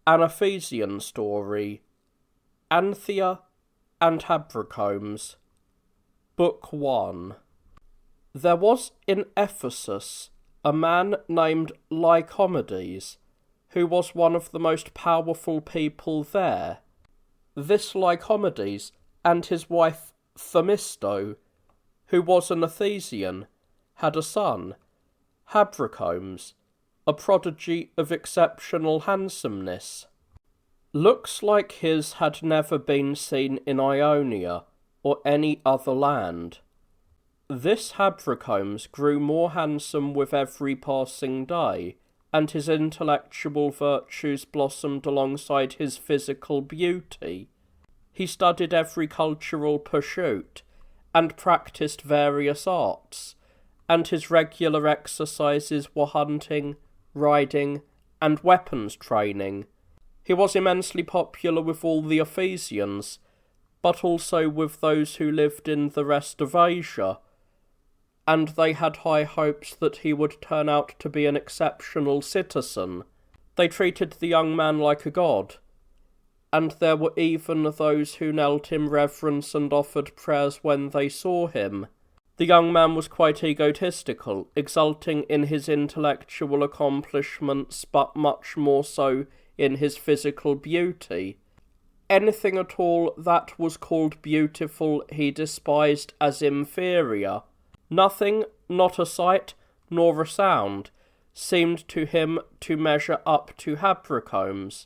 An Ephesian Story, Anthea and Habracomes, Book 1. There was in Ephesus a man named Lycomedes, who was one of the most powerful people there. This Lycomedes and his wife Themisto, who was an Ephesian, had a son, Habracomes, a prodigy of exceptional handsomeness. Looks like his had never been seen in Ionia or any other land. This Habracomes grew more handsome with every passing day, and his intellectual virtues blossomed alongside his physical beauty. He studied every cultural pursuit, and practiced various arts, and his regular exercises were hunting, riding, and weapons training. He was immensely popular with all the Ephesians, but also with those who lived in the rest of Asia, and they had high hopes that he would turn out to be an exceptional citizen. They treated the young man like a god, and there were even those who knelt in reverence and offered prayers when they saw him. The young man was quite egotistical, exulting in his intellectual accomplishments, but much more so in his physical beauty. Anything at all that was called beautiful he despised as inferior. Nothing, not a sight, nor a sound, seemed to him to measure up to Habracomes.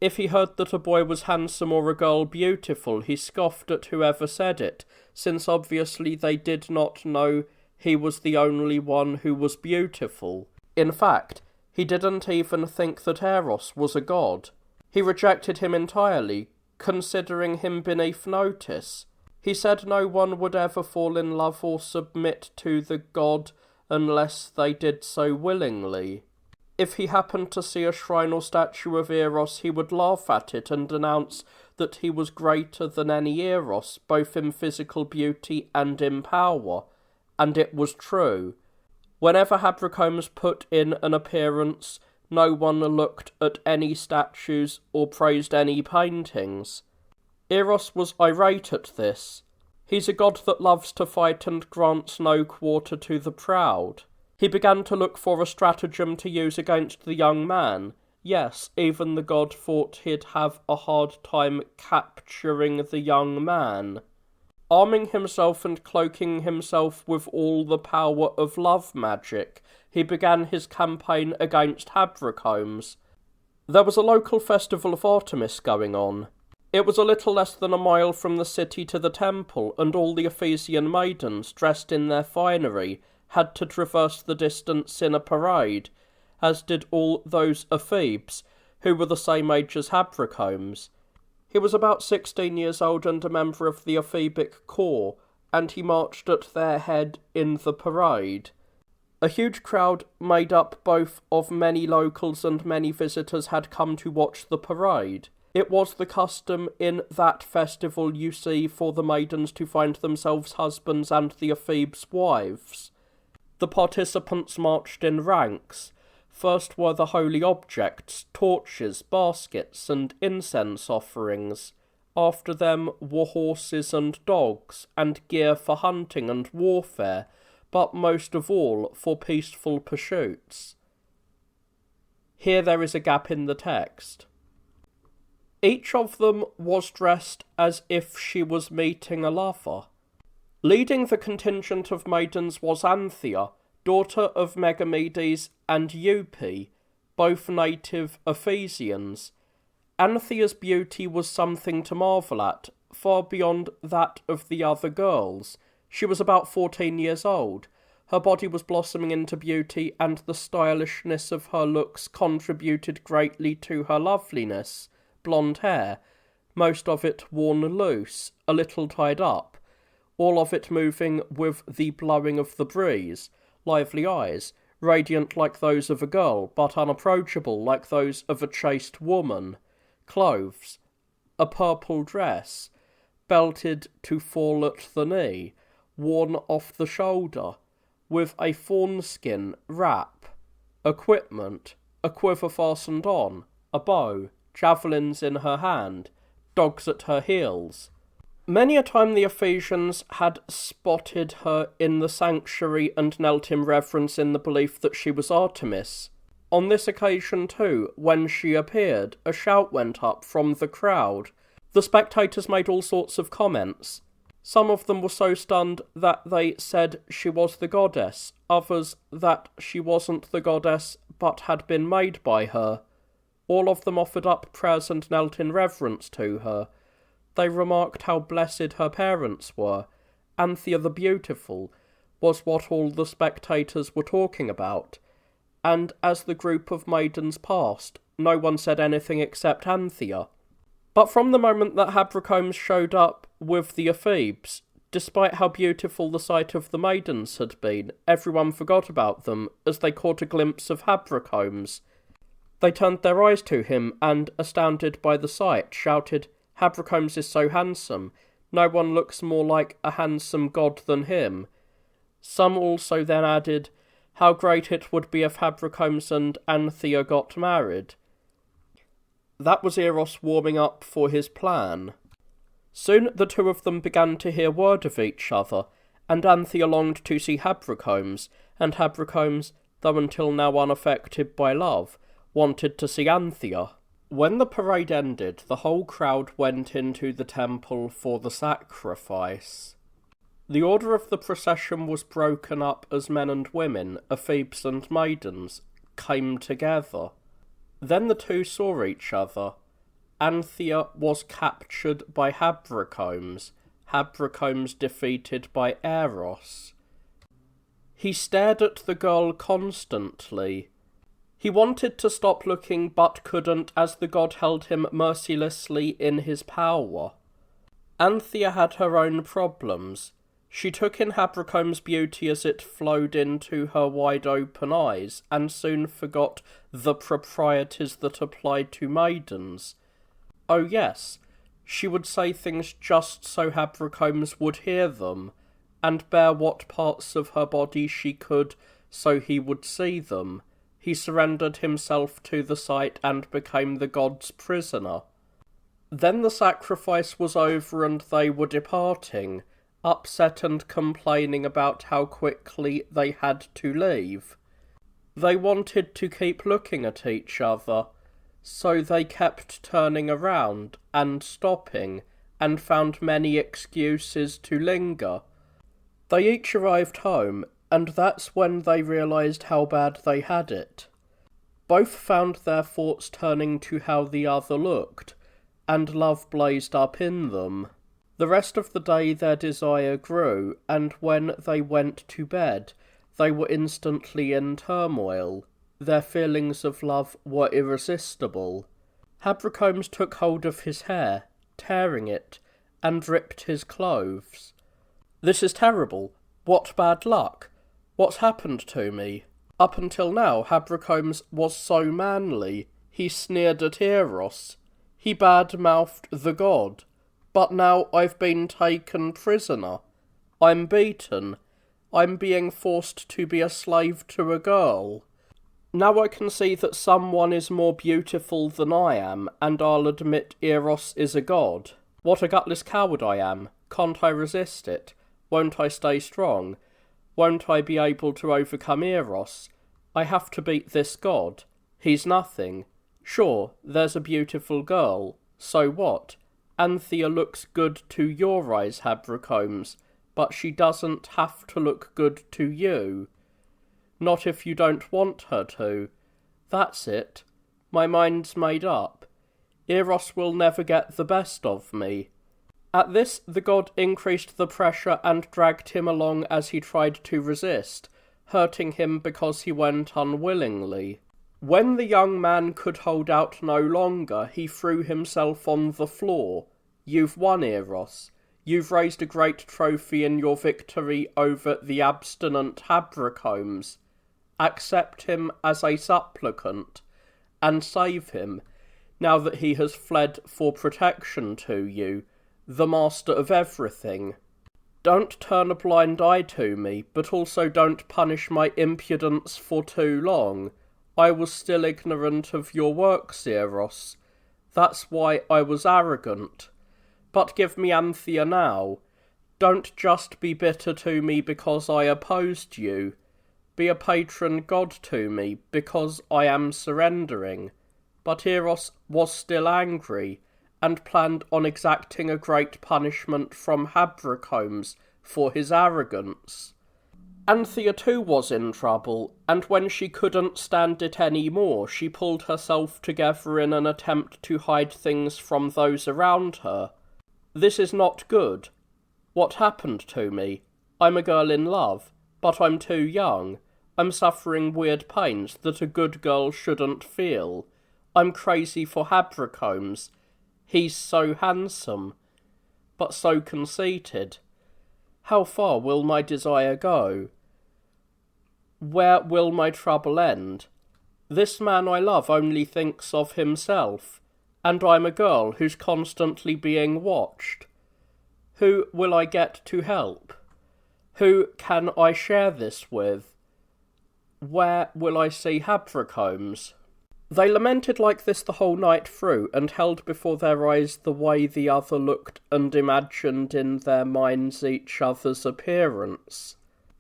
If he heard that a boy was handsome or a girl beautiful, he scoffed at whoever said it, since obviously they did not know he was the only one who was beautiful. In fact, he didn't even think that Eros was a god. He rejected him entirely, considering him beneath notice. He said no one would ever fall in love or submit to the god unless they did so willingly. If he happened to see a shrine or statue of Eros, he would laugh at it and announce that he was greater than any Eros, both in physical beauty and in power, and it was true. Whenever Habracomes put in an appearance, no one looked at any statues or praised any paintings. Eros was irate at this. He's a god that loves to fight and grants no quarter to the proud. He began to look for a stratagem to use against the young man. Yes, even the god thought he'd have a hard time capturing the young man. Arming himself and cloaking himself with all the power of love magic, he began his campaign against Habracomes. There was a local festival of Artemis going on. It was a little less than a mile from the city to the temple, and all the Ephesian maidens, dressed in their finery, had to traverse the distance in a parade, as did all those Ephebes, who were the same age as Habracomes. He was about 16 years old and a member of the Ephebic corps, and he marched at their head in the parade. A huge crowd, made up both of many locals and many visitors, had come to watch the parade. It was the custom in that festival, you see, for the maidens to find themselves husbands and the Ephebes' wives. The participants marched in ranks. First were the holy objects, torches, baskets, and incense offerings. After them were horses and dogs, and gear for hunting and warfare, but most of all for peaceful pursuits. Here there is a gap in the text. Each of them was dressed as if she was meeting a lover. Leading the contingent of maidens was Anthea, daughter of Megamedes and Eupe, both native Ephesians. Anthea's beauty was something to marvel at, far beyond that of the other girls. She was about 14 years old. Her body was blossoming into beauty, and the stylishness of her looks contributed greatly to her loveliness. Blonde hair, most of it worn loose, a little tied up, all of it moving with the blowing of the breeze. Lively eyes, radiant like those of a girl, but unapproachable like those of a chaste woman. Clothes, a purple dress, belted to fall at the knee, worn off the shoulder, with a fawn-skin wrap. Equipment, a quiver fastened on, a bow, javelins in her hand, dogs at her heels. Many a time the Ephesians had spotted her in the sanctuary and knelt in reverence in the belief that she was Artemis. On this occasion too, when she appeared, a shout went up from the crowd. The spectators made all sorts of comments. Some of them were so stunned that they said she was the goddess, others that she wasn't the goddess but had been made by her. All of them offered up prayers and knelt in reverence to her. They remarked how blessed her parents were. Anthea the Beautiful was what all the spectators were talking about, and as the group of maidens passed, no one said anything except Anthea. But from the moment that Habrocombs showed up with the ephebes, despite how beautiful the sight of the maidens had been, everyone forgot about them as they caught a glimpse of Habrocombs. They turned their eyes to him and, astounded by the sight, shouted, "Habrocombs is so handsome. No one looks more like a handsome god than him." Some also then added, how great it would be if Habrocombs and Anthea got married. That was Eros warming up for his plan. Soon the two of them began to hear word of each other, and Anthea longed to see Habrocombs, and Habrocombs, though until now unaffected by love, wanted to see Anthea. When the parade ended, the whole crowd went into the temple for the sacrifice. The order of the procession was broken up as men and women, ephebes and maidens, came together. Then the two saw each other. Anthea was captured by Habrocombs, Habrocombs defeated by Eros. He stared at the girl constantly. He wanted to stop looking but couldn't, as the god held him mercilessly in his power. Anthea had her own problems. She took in Habrocombs' beauty as it flowed into her wide-open eyes, and soon forgot the proprieties that applied to maidens. Oh yes, she would say things just so Habrocombs would hear them, and bare what parts of her body she could so he would see them. He surrendered himself to the sight and became the god's prisoner. Then the sacrifice was over and they were departing, upset and complaining about how quickly they had to leave. They wanted to keep looking at each other, so they kept turning around and stopping, and found many excuses to linger. They each arrived home, and that's when they realised how bad they had it. Both found their thoughts turning to how the other looked, and love blazed up in them. The rest of the day their desire grew, and when they went to bed, they were instantly in turmoil. Their feelings of love were irresistible. Habrocombs took hold of his hair, tearing it, and ripped his clothes. "This is terrible. What bad luck. What's happened to me?" Up until now, Habrocombs was so manly. He sneered at Eros. He bad-mouthed the god. But now I've been taken prisoner. I'm beaten. I'm being forced to be a slave to a girl. Now I can see that someone is more beautiful than I am, and I'll admit Eros is a god. What a gutless coward I am. Can't I resist it? Won't I stay strong? Won't I be able to overcome Eros? I have to beat this god. He's nothing. Sure, there's a beautiful girl. So what? Anthea looks good to your eyes, Habrocombs, but she doesn't have to look good to you. Not if you don't want her to. That's it. My mind's made up. Eros will never get the best of me. At this, the god increased the pressure and dragged him along as he tried to resist, hurting him because he went unwillingly. When the young man could hold out no longer, he threw himself on the floor. You've won, Eros. You've raised a great trophy in your victory over the abstinent Habrocombs. Accept him as a supplicant, and save him, now that he has fled for protection to you, the master of everything. Don't turn a blind eye to me, but also don't punish my impudence for too long. I was still ignorant of your works, Eros. That's why I was arrogant. But give me Anthea now. Don't just be bitter to me because I opposed you. Be a patron god to me because I am surrendering. But Eros was still angry, and planned on exacting a great punishment from Habracomes for his arrogance. Anthea too was in trouble, and when she couldn't stand it any more, she pulled herself together in an attempt to hide things from those around her. This is not good. What happened to me? I'm a girl in love, but I'm too young. I'm suffering weird pains that a good girl shouldn't feel. I'm crazy for Habracomes. He's so handsome, but so conceited. How far will my desire go? Where will my trouble end? This man I love only thinks of himself, and I'm a girl who's constantly being watched. Who will I get to help? Who can I share this with? Where will I see Habracomes? They lamented like this the whole night through, and held before their eyes the way the other looked, and imagined in their minds each other's appearance.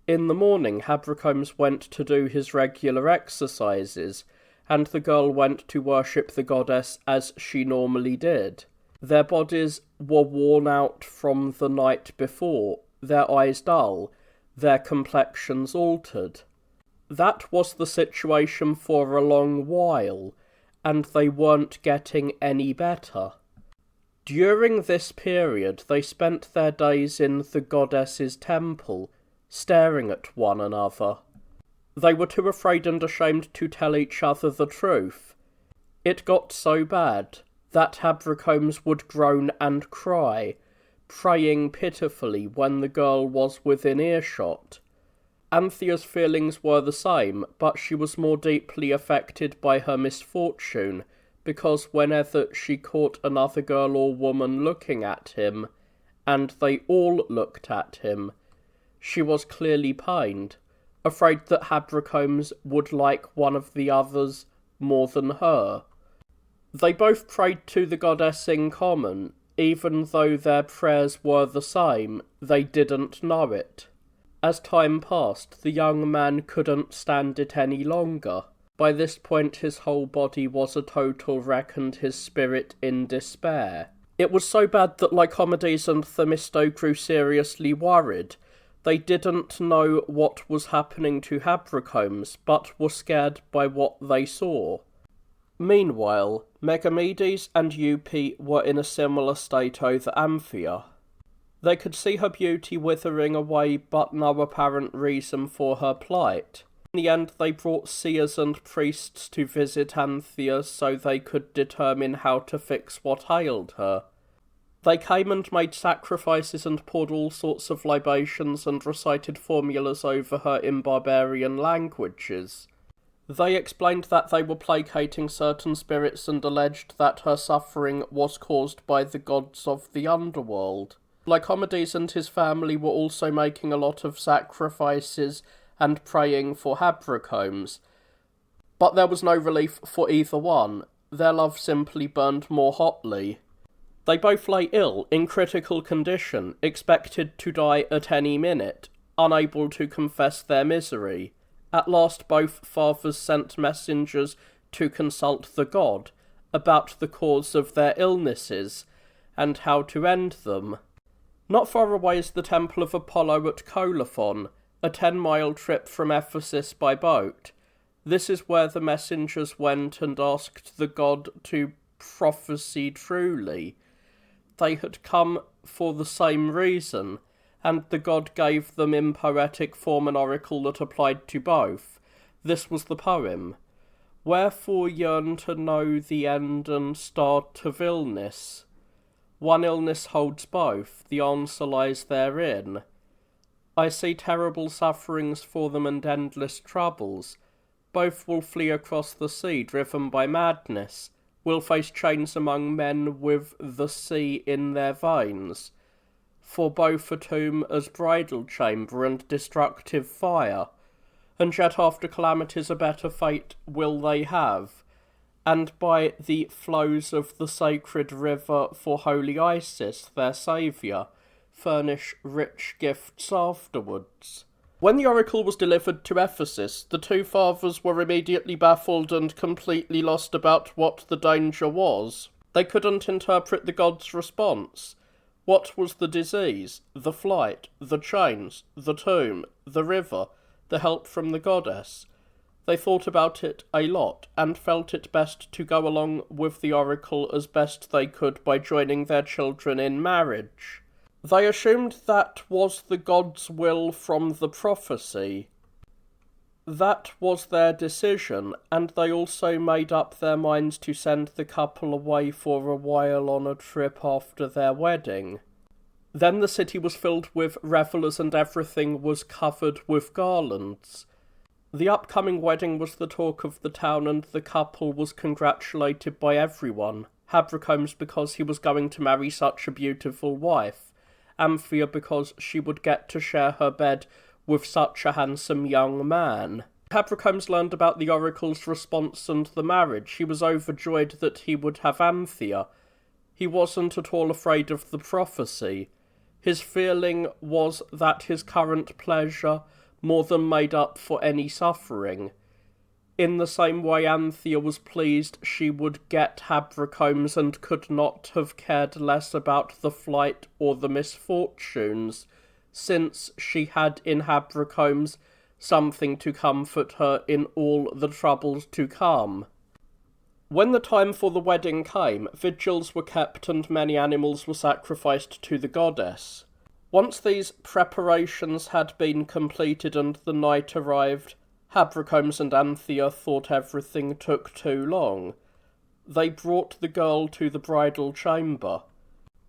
In the morning Habracomes went to do his regular exercises, and the girl went to worship the goddess as she normally did. Their bodies were worn out from the night before, their eyes dull, their complexions altered. That was the situation for a long while, and they weren't getting any better. During this period they spent their days in the goddess's temple, staring at one another. They were too afraid and ashamed to tell each other the truth. It got so bad that Habracomes would groan and cry, praying pitifully when the girl was within earshot. Anthea's feelings were the same, but she was more deeply affected by her misfortune, because whenever she caught another girl or woman looking at him, and they all looked at him, she was clearly pained, afraid that Habracomes would like one of the others more than her. They both prayed to the goddess in common. Even though their prayers were the same, they didn't know it. As time passed, the young man couldn't stand it any longer. By this point his whole body was a total wreck and his spirit in despair. It was so bad that Lycomedes and Themisto grew seriously worried. They didn't know what was happening to Habracomes, but were scared by what they saw. Meanwhile, Megamedes and Eupe were in a similar state over Anthea. They could see her beauty withering away, but no apparent reason for her plight. In the end, they brought seers and priests to visit Anthea so they could determine how to fix what ailed her. They came and made sacrifices and poured all sorts of libations and recited formulas over her in barbarian languages. They explained that they were placating certain spirits and alleged that her suffering was caused by the gods of the underworld. Lycomedes and his family were also making a lot of sacrifices and praying for Habracomes. But there was no relief for either one. Their love simply burned more hotly. They both lay ill, in critical condition, expected to die at any minute, unable to confess their misery. At last both fathers sent messengers to consult the god about the cause of their illnesses and how to end them. Not far away is the temple of Apollo at Colophon, a 10-mile trip from Ephesus by boat. This is where the messengers went and asked the god to prophesy truly. They had come for the same reason, and the god gave them in poetic form an oracle that applied to both. This was the poem. Wherefore yearn to know the end and start of illness? One illness holds both, the answer lies therein. I see terrible sufferings for them and endless troubles. Both will flee across the sea, driven by madness, will face chains among men with the sea in their veins. For both a tomb as bridal chamber and destructive fire, and yet after calamities a better fate will they have, and by the flows of the sacred river for holy Isis, their saviour, furnish rich gifts afterwards. When the oracle was delivered to Ephesus, the two fathers were immediately baffled and completely lost about what the danger was. They couldn't interpret the god's response. What was the disease, the flight, the chains, the tomb, the river, the help from the goddess? They thought about it a lot, and felt it best to go along with the oracle as best they could by joining their children in marriage. They assumed that was the god's will from the prophecy. That was their decision, and they also made up their minds to send the couple away for a while on a trip after their wedding. Then the city was filled with revellers and everything was covered with garlands. The upcoming wedding was the talk of the town, and the couple was congratulated by everyone. Habracomes because he was going to marry such a beautiful wife. Anthea because she would get to share her bed with such a handsome young man. Habracomes learned about the oracle's response and the marriage. He was overjoyed that he would have Anthea. He wasn't at all afraid of the prophecy. His feeling was that his current pleasure more than made up for any suffering. In the same way Anthea was pleased she would get Habracomes and could not have cared less about the flight or the misfortunes, since she had in Habracomes something to comfort her in all the troubles to come. When the time for the wedding came, vigils were kept and many animals were sacrificed to the goddess. Once these preparations had been completed and the night arrived, Habracomes and Anthea thought everything took too long. They brought the girl to the bridal chamber.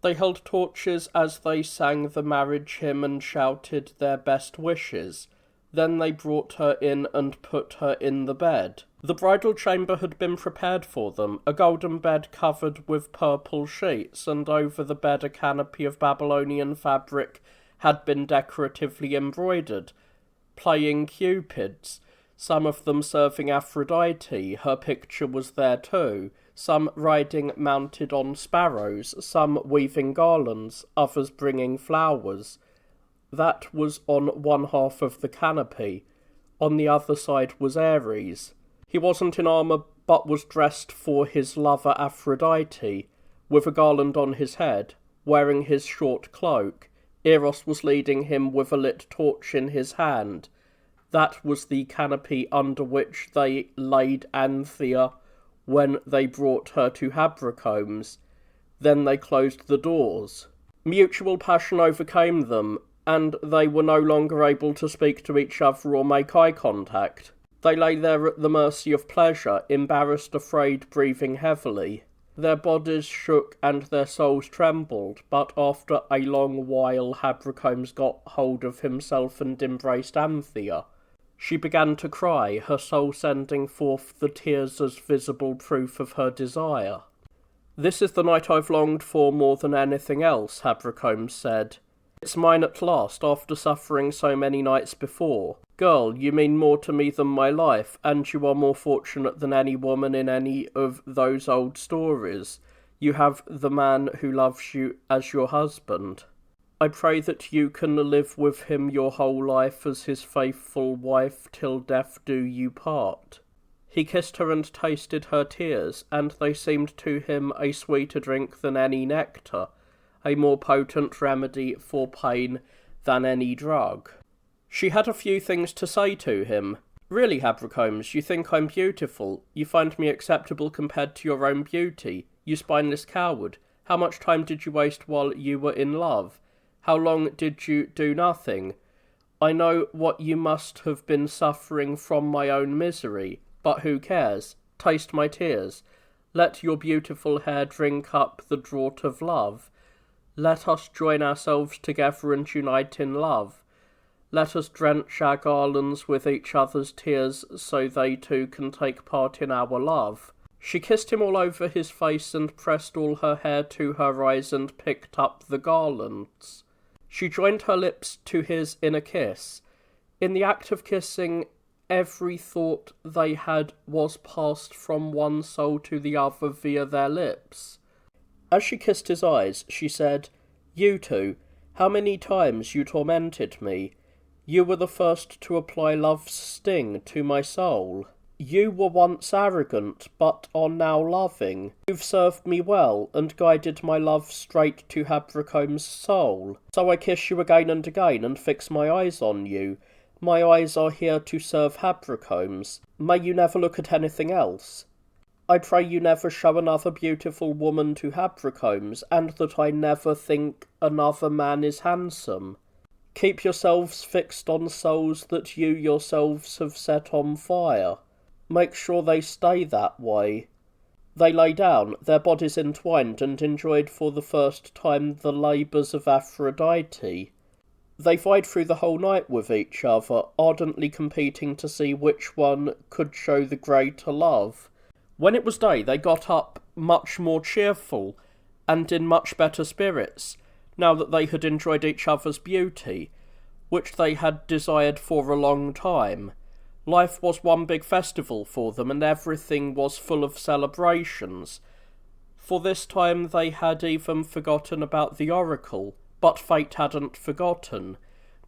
They held torches as they sang the marriage hymn and shouted their best wishes. Then they brought her in and put her in the bed. The bridal chamber had been prepared for them, a golden bed covered with purple sheets, and over the bed a canopy of Babylonian fabric had been decoratively embroidered, playing cupids, some of them serving Aphrodite. Her picture was there too, some riding mounted on sparrows, some weaving garlands, others bringing flowers. That was on one half of the canopy. On the other side was Ares. He wasn't in armour, but was dressed for his lover Aphrodite, with a garland on his head, wearing his short cloak. Eros was leading him with a lit torch in his hand. That was the canopy under which they laid Anthea when they brought her to Habracomes. Then they closed the doors. Mutual passion overcame them, and they were no longer able to speak to each other or make eye contact. They lay there at the mercy of pleasure, embarrassed, afraid, breathing heavily. Their bodies shook and their souls trembled, but after a long while Habracomes got hold of himself and embraced Anthea. She began to cry, her soul sending forth the tears as visible proof of her desire. "This is the night I've longed for more than anything else," Habracomes said. "It's mine at last, after suffering so many nights before. Girl, you mean more to me than my life, and you are more fortunate than any woman in any of those old stories. You have the man who loves you as your husband. I pray that you can live with him your whole life as his faithful wife till death do you part." He kissed her and tasted her tears, and they seemed to him a sweeter drink than any nectar, a more potent remedy for pain than any drug. She had a few things to say to him. "Really, Habracomes, you think I'm beautiful. You find me acceptable compared to your own beauty. You spineless coward. How much time did you waste while you were in love? How long did you do nothing? I know what you must have been suffering from my own misery, but who cares? Taste my tears. Let your beautiful hair drink up the draught of love. Let us join ourselves together and unite in love. Let us drench our garlands with each other's tears so they too can take part in our love." She kissed him all over his face and pressed all her hair to her eyes and picked up the garlands. She joined her lips to his in a kiss. In the act of kissing, every thought they had was passed from one soul to the other via their lips. As she kissed his eyes, she said, "You two, how many times you tormented me. You were the first to apply love's sting to my soul. You were once arrogant, but are now loving. You've served me well, and guided my love straight to Habracombe's soul. So I kiss you again and again, and fix my eyes on you. My eyes are here to serve Habracombe's. May you never look at anything else. I pray you never show another beautiful woman to Habracombe's, and that I never think another man is handsome. Keep yourselves fixed on souls that you yourselves have set on fire. Make sure they stay that way." They lay down, their bodies entwined, and enjoyed for the first time the labours of Aphrodite. They vied through the whole night with each other, ardently competing to see which one could show the greater love. When it was day, they got up much more cheerful, and in much better spirits, now that they had enjoyed each other's beauty, which they had desired for a long time. Life was one big festival for them, and everything was full of celebrations. For this time they had even forgotten about the oracle, but fate hadn't forgotten.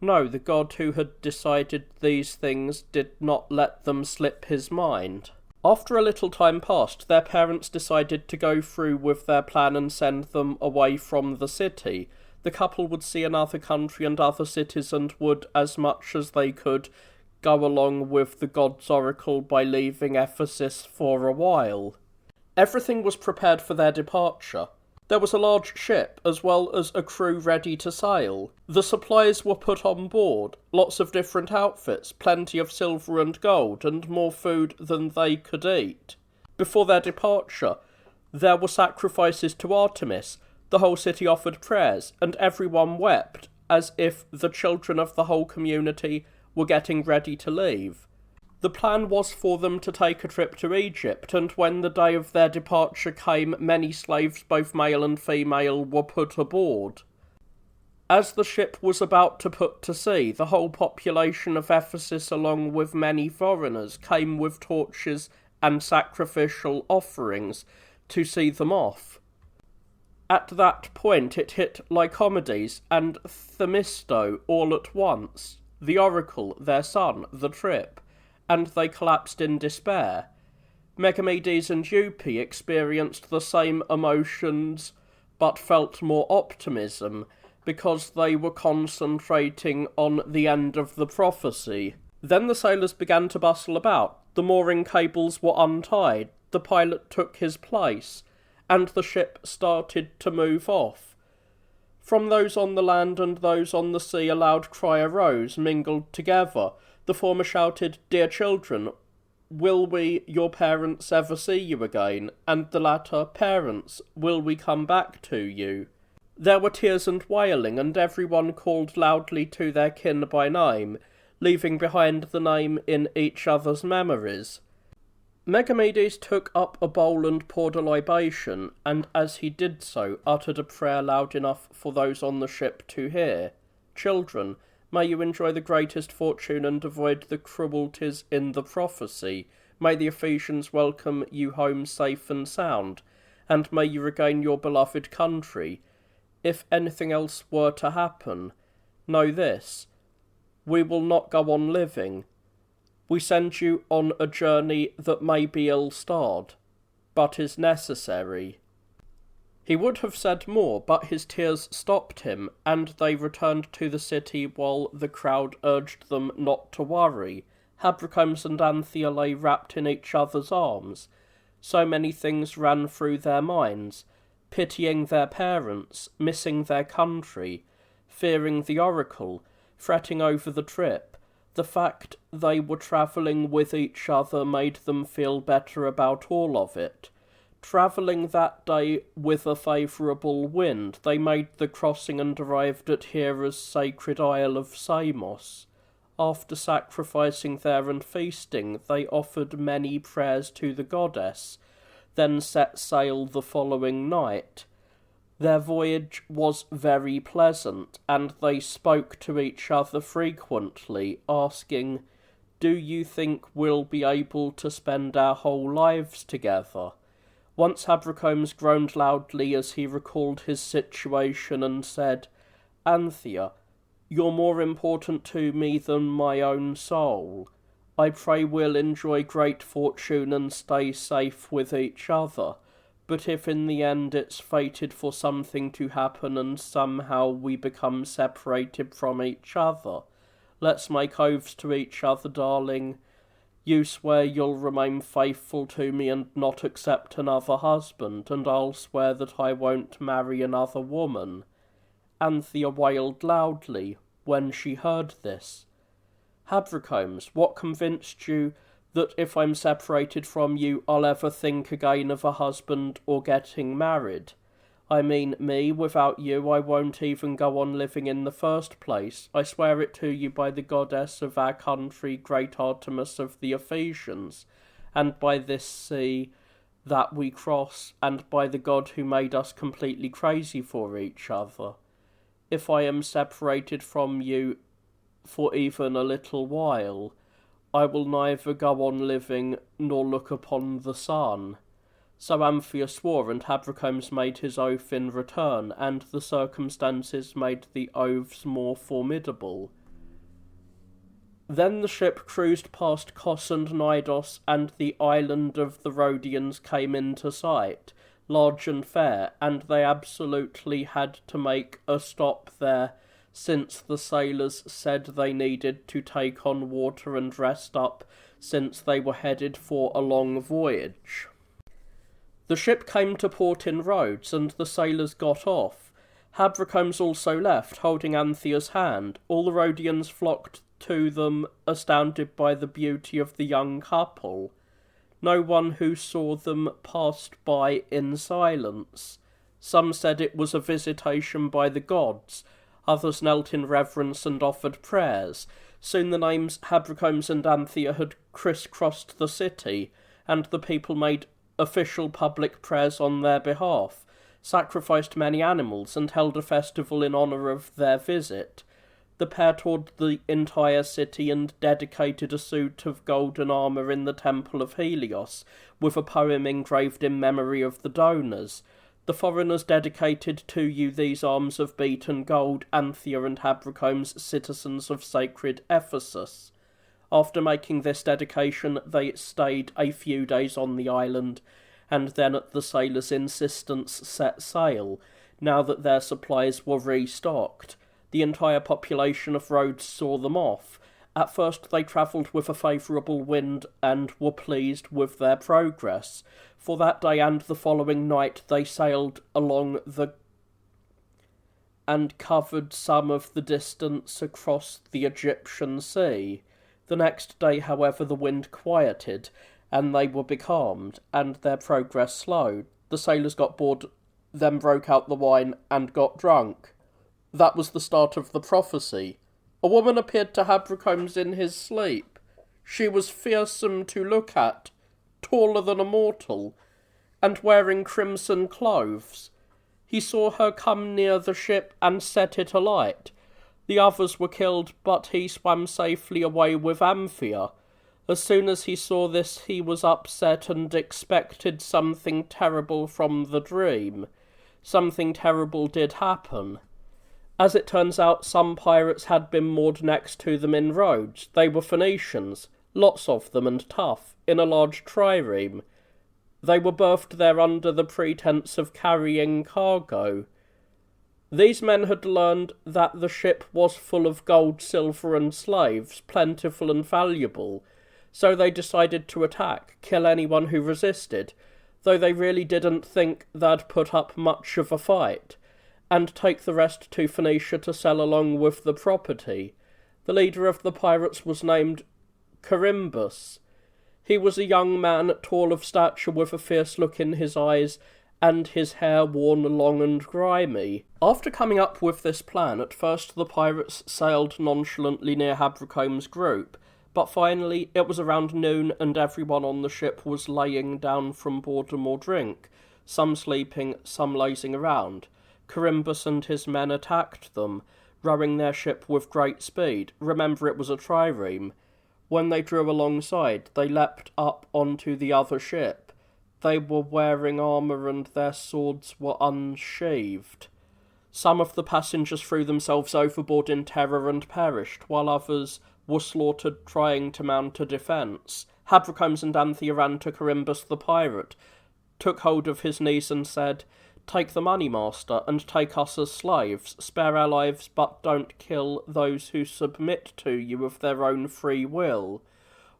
No, the god who had decided these things did not let them slip his mind. After a little time passed, their parents decided to go through with their plan and send them away from the city. The couple would see another country and other cities, and would, as much as they could, go along with the god's oracle by leaving Ephesus for a while. Everything was prepared for their departure. There was a large ship, as well as a crew ready to sail. The supplies were put on board, lots of different outfits, plenty of silver and gold, and more food than they could eat. Before their departure, there were sacrifices to Artemis. The whole city offered prayers, and everyone wept, as if the children of the whole community were getting ready to leave. The plan was for them to take a trip to Egypt, and when the day of their departure came, many slaves, both male and female, were put aboard. As the ship was about to put to sea, the whole population of Ephesus, along with many foreigners, came with torches and sacrificial offerings to see them off. At that point it hit Lycomedes and Themisto all at once, the oracle, their son, the trip, and they collapsed in despair. Megamedes and Eupe experienced the same emotions, but felt more optimism, because they were concentrating on the end of the prophecy. Then the sailors began to bustle about, the mooring cables were untied, the pilot took his place, and the ship started to move off. From those on the land and those on the sea a loud cry arose, mingled together. The former shouted, "Dear children, will we, your parents, ever see you again?" And the latter, "Parents, will we come back to you?" There were tears and wailing, and everyone called loudly to their kin by name, leaving behind the name in each other's memories. Megamedes took up a bowl and poured a libation, and as he did so, uttered a prayer loud enough for those on the ship to hear. "Children, may you enjoy the greatest fortune and avoid the cruelties in the prophecy. May the Ephesians welcome you home safe and sound, and may you regain your beloved country. If anything else were to happen, know this: we will not go on living. We send you on a journey that may be ill-starred, but is necessary." He would have said more, but his tears stopped him, and they returned to the city while the crowd urged them not to worry. Habracombe and Anthea lay wrapped in each other's arms. So many things ran through their minds: pitying their parents, missing their country, fearing the oracle, fretting over the trip. The fact they were travelling with each other made them feel better about all of it. Travelling that day with a favourable wind, they made the crossing and arrived at Hera's sacred isle of Samos. After sacrificing there and feasting, they offered many prayers to the goddess, then set sail the following night. Their voyage was very pleasant, and they spoke to each other frequently, asking, do you think we'll be able to spend our whole lives together? Once Habrocombes groaned loudly as he recalled his situation and said, Anthea, you're more important to me than my own soul. I pray we'll enjoy great fortune and stay safe with each other. But if in the end it's fated for something to happen and somehow we become separated from each other, let's make oaths to each other, darling. You swear you'll remain faithful to me and not accept another husband, and I'll swear that I won't marry another woman. Anthea wailed loudly when she heard this. Habrocombes, what convinced you that if I'm separated from you, I'll ever think again of a husband or getting married? I mean, me, without you, I won't even go on living in the first place. I swear it to you by the goddess of our country, great Artemis of the Ephesians, and by this sea that we cross, and by the God who made us completely crazy for each other. If I am separated from you for even a little while, I will neither go on living nor look upon the sun. So Anthea swore, and Habrocombes made his oath in return, and the circumstances made the oaths more formidable. Then the ship cruised past Kos and Knidos, and the island of the Rhodians came into sight, large and fair, and they absolutely had to make a stop there, since the sailors said they needed to take on water and rest up, since they were headed for a long voyage. The ship came to port in Rhodes, and the sailors got off. Habrocombes also left, holding Anthea's hand. All the Rhodians flocked to them, astounded by the beauty of the young couple. No one who saw them passed by in silence. Some said it was a visitation by the gods. Others knelt in reverence and offered prayers. Soon the names Habrocombes and Anthea had crisscrossed the city, and the people made official public prayers on their behalf, sacrificed many animals, and held a festival in honour of their visit. The pair toured the entire city and dedicated a suit of golden armour in the temple of Helios, with a poem engraved in memory of the donors. The foreigners dedicated to you these arms of beaten gold, Anthea and Habrocombes, citizens of sacred Ephesus. After making this dedication, they stayed a few days on the island, and then at the sailors' insistence set sail, now that their supplies were restocked. The entire population of Rhodes saw them off. At first they travelled with a favourable wind and were pleased with their progress. For that day and the following night they sailed along and covered some of the distance across the Egyptian sea. The next day, however, the wind quieted, and they were becalmed, and their progress slowed. The sailors got bored, then broke out the wine and got drunk. That was the start of the prophecy. A woman appeared to Habrocombes in his sleep. She was fearsome to look at, taller than a mortal, and wearing crimson clothes. He saw her come near the ship and set it alight. The others were killed, but he swam safely away with Anthea. As soon as he saw this, he was upset and expected something terrible from the dream. Something terrible did happen. As it turns out, some pirates had been moored next to them in Rhodes. They were Phoenicians, lots of them and tough, in a large trireme. They were berthed there under the pretence of carrying cargo. These men had learned that the ship was full of gold, silver and slaves, plentiful and valuable, so they decided to attack, kill anyone who resisted, though they really didn't think they'd put up much of a fight, and take the rest to Phoenicia to sell along with the property. The leader of the pirates was named Carimbus. He was a young man, tall of stature, with a fierce look in his eyes, and his hair worn long and grimy. After coming up with this plan, at first the pirates sailed nonchalantly near Habrocombes' group, but finally it was around noon and everyone on the ship was laying down from boredom or drink, some sleeping, some lazing around. Carimbus and his men attacked them, rowing their ship with great speed. Remember, it was a trireme. When they drew alongside, they leapt up onto the other ship. They were wearing armour and their swords were unsheathed. Some of the passengers threw themselves overboard in terror and perished, while others were slaughtered trying to mount a defence. Habrocomes and Anthea ran to Corimbus the pirate, took hold of his knees and said, "Take the money, master, and take us as slaves. Spare our lives, but don't kill those who submit to you of their own free will.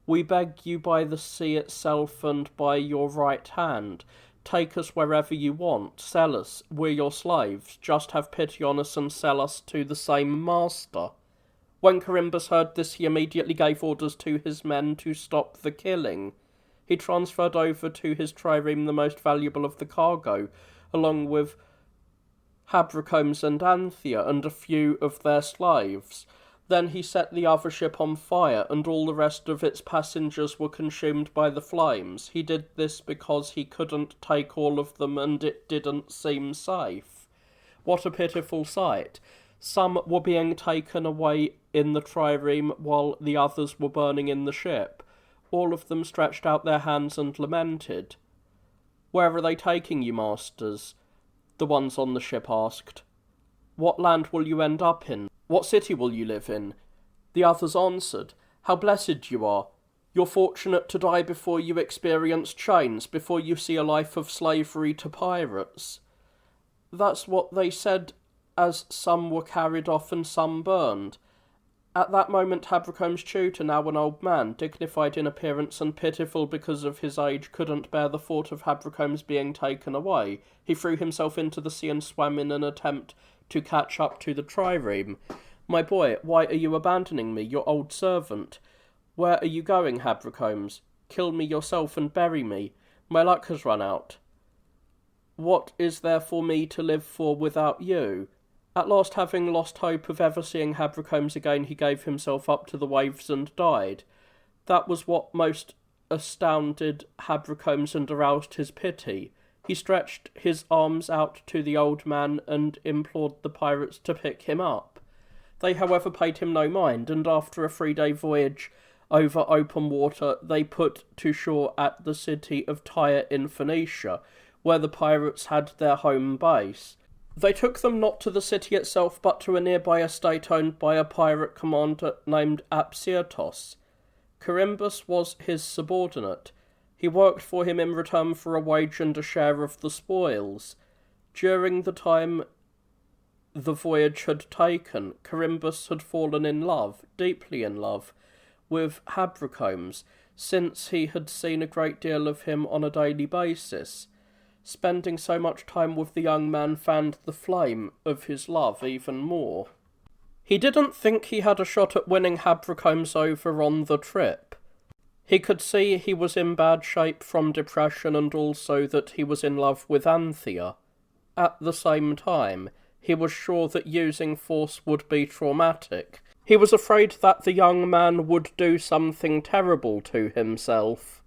We beg you by the sea itself and by your right hand. Take us wherever you want. Sell us. We're your slaves. Just have pity on us and sell us to the same master." When Corimbus heard this, he immediately gave orders to his men to stop the killing. He transferred over to his trireme the most valuable of the cargo, along with Habrocomes and Anthea and a few of their slaves. Then he set the other ship on fire, and all the rest of its passengers were consumed by the flames. He did this because he couldn't take all of them, and it didn't seem safe. What a pitiful sight. Some were being taken away in the trireme, while the others were burning in the ship. All of them stretched out their hands and lamented. "Where are they taking you, masters?" the ones on the ship asked. "What land will you end up in? What city will you live in?" The others answered, "How blessed you are! You're fortunate to die before you experience chains, before you see a life of slavery to pirates." That's what they said, as some were carried off and some burned. At that moment, Habrocome's tutor, now an old man, dignified in appearance and pitiful because of his age, couldn't bear the thought of Habrocome's being taken away. He threw himself into the sea and swam in an attempt to catch up to the trireme. "My boy, why are you abandoning me, your old servant? Where are you going, Habrocomes? Kill me yourself and bury me. My luck has run out. What is there for me to live for without you?" At last, having lost hope of ever seeing Habrocomes again, he gave himself up to the waves and died. That was what most astounded Habrocomes and aroused his pity. He stretched his arms out to the old man and implored the pirates to pick him up. They, however, paid him no mind, and after a 3-day voyage over open water, they put to shore at the city of Tyre in Phoenicia, where the pirates had their home base. They took them not to the city itself, but to a nearby estate owned by a pirate commander named Apsyrtos. Corimbus was his subordinate. He worked for him in return for a wage and a share of the spoils. During the time the voyage had taken, Corimbus had fallen in love, deeply in love, with Habrocomes, since he had seen a great deal of him on a daily basis. Spending so much time with the young man fanned the flame of his love even more. He didn't think he had a shot at winning Habrocomes over on the trip. He could see he was in bad shape from depression and also that he was in love with Anthea. At the same time, he was sure that using force would be traumatic. He was afraid that the young man would do something terrible to himself.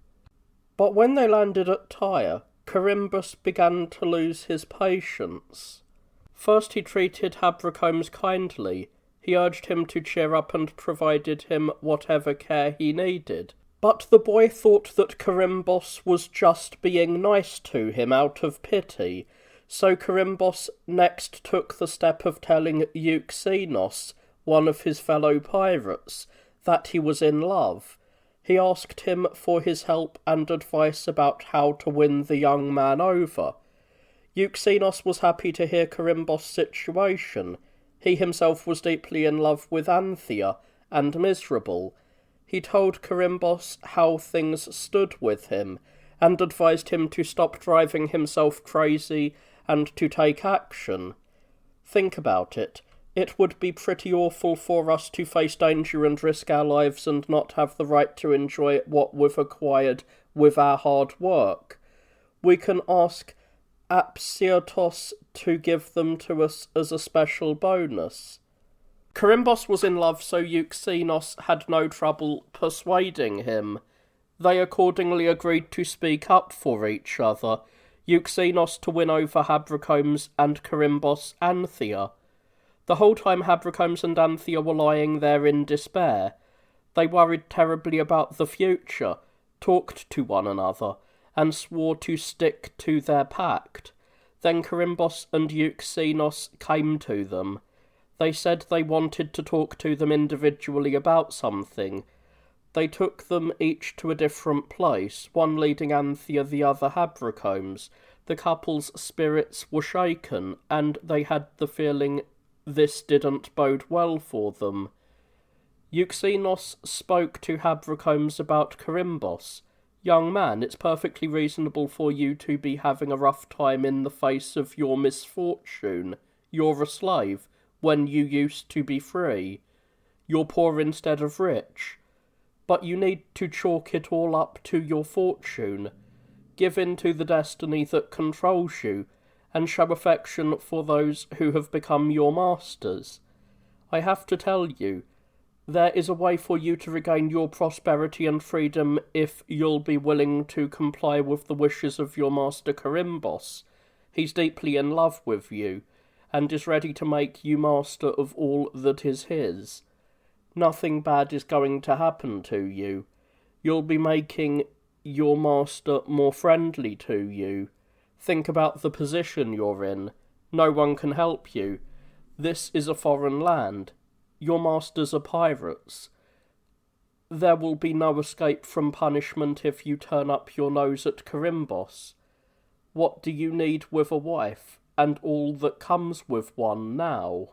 But when they landed at Tyre, Corimbus began to lose his patience. First he treated Habrocomes kindly. He urged him to cheer up and provided him whatever care he needed. But the boy thought that Corimbus was just being nice to him out of pity, so Corimbus next took the step of telling Xenos, one of his fellow pirates, that he was in love. He asked him for his help and advice about how to win the young man over. Xenos was happy to hear Corimbus' situation. He himself was deeply in love with Anthea and miserable. He told Corimbus how things stood with him and advised him to stop driving himself crazy and to take action. Think about it. It would be pretty awful for us to face danger and risk our lives and not have the right to enjoy what we've acquired with our hard work. We can ask Apsyrtos to give them to us as a special bonus. Corimbus was in love, so Xenos had no trouble persuading him. They accordingly agreed to speak up for each other, Xenos to win over Habrocomes and Corimbus Anthea. The whole time Habrocomes and Anthea were lying there in despair. They worried terribly about the future, talked to one another, and swore to stick to their pact. Then Carimbos and Euxenos came to them. They said they wanted to talk to them individually about something. They took them each to a different place, one leading Anthea, the other Habracomes. The couple's spirits were shaken, and they had the feeling this didn't bode well for them. Euxenos spoke to Habracomes about Carimbos. "Young man, it's perfectly reasonable for you to be having a rough time in the face of your misfortune. You're a slave, when you used to be free. You're poor instead of rich. But you need to chalk it all up to your fortune. Give in to the destiny that controls you, and show affection for those who have become your masters. I have to tell you, there is a way for you to regain your prosperity and freedom if you'll be willing to comply with the wishes of your master Carimbos. He's deeply in love with you, and is ready to make you master of all that is his. Nothing bad is going to happen to you. You'll be making your master more friendly to you. Think about the position you're in. No one can help you. This is a foreign land. Your masters are pirates. There will be no escape from punishment if you turn up your nose at Carimbos. What do you need with a wife, and all that comes with one now?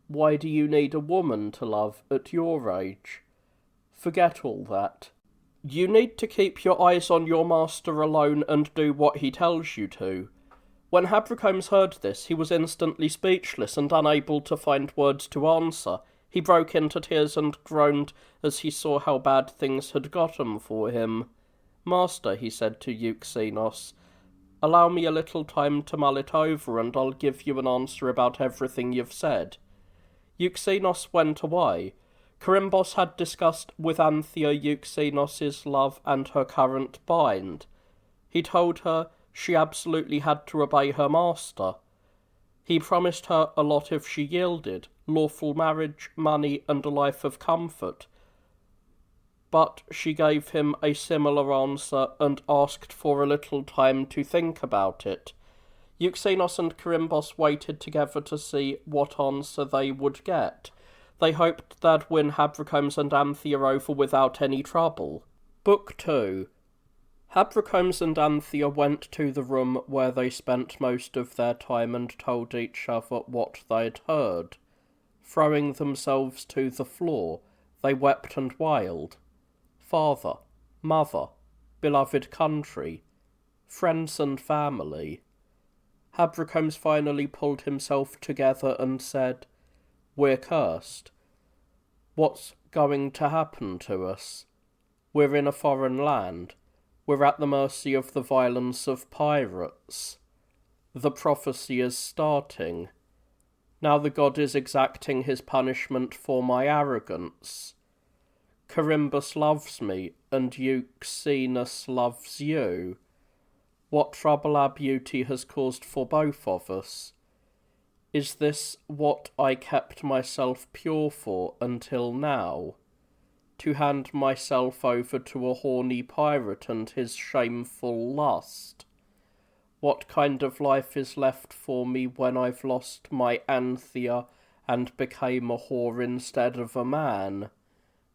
Why do you need a woman to love at your age? Forget all that. You need to keep your eyes on your master alone and do what he tells you to." When Habracomes heard this, he was instantly speechless and unable to find words to answer. He broke into tears and groaned as he saw how bad things had gotten for him. "Master," he said to Euxenos, "allow me a little time to mull it over, and I'll give you an answer about everything you've said." Euxenos went away. Carimbos had discussed with Anthea Euxenos's love and her current bind. He told her she absolutely had to obey her master. He promised her a lot if she yielded, lawful marriage, money, and a life of comfort. But she gave him a similar answer and asked for a little time to think about it. Euxenos and Carimbos waited together to see what answer they would get. They hoped they'd win Habracomes and Anthea over without any trouble. Book 2. Habracomes and Anthea went to the room where they spent most of their time and told each other what they'd heard. Throwing themselves to the floor, they wept and wailed. Father, mother, beloved country, friends and family. Habracomes finally pulled himself together and said, "We're cursed. What's going to happen to us? We're in a foreign land. We're at the mercy of the violence of pirates. The prophecy is starting. Now the god is exacting his punishment for my arrogance. Carimbos loves me, and Euxenos loves you. What trouble our beauty has caused for both of us. Is this what I kept myself pure for until now? To hand myself over to a horny pirate and his shameful lust? What kind of life is left for me when I've lost my Anthea and became a whore instead of a man?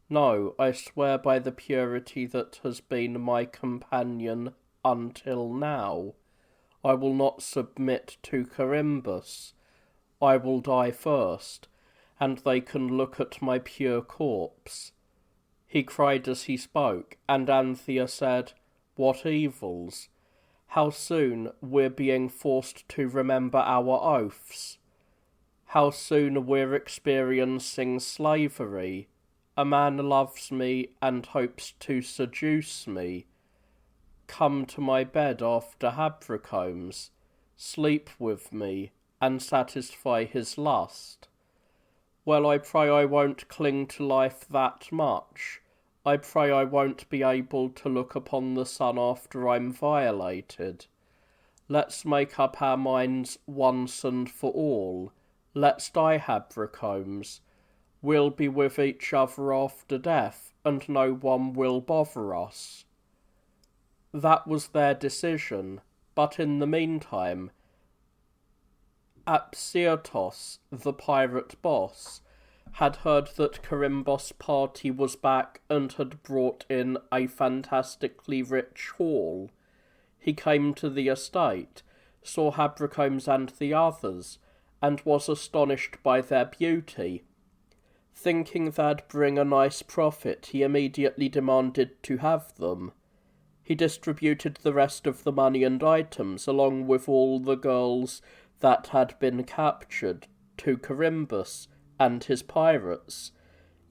No, I swear by the purity that has been my companion until now, I will not submit to Carimbos. I will die first, and they can look at my pure corpse." He cried as he spoke, and Anthea said, "What evils! How soon we're being forced to remember our oaths. How soon we're experiencing slavery. A man loves me and hopes to seduce me. Come to my bed after Habracomes, sleep with me, and satisfy his lust. Well, I pray I won't cling to life that much. I pray I won't be able to look upon the sun after I'm violated. Let's make up our minds once and for all. Let's die, Habracomes. we'll be with each other after death, and no one will bother us. That was their decision, but in the meantime, Apsyrtos, the pirate boss, had heard that Carimbos' party was back and had brought in a fantastically rich haul. He came to the estate, saw Habrocombs and the others, and was astonished by their beauty. Thinking they'd bring a nice profit, he immediately demanded to have them. He distributed the rest of the money and items, along with all the girls that had been captured, to Carimbos and his pirates.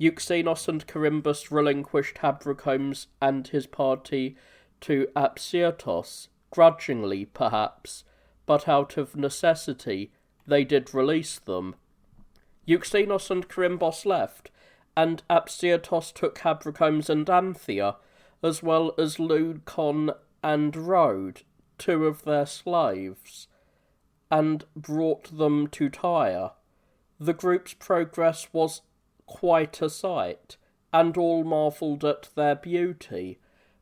Euxenos and Carimbos relinquished Habrocombs and his party to Apsyrtos, grudgingly perhaps, but out of necessity they did release them. Euxenos and Carimbos left, and Apsyrtos took Habrocombs and Anthea, as well as Leucon and Rhode, 2 of their slaves, and brought them to Tyre. The group's progress was quite a sight, and all marvelled at their beauty.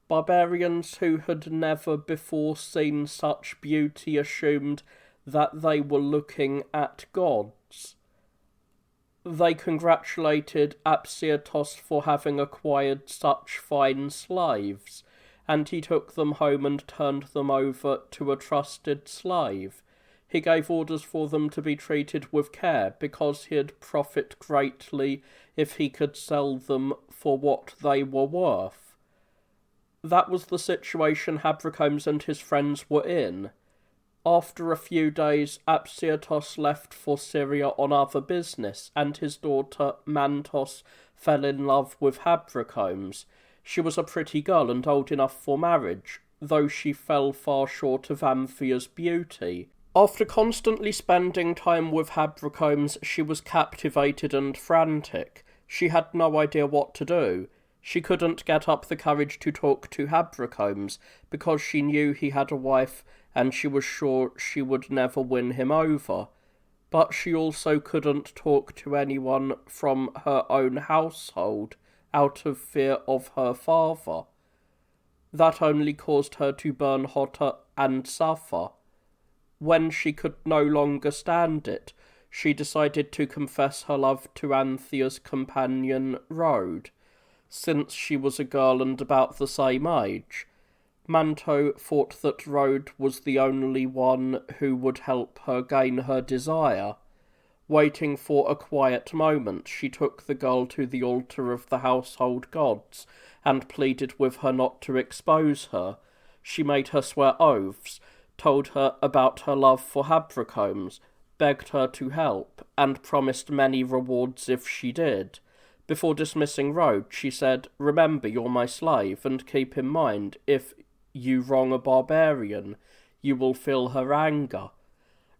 Barbarians who had never before seen such beauty assumed that they were looking at gods. They congratulated Apsyrtos for having acquired such fine slaves, and he took them home and turned them over to a trusted slave. He gave orders for them to be treated with care, because he'd profit greatly if he could sell them for what they were worth. That was the situation Habrocombs and his friends were in. After a few days, Apsyrtos left for Syria on other business, and his daughter Mantos fell in love with Habrocombs. She was a pretty girl and old enough for marriage, though she fell far short of Anthea's beauty. After constantly spending time with Habrocombs, she was captivated and frantic. She had no idea what to do. She couldn't get up the courage to talk to Habrocombs, because she knew he had a wife, and she was sure she would never win him over. But she also couldn't talk to anyone from her own household, out of fear of her father. That only caused her to burn hotter and suffer. When she could no longer stand it, she decided to confess her love to Anthea's companion Rhode, since she was a girl and about the same age. Manto thought that Rhode was the only one who would help her gain her desire. Waiting for a quiet moment, she took the girl to the altar of the household gods, and pleaded with her not to expose her. She made her swear oaths, told her about her love for Habrocombs, begged her to help, and promised many rewards if she did. Before dismissing Rhode, she said, "Remember, you're my slave, and keep in mind, if you wrong a barbarian, you will feel her anger."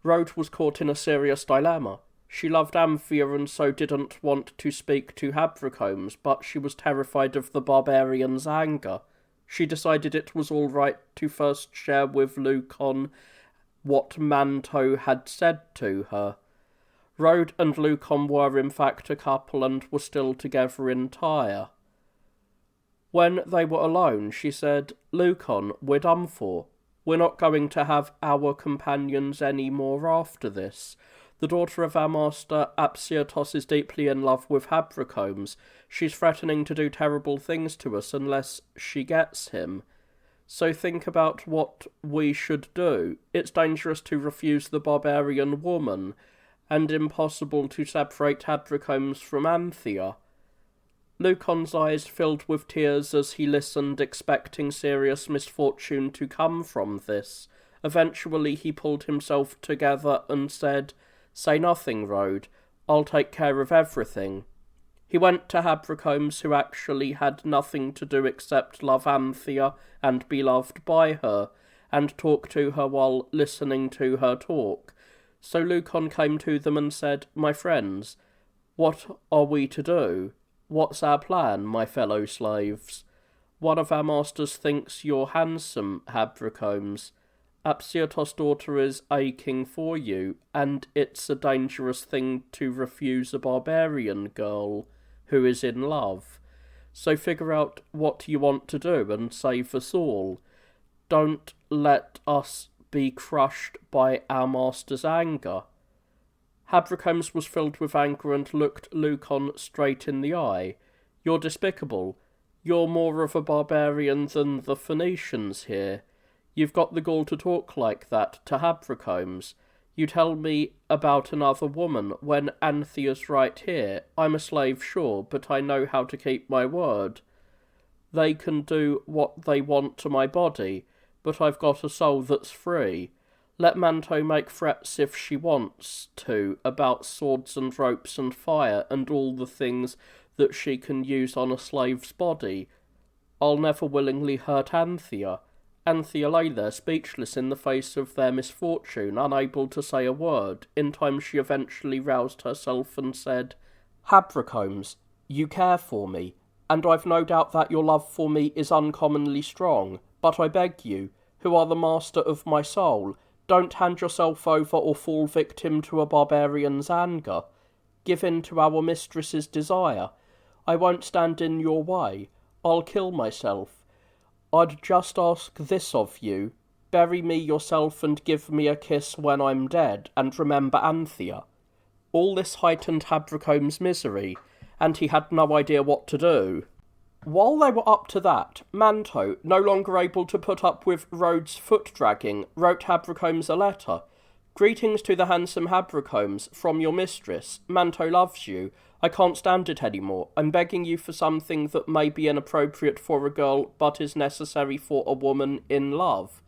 Rhode was caught in a serious dilemma. She loved Anthea and so didn't want to speak to Habrocombs, but she was terrified of the barbarian's anger. She decided it was all right to first share with Leucon what Manto had said to her. Rhode and Leucon were in fact a couple and were still together in Tyre. When they were alone, she said, "Leucon, we're done for. We're not going to have our companions any more after this. The daughter of our master, Apsyrtos, is deeply in love with Habrocombs. She's threatening to do terrible things to us unless she gets him. So think about what we should do. It's dangerous to refuse the barbarian woman, and impossible to separate Habrocombs from Anthea." Leucon's eyes filled with tears as he listened, expecting serious misfortune to come from this. Eventually he pulled himself together and said, "Say nothing, Rhode. I'll take care of everything." He went to Habrocombs, who actually had nothing to do except love Anthea and be loved by her, and talk to her while listening to her talk. So Leucon came to them and said, "My friends, what are we to do? What's our plan, my fellow slaves? One of our masters thinks you're handsome, Habrocombs. Apsyatos' daughter is aching for you, and it's a dangerous thing to refuse a barbarian girl who is in love. So figure out what you want to do and save us all. Don't let us be crushed by our master's anger." Habrocombs was filled with anger and looked Leucon straight in the eye. "You're despicable. You're more of a barbarian than the Phoenicians here. You've got the gall to talk like that to Habrocombs. You tell me about another woman when Anthea's right here. I'm a slave, sure, but I know how to keep my word. They can do what they want to my body, but I've got a soul that's free. Let Manto make threats if she wants to about swords and ropes and fire and all the things that she can use on a slave's body. I'll never willingly hurt Anthea." Anthea lay there, speechless in the face of their misfortune, unable to say a word. In time she eventually roused herself and said, "Habrocombs, you care for me, and I've no doubt that your love for me is uncommonly strong, but I beg you, who are the master of my soul, don't hand yourself over or fall victim to a barbarian's anger. Give in to our mistress's desire. I won't stand in your way. I'll kill myself. I'd just ask this of you. Bury me yourself and give me a kiss when I'm dead, and remember Anthea." All this heightened Habrocomb's misery, and he had no idea what to do. While they were up to that, Manto, no longer able to put up with Rhodes' foot-dragging, wrote Habrocombs a letter. "Greetings to the handsome Habrocombs, from your mistress. Manto loves you. I can't stand it any more. I'm begging you for something that may be inappropriate for a girl, but is necessary for a woman in love.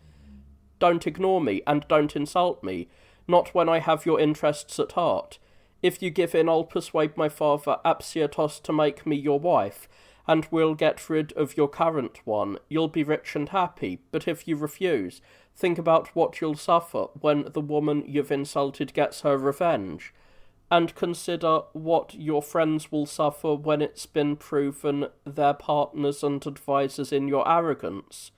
Don't ignore me, and don't insult me, not when I have your interests at heart. If you give in, I'll persuade my father Apsyatos to make me your wife, and we'll get rid of your current one. You'll be rich and happy, but if you refuse, think about what you'll suffer when the woman you've insulted gets her revenge. And consider what your friends will suffer when it's been proven they're partners and advisers in your arrogance."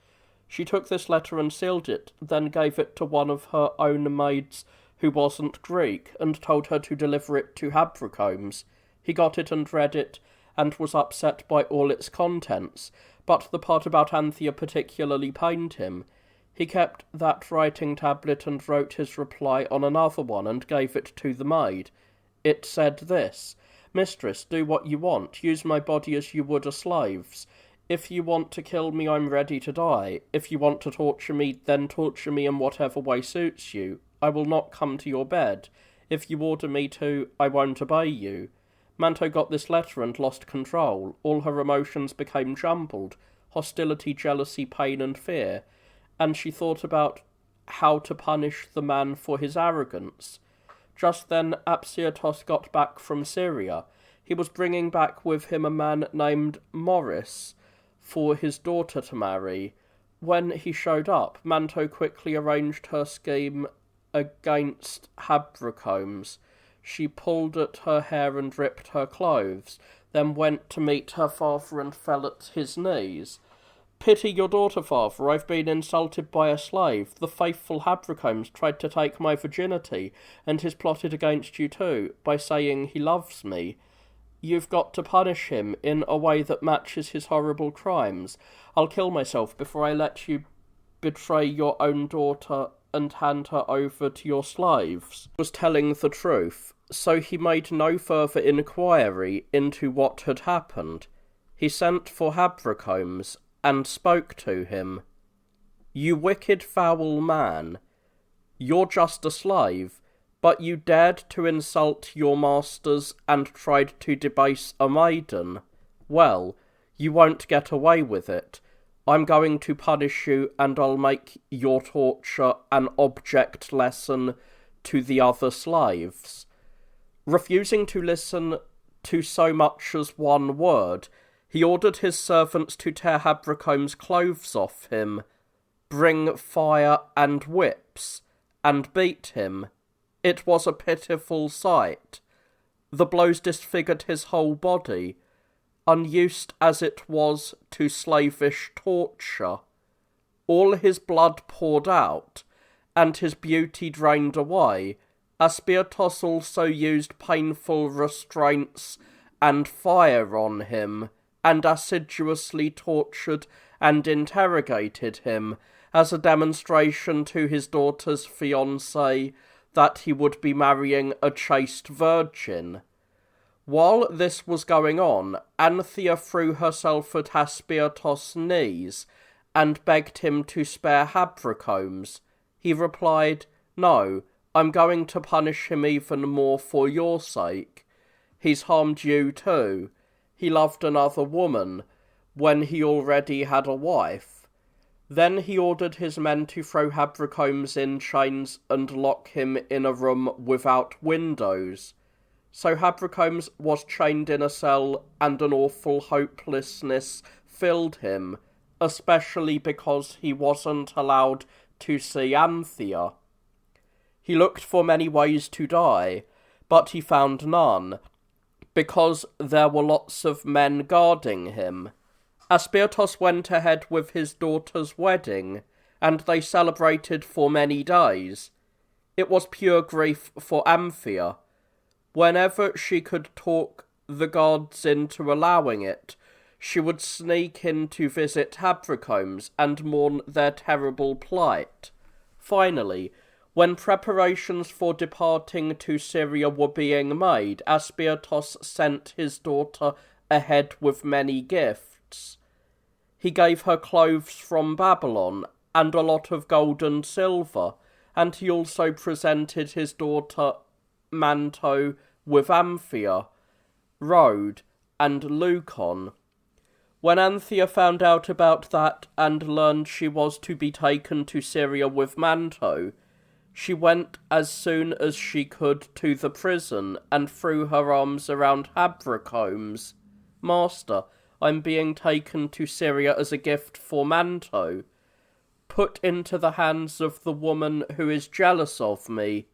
She took this letter and sealed it, then gave it to one of her own maids who wasn't Greek, and told her to deliver it to Habrocombs. He got it and read it, and was upset by all its contents, but the part about Anthea particularly pained him. He kept that writing tablet and wrote his reply on another one and gave it to the maid. It said this: "Mistress, do what you want. Use my body as you would a slave's. If you want to kill me, I'm ready to die. If you want to torture me, then torture me in whatever way suits you. I will not come to your bed. If you order me to, I won't obey you." Manto got this letter and lost control. All her emotions became jumbled: hostility, jealousy, pain, and fear. And she thought about how to punish the man for his arrogance. Just then Apsyatos got back from Syria. He was bringing back with him a man named Morris for his daughter to marry. When he showed up, Manto quickly arranged her scheme against Habrocombs. She pulled at her hair and ripped her clothes, then went to meet her father and fell at his knees. "Pity your daughter, father. I've been insulted by a slave. The faithful Habrocombs tried to take my virginity, and he's plotted against you too, by saying he loves me. You've got to punish him in a way that matches his horrible crimes. I'll kill myself before I let you betray your own daughter and hand her over to your slaves." Was telling the truth, so he made no further inquiry into what had happened. He sent for Habrocombs and spoke to him. "You wicked, foul man, you're just a slave, but you dared to insult your masters and tried to debase a maiden. Well, you won't get away with it. I'm going to punish you, and I'll make your torture an object lesson to the other slaves." Refusing to listen to so much as one word, he ordered his servants to tear Habrocombs' clothes off him, bring fire and whips, and beat him. It was a pitiful sight. The blows disfigured his whole body, unused as it was to slavish torture. All his blood poured out, and his beauty drained away, Asbiotos also used painful restraints and fire on him, and assiduously tortured and interrogated him as a demonstration to his daughter's fiancé that he would be marrying a chaste virgin. While this was going on, Anthea threw herself at Asbiotos' knees and begged him to spare Habracomes. He replied, "No, I'm going to punish him even more for your sake. He's harmed you too. He loved another woman when he already had a wife." Then he ordered his men to throw Habracomes in chains and lock him in a room without windows. So Habracomes was chained in a cell, and an awful hopelessness filled him, especially because he wasn't allowed to see Anthea. He looked for many ways to die, but he found none, because there were lots of men guarding him. Asbiotos went ahead with his daughter's wedding, and they celebrated for many days. It was pure grief for Anthea. Whenever she could talk the gods into allowing it, she would sneak in to visit Habracomes and mourn their terrible plight. Finally, when preparations for departing to Syria were being made, Asbiotos sent his daughter ahead with many gifts. He gave her clothes from Babylon and a lot of gold and silver, and he also presented his daughter Manto with Anthea, Rhode, and Leucon. When Anthea found out about that and learned she was to be taken to Syria with Manto, she went as soon as she could to the prison and threw her arms around Habracomes. "Master, I'm being taken to Syria as a gift for Manto. Put into the hands of the woman who is jealous of me,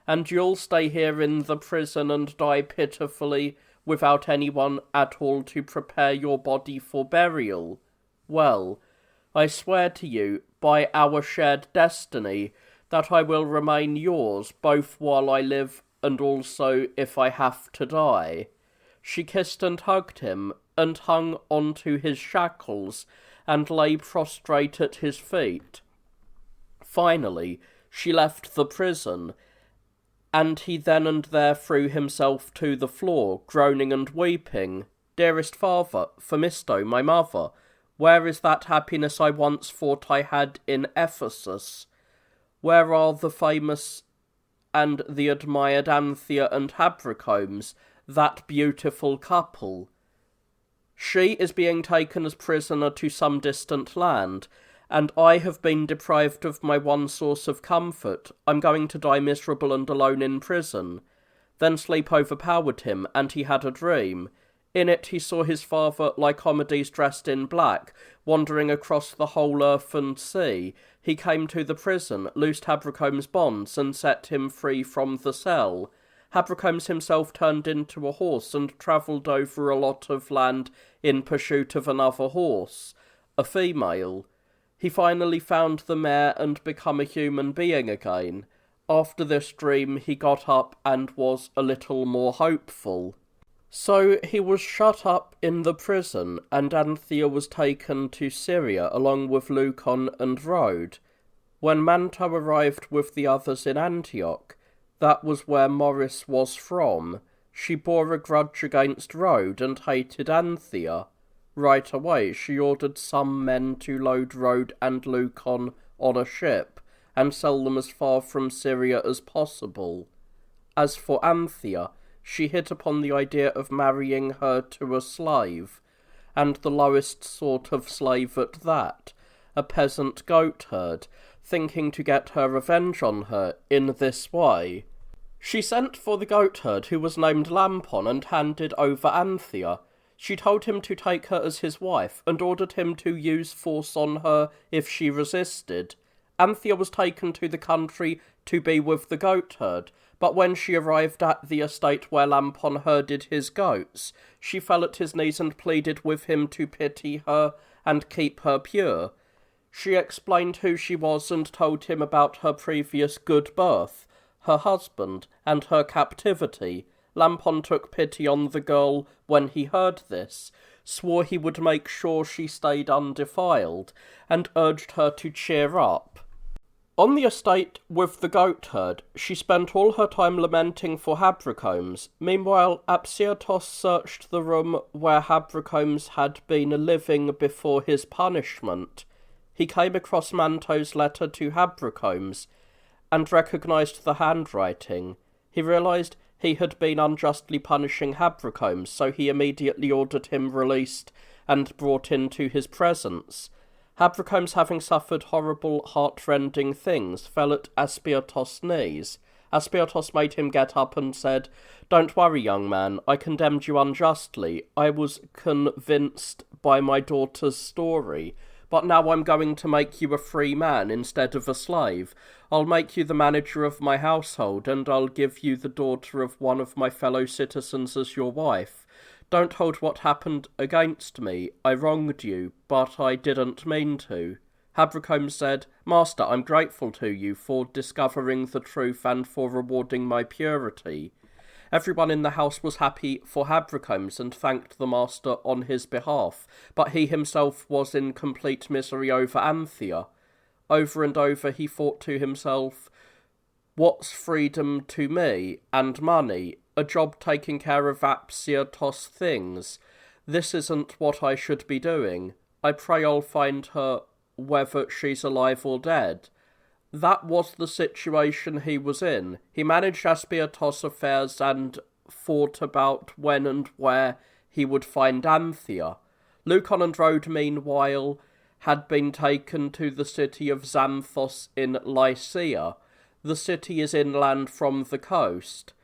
and you'll stay here in the prison and die pitifully without anyone at all to prepare your body for burial. Well, I swear to you, by our shared destiny, that I will remain yours both while I live and also if I have to die." She kissed and hugged him, and hung onto his shackles, and lay prostrate at his feet. Finally, she left the prison, and he then and there threw himself to the floor, groaning and weeping. "Dearest father, Themisto, my mother, where is that happiness I once thought I had in Ephesus? Where are the famous and the admired Anthea and Habracomes, that beautiful couple? She is being taken as prisoner to some distant land, and I have been deprived of my one source of comfort. I'm going to die miserable and alone in prison." Then sleep overpowered him, and he had a dream. In it he saw his father, Lycomedes, dressed in black, wandering across the whole earth and sea. He came to the prison, loosed Habracomes' bonds, and set him free from the cell. Habracomes himself turned into a horse and travelled over a lot of land in pursuit of another horse, a female. He finally found the mare and became a human being again. After this dream he got up and was a little more hopeful. So he was shut up in the prison, and Anthea was taken to Syria along with Leucon and Rhode. When Manto arrived with the others in Antioch, that was where Morris was from, she bore a grudge against Rhode and hated Anthea. Right away she ordered some men to load Rhode and Leucon on a ship and sell them as far from Syria as possible. As for Anthea, she hit upon the idea of marrying her to a slave, and the lowest sort of slave at that, a peasant goatherd, thinking to get her revenge on her in this way. She sent for the goatherd, who was named Lampon, and handed over Anthea. She told him to take her as his wife, and ordered him to use force on her if she resisted. Anthea was taken to the country to be with the goatherd, but when she arrived at the estate where Lampon herded his goats, she fell at his knees and pleaded with him to pity her and keep her pure. She explained who she was and told him about her previous good birth, her husband, and her captivity. Lampon took pity on the girl when he heard this, swore he would make sure she stayed undefiled, and urged her to cheer up. On the estate with the goatherd, she spent all her time lamenting for Habrocombes. Meanwhile, Apsyrtos searched the room where Habrocombes had been living before his punishment. He came across Manto's letter to Habrocombes, and recognised the handwriting. He realised he had been unjustly punishing Habrocombes, so he immediately ordered him released and brought into his presence. Habrocombes, having suffered horrible, heart-rending things, fell at Apsyrtos' knees. Apsyrtos made him get up and said, "Don't worry, young man, I condemned you unjustly. I was convinced by my daughter's story. But now I'm going to make you a free man instead of a slave. I'll make you the manager of my household, and I'll give you the daughter of one of my fellow citizens as your wife. Don't hold what happened against me. I wronged you, but I didn't mean to." Habrocombes said, "Master, I'm grateful to you for discovering the truth and for rewarding my purity." Everyone in the house was happy for Habrocombes and thanked the master on his behalf, but he himself was in complete misery over Anthea. Over and over he thought to himself, "What's freedom to me, and money? A job taking care of Apsyrtos things. This isn't what I should be doing. I pray I'll find her, whether she's alive or dead." That was the situation he was in. He managed Apsyrtos' affairs and thought about when and where he would find Anthea. Leucon and Rhode, meanwhile, had been taken to the city of Xanthos in Lycia. The city is inland from the coast.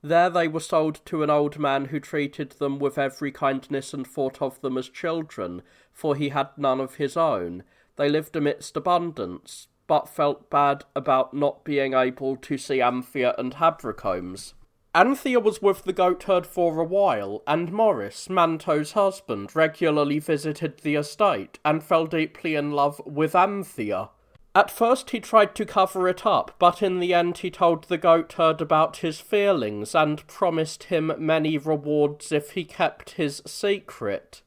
There they were sold to an old man who treated them with every kindness and thought of them as children, for he had none of his own. They lived amidst abundance, but felt bad about not being able to see Anthea and Habrocombes. Anthea was with the goatherd for a while, and Maurice, Manto's husband, regularly visited the estate, and fell deeply in love with Anthea. At first he tried to cover it up, but in the end he told the goatherd about his feelings, and promised him many rewards if he kept his secret.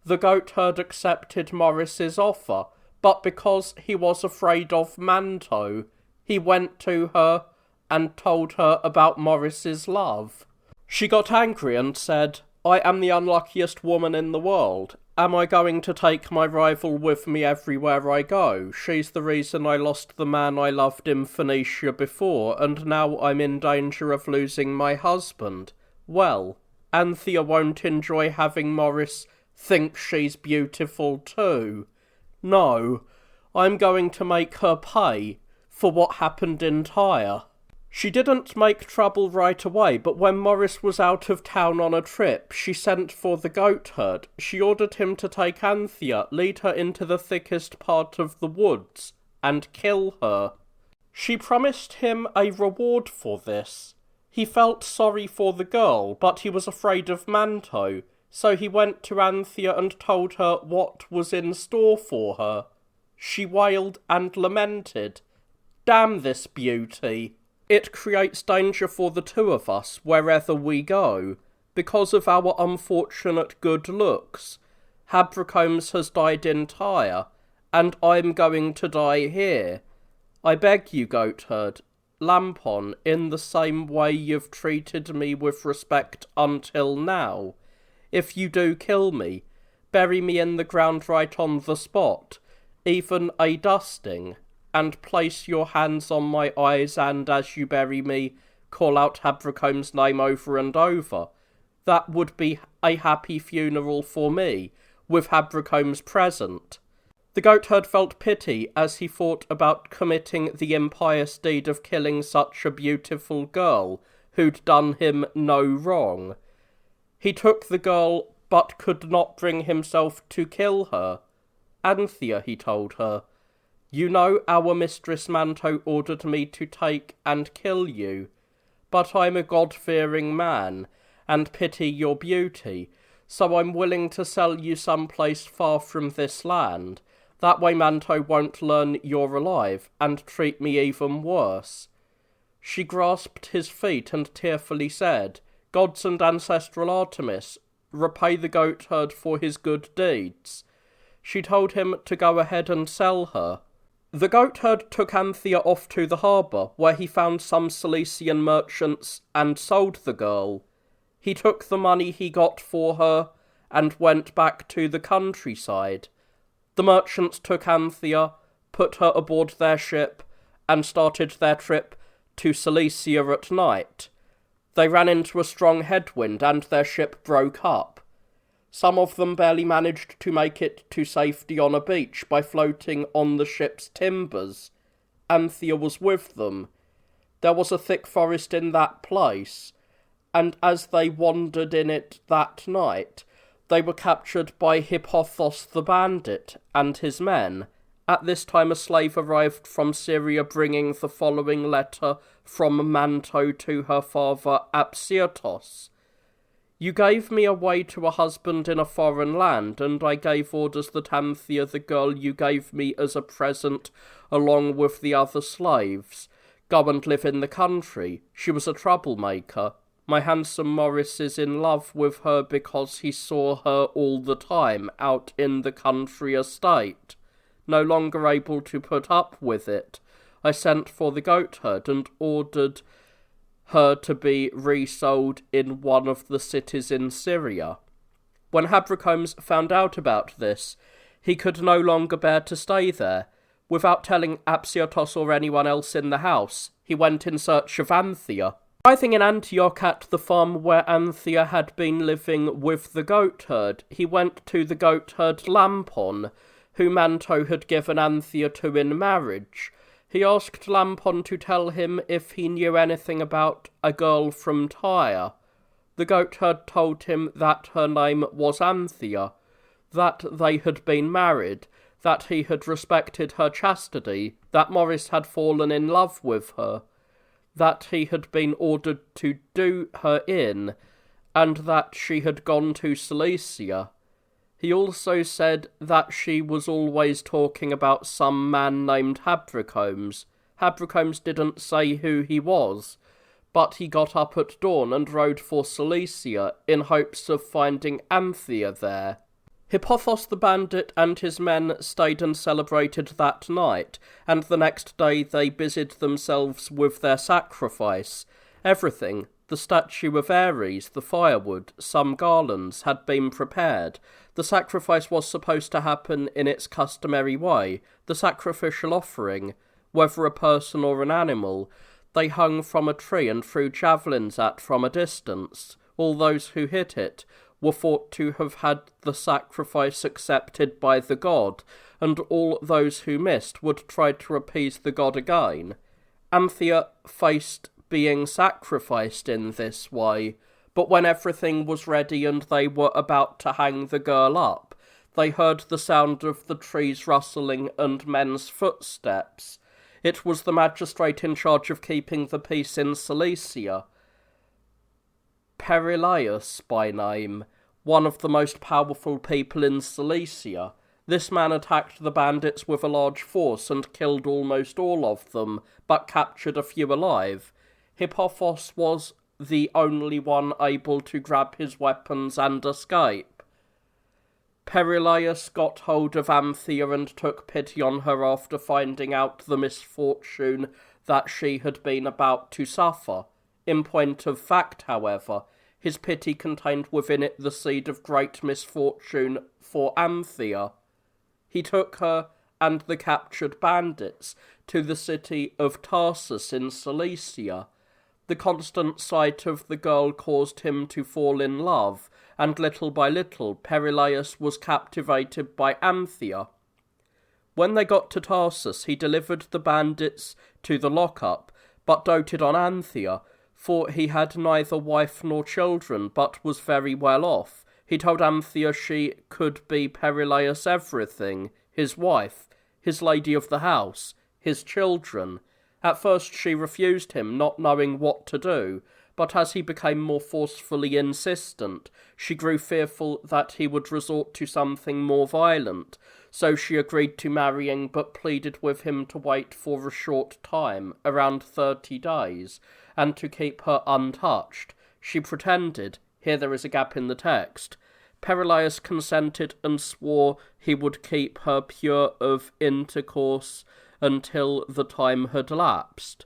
The goatherd accepted Maurice's offer, but because he was afraid of Manto, he went to her and told her about Maurice's love. She got angry and said, "I am the unluckiest woman in the world. Am I going to take my rival with me everywhere I go? She's the reason I lost the man I loved in Phoenicia before, and now I'm in danger of losing my husband. Well, Anthea won't enjoy having Maurice think she's beautiful too. No, I'm going to make her pay for what happened in Tyre." She didn't make trouble right away, but when Maurice was out of town on a trip, she sent for the goatherd. She ordered him to take Anthea, lead her into the thickest part of the woods, and kill her. She promised him a reward for this. He felt sorry for the girl, but he was afraid of Manto, so he went to Anthea and told her what was in store for her. She wailed and lamented, "Damn this beauty! It creates danger for the two of us wherever we go, because of our unfortunate good looks. Habrocombes has died in Tyre, and I'm going to die here. I beg you, goatherd, Lampon, in the same way you've treated me with respect until now. If you do kill me, bury me in the ground right on the spot, even a dusting, and place your hands on my eyes, and as you bury me, call out Habrocombes' name over and over. That would be a happy funeral for me, with Habrocombes present." The goatherd felt pity as he thought about committing the impious deed of killing such a beautiful girl who'd done him no wrong. He took the girl, but could not bring himself to kill her. "Anthea," he told her, "you know our mistress Manto ordered me to take and kill you, but I'm a God-fearing man, and pity your beauty, so I'm willing to sell you someplace far from this land. That way Manto won't learn you're alive and treat me even worse." She grasped his feet and tearfully said, "Gods and ancestral Artemis, repay the goatherd for his good deeds." She told him to go ahead and sell her. The goatherd took Anthea off to the harbour, where he found some Cilician merchants and sold the girl. He took the money he got for her and went back to the countryside. The merchants took Anthea, put her aboard their ship, and started their trip to Cilicia at night. They ran into a strong headwind and their ship broke up. Some of them barely managed to make it to safety on a beach by floating on the ship's timbers. Anthea was with them. There was a thick forest in that place, and as they wandered in it that night, they were captured by Hippothos the bandit and his men. At this time a slave arrived from Syria bringing the following letter from Manto to her father Apsyrtos. "You gave me away to a husband in a foreign land, and I gave orders that Anthea, the girl you gave me as a present, along with the other slaves, go and live in the country. She was a troublemaker. My handsome Morris is in love with her because he saw her all the time out in the country estate. No longer able to put up with it, I sent for the goatherd and ordered her to be resold in one of the cities in Syria. When Habracomes found out about this, he could no longer bear to stay there. Without telling Apsyrtos or anyone else in the house, he went in search of Anthea. Arriving in Antioch at the farm where Anthea had been living with the goatherd, he went to the goatherd Lampon, who Manto had given Anthea to in marriage. He asked Lampon to tell him if he knew anything about a girl from Tyre. The goatherd told him that her name was Anthea, that they had been married, that he had respected her chastity, that Morris had fallen in love with her, that he had been ordered to do her in, and that she had gone to Cilicia. He also said that she was always talking about some man named Habracomes. Habracomes didn't say who he was, but he got up at dawn and rode for Cilicia in hopes of finding Anthea there. Hippothos the bandit and his men stayed and celebrated that night, and the next day they busied themselves with their sacrifice. Everything, the statue of Ares, the firewood, some garlands, had been prepared. The sacrifice was supposed to happen in its customary way. The sacrificial offering, whether a person or an animal, they hung from a tree and threw javelins at from a distance. All those who hit it were thought to have had the sacrifice accepted by the god, and all those who missed would try to appease the god again. Anthea faced being sacrificed in this way, but when everything was ready and they were about to hang the girl up, they heard the sound of the trees rustling and men's footsteps. It was the magistrate in charge of keeping the peace in Cilicia, Perillaius by name, one of the most powerful people in Cilicia. This man attacked the bandits with a large force and killed almost all of them, but captured a few alive. Hippothos was the only one able to grab his weapons and escape. Perillaius got hold of Anthea and took pity on her after finding out the misfortune that she had been about to suffer. In point of fact, however, his pity contained within it the seed of great misfortune for Anthea. He took her and the captured bandits to the city of Tarsus in Cilicia. The constant sight of the girl caused him to fall in love, and little by little Perillaius was captivated by Anthea. When they got to Tarsus, he delivered the bandits to the lockup, but doted on Anthea, for he had neither wife nor children, but was very well off. He told Anthea she could be Perillaius' everything, his wife, his lady of the house, his children. At first she refused him, not knowing what to do, but as he became more forcefully insistent, she grew fearful that he would resort to something more violent, so she agreed to marrying but pleaded with him to wait for a short time, around 30 days, and to keep her untouched. She pretended, here there is a gap in the text, Perilius consented and swore he would keep her pure of intercourse until the time had lapsed.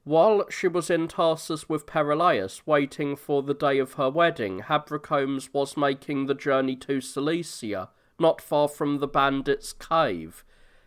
While she was in Tarsus with Perilius, waiting for the day of her wedding, Habrocomes was making the journey to Cilicia, not far from the bandits' cave.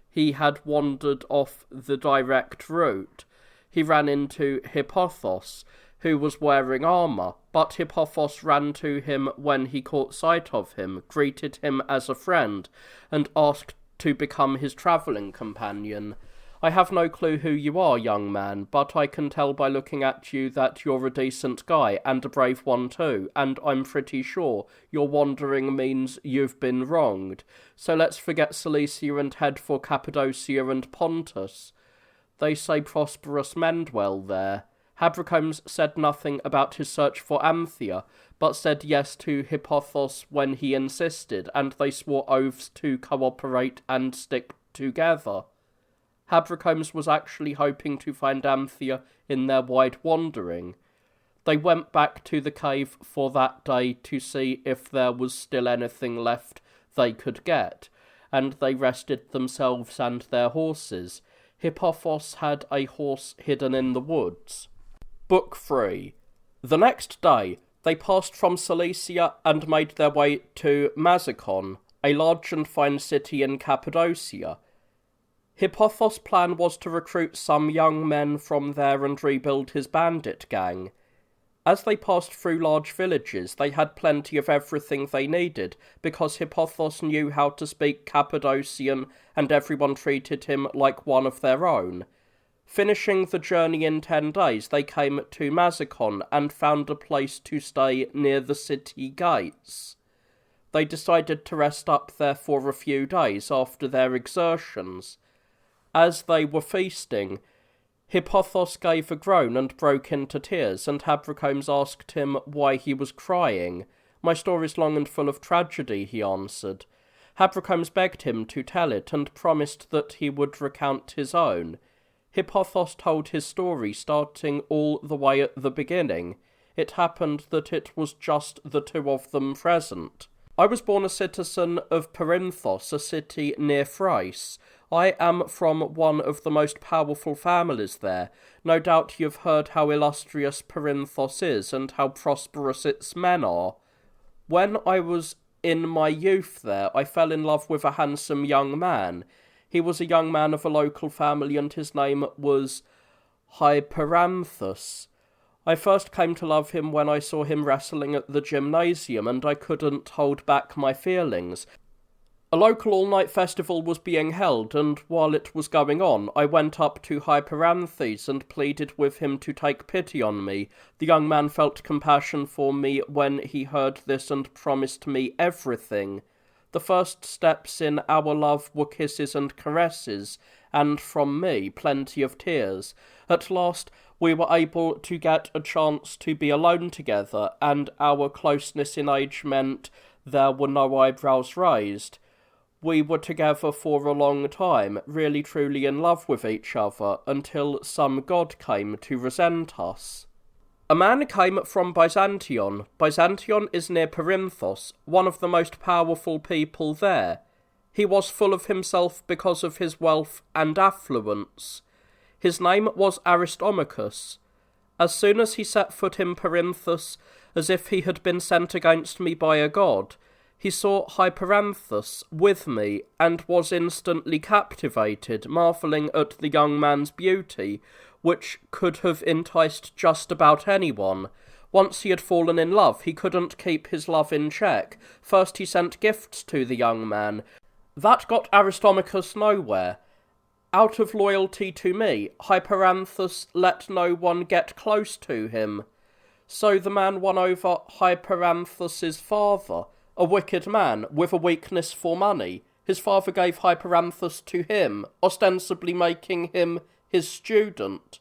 He had wandered off the direct route. He ran into Hippothos, who was wearing armour, but Hippothos ran to him when he caught sight of him, greeted him as a friend, and asked to become his travelling companion. I have no clue who you are, young man, but I can tell by looking at you that you're a decent guy, and a brave one too, and I'm pretty sure your wandering means you've been wronged. So let's forget Cilicia and head for Cappadocia and Pontus. They say prosperous men dwell there. Habrocomes said nothing about his search for Anthea, but said yes to Hippothos when he insisted, and they swore oaths to cooperate and stick together. Habrocomes was actually hoping to find Anthea in their wide wandering. They went back to the cave for that day to see if there was still anything left they could get, and they rested themselves and their horses. Hippothos had a horse hidden in the woods. Book 3. The next day, they passed from Cilicia and made their way to Mazikon, a large and fine city in Cappadocia. Hippothos' plan was to recruit some young men from there and rebuild his bandit gang. As they passed through large villages, they had plenty of everything they needed, because Hippothos knew how to speak Cappadocian, and everyone treated him like one of their own. Finishing the journey in 10 days, they came to Mazikon and found a place to stay near the city gates. They decided to rest up there for a few days after their exertions. As they were feasting, Hippothos gave a groan and broke into tears, and Habrocomes asked him why he was crying. "My story's long and full of tragedy," he answered. Habrocomes begged him to tell it, and promised that he would recount his own. Hippothos told his story, starting all the way at the beginning. It happened that it was just the two of them present. "I was born a citizen of Perinthos, a city near Thrace. I am from one of the most powerful families there. No doubt you've heard how illustrious Perinthos is, and how prosperous its men are. When I was in my youth there, I fell in love with a handsome young man. He was a young man of a local family, and his name was Hyperanthus. I first came to love him when I saw him wrestling at the gymnasium, and I couldn't hold back my feelings. A local all-night festival was being held, and while it was going on, I went up to Hyperanthes and pleaded with him to take pity on me. The young man felt compassion for me when he heard this and promised me everything. The first steps in our love were kisses and caresses, and from me, plenty of tears. At last, we were able to get a chance to be alone together, and our closeness in age meant there were no eyebrows raised. We were together for a long time, really truly in love with each other, until some god came to resent us. A man came from Byzantion. Byzantion is near Perinthos, one of the most powerful people there. He was full of himself because of his wealth and affluence. His name was Aristomachus. As soon as he set foot in Perinthos, as if he had been sent against me by a god, he saw Hyperanthus with me, and was instantly captivated, marvelling at the young man's beauty, which could have enticed just about anyone. Once he had fallen in love, he couldn't keep his love in check. First he sent gifts to the young man. That got Aristomachus nowhere. Out of loyalty to me, Hyperanthus let no one get close to him. So the man won over Hyperanthus's father, a wicked man with a weakness for money. His father gave Hyperanthus to him, ostensibly making him his student.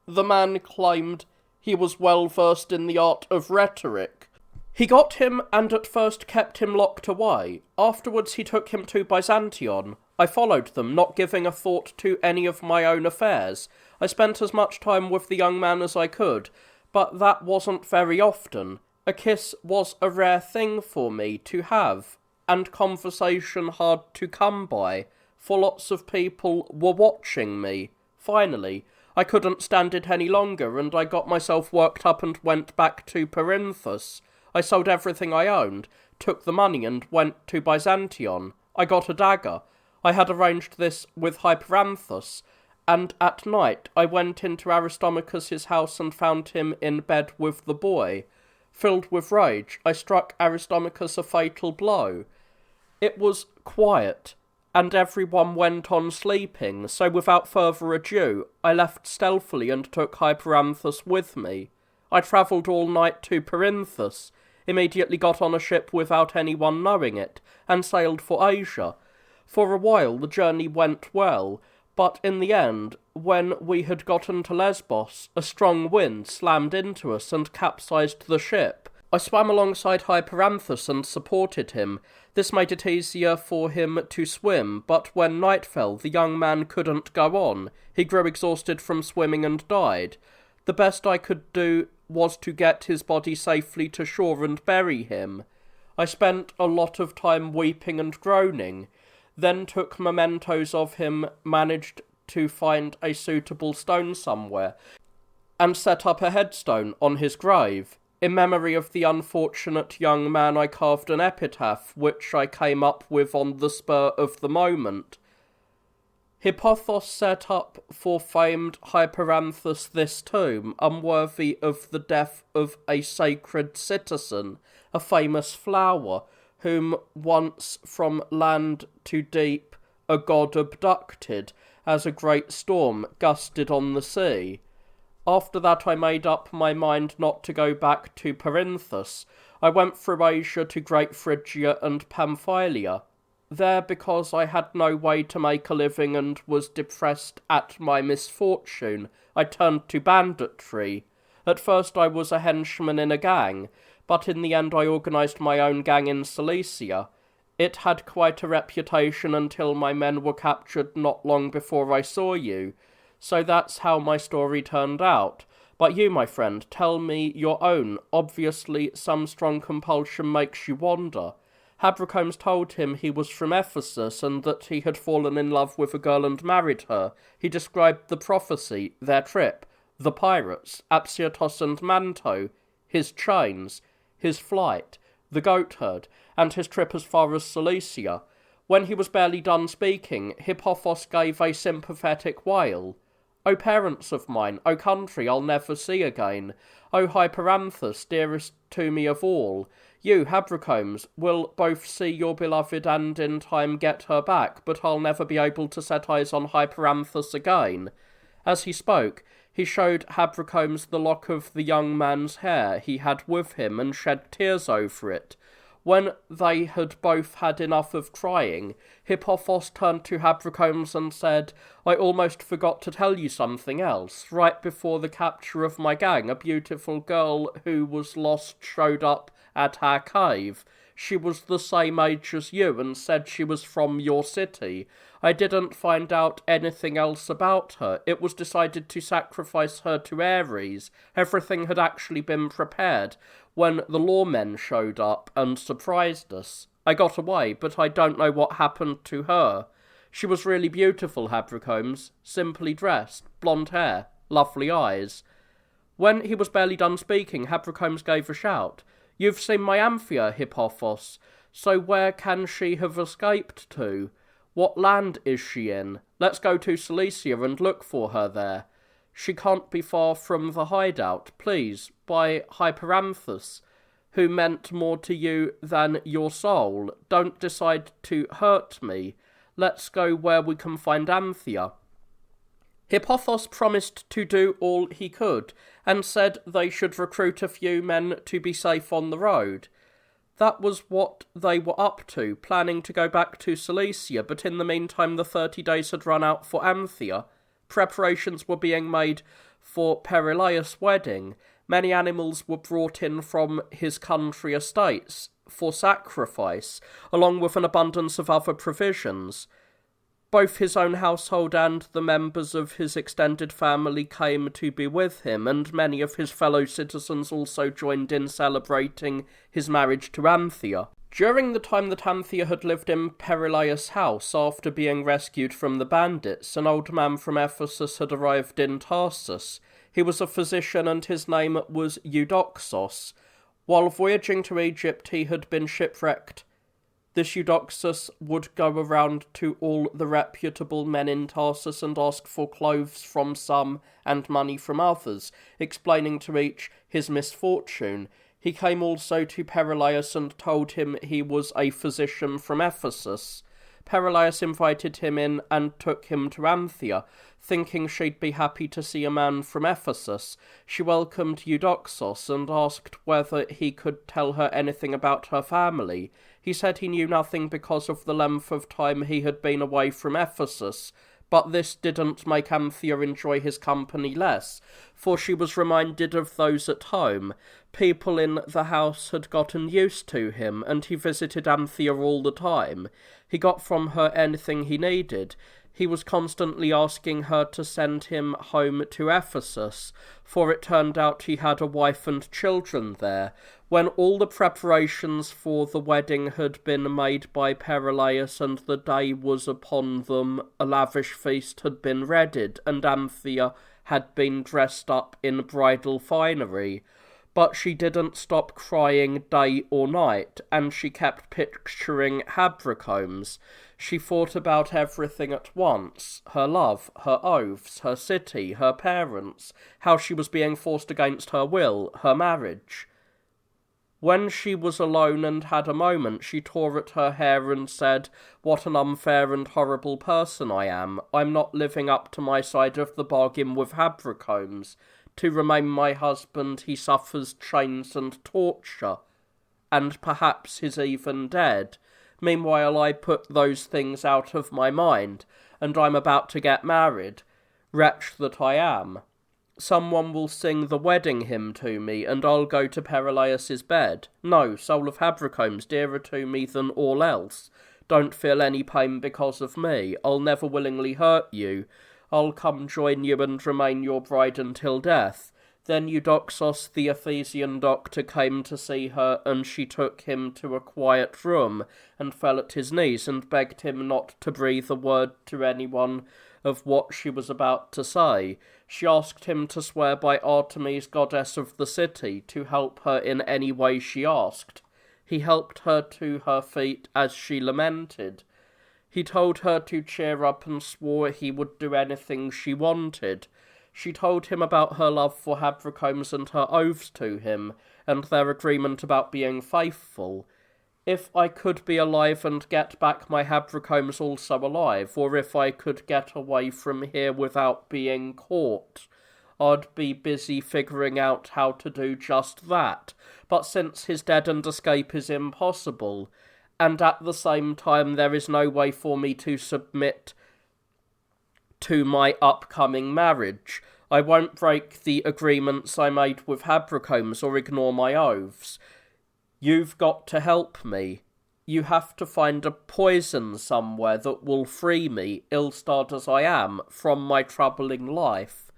The man claimed He was well versed in the art of rhetoric. He got him and at first kept him locked away. Afterwards he took him to Byzantion. I followed them, not giving a thought to any of my own affairs. I spent as much time with the young man as I could, but that wasn't very often. A kiss was a rare thing for me to have, and conversation hard to come by, for lots of people were watching me. Finally, I couldn't stand it any longer, and I got myself worked up and went back to Perinthus. I sold everything I owned, took the money and went to Byzantion. I got a dagger. I had arranged this with Hyperanthus, and at night I went into Aristomachus's house and found him in bed with the boy. Filled with rage, I struck Aristomachus a fatal blow. It was quiet, and everyone went on sleeping, so without further ado, I left stealthily and took Hyperanthus with me. I travelled all night to Perinthus, immediately got on a ship without anyone knowing it, and sailed for Asia. For a while the journey went well, but in the end, when we had gotten to Lesbos, a strong wind slammed into us and capsized the ship. I swam alongside Hyperanthus and supported him. This made it easier for him to swim, but when night fell, the young man couldn't go on. He grew exhausted from swimming and died. The best I could do was to get his body safely to shore and bury him. I spent a lot of time weeping and groaning, then took mementos of him, managed to find a suitable stone somewhere, and set up a headstone on his grave. In memory of the unfortunate young man I carved an epitaph, which I came up with on the spur of the moment. Hippothos set up for famed Hyperanthus this tomb, unworthy of the death of a sacred citizen, a famous flower, whom once from land to deep a god abducted, as a great storm gusted on the sea. After that I made up my mind not to go back to Perinthus. I went through Asia to Great Phrygia and Pamphylia. There, because I had no way to make a living and was depressed at my misfortune, I turned to banditry. At first I was a henchman in a gang, but in the end I organised my own gang in Cilicia. It had quite a reputation until my men were captured not long before I saw you. So that's how my story turned out. But you, my friend, tell me your own. Obviously some strong compulsion makes you wander. Habrocombes told him he was from Ephesus and that he had fallen in love with a girl and married her. He described the prophecy, their trip, the pirates, Apsiotos and Manto, his chains, his flight, the goatherd, and his trip as far as Cilicia. When he was barely done speaking, Hippothos gave a sympathetic wail. O parents of mine, O country I'll never see again, O Hyperanthus, dearest to me of all, you, Habrocombes, will both see your beloved and in time get her back, but I'll never be able to set eyes on Hyperanthus again. As he spoke, he showed Habrocombes the lock of the young man's hair he had with him and shed tears over it. When they had both had enough of crying, Hippothos turned to Habrocombes and said, I almost forgot to tell you something else. Right before the capture of my gang, a beautiful girl who was lost showed up at our cave. She was the same age as you and said she was from your city. I didn't find out anything else about her. It was decided to sacrifice her to Ares. Everything had actually been prepared when the lawmen showed up and surprised us. I got away, but I don't know what happened to her. She was really beautiful, Habrocombes, simply dressed, blonde hair, lovely eyes. When he was barely done speaking, Habrocombes gave a shout. You've seen my Amphia, Hippothos, so where can she have escaped to? What land is she in? Let's go to Cilicia and look for her there. She can't be far from the hideout, please, by Hyperanthus, who meant more to you than your soul. Don't decide to hurt me. Let's go where we can find Amphia. Hippothos promised to do all he could, and said they should recruit a few men to be safe on the road. That was what they were up to, planning to go back to Cilicia, but in the meantime the 30 days had run out for Amphia. Preparations were being made for Perilaus' wedding. Many animals were brought in from his country estates for sacrifice, along with an abundance of other provisions. Both his own household and the members of his extended family came to be with him, and many of his fellow citizens also joined in celebrating his marriage to Anthea. During the time that Anthea had lived in Perillaius' house after being rescued from the bandits, an old man from Ephesus had arrived in Tarsus. He was a physician and his name was Eudoxos. While voyaging to Egypt he had been shipwrecked. This Eudoxus would go around to all the reputable men in Tarsus and ask for clothes from some and money from others, explaining to each his misfortune. He came also to Perillaius and told him he was a physician from Ephesus. Perillaius invited him in and took him to Anthea, thinking she'd be happy to see a man from Ephesus. She welcomed Eudoxos and asked whether he could tell her anything about her family. He said he knew nothing because of the length of time he had been away from Ephesus, but this didn't make Anthea enjoy his company less, for she was reminded of those at home. People in the house had gotten used to him, and he visited Anthea all the time. He got from her anything he needed. He was constantly asking her to send him home to Ephesus, for it turned out he had a wife and children there. When all the preparations for the wedding had been made by Perillaius and the day was upon them, a lavish feast had been readied, and Anthea had been dressed up in bridal finery. But she didn't stop crying day or night, and she kept picturing Habracomes. She thought about everything at once: her love, her oaths, her city, her parents, how she was being forced against her will, her marriage. When she was alone and had a moment, she tore at her hair and said, "What an unfair and horrible person I am. I'm not living up to my side of the bargain with Habracomes. To remain my husband he suffers chains and torture, and perhaps is even dead. Meanwhile I put those things out of my mind, and I'm about to get married. Wretch that I am. Someone will sing the wedding hymn to me, and I'll go to Perillaius' bed. No, soul of Habracomes, dearer to me than all else. Don't feel any pain because of me. I'll never willingly hurt you. I'll come join you and remain your bride until death." Then Eudoxos, the Ephesian doctor, came to see her, and she took him to a quiet room, and fell at his knees, and begged him not to breathe a word to anyone of what she was about to say. She asked him to swear by Artemis, goddess of the city, to help her in any way she asked. He helped her to her feet as she lamented. He told her to cheer up and swore he would do anything she wanted. She told him about her love for Habracomes and her oaths to him, and their agreement about being faithful. If I could be alive and get back my Habracomes also alive, or if I could get away from here without being caught, I'd be busy figuring out how to do just that. But since he's dead and escape is impossible, and at the same time there is no way for me to submit to my upcoming marriage, I won't break the agreements I made with Habracomes or ignore my oaths. You've got to help me. You have to find a poison somewhere that will free me, ill-starred as I am, from my troubling life.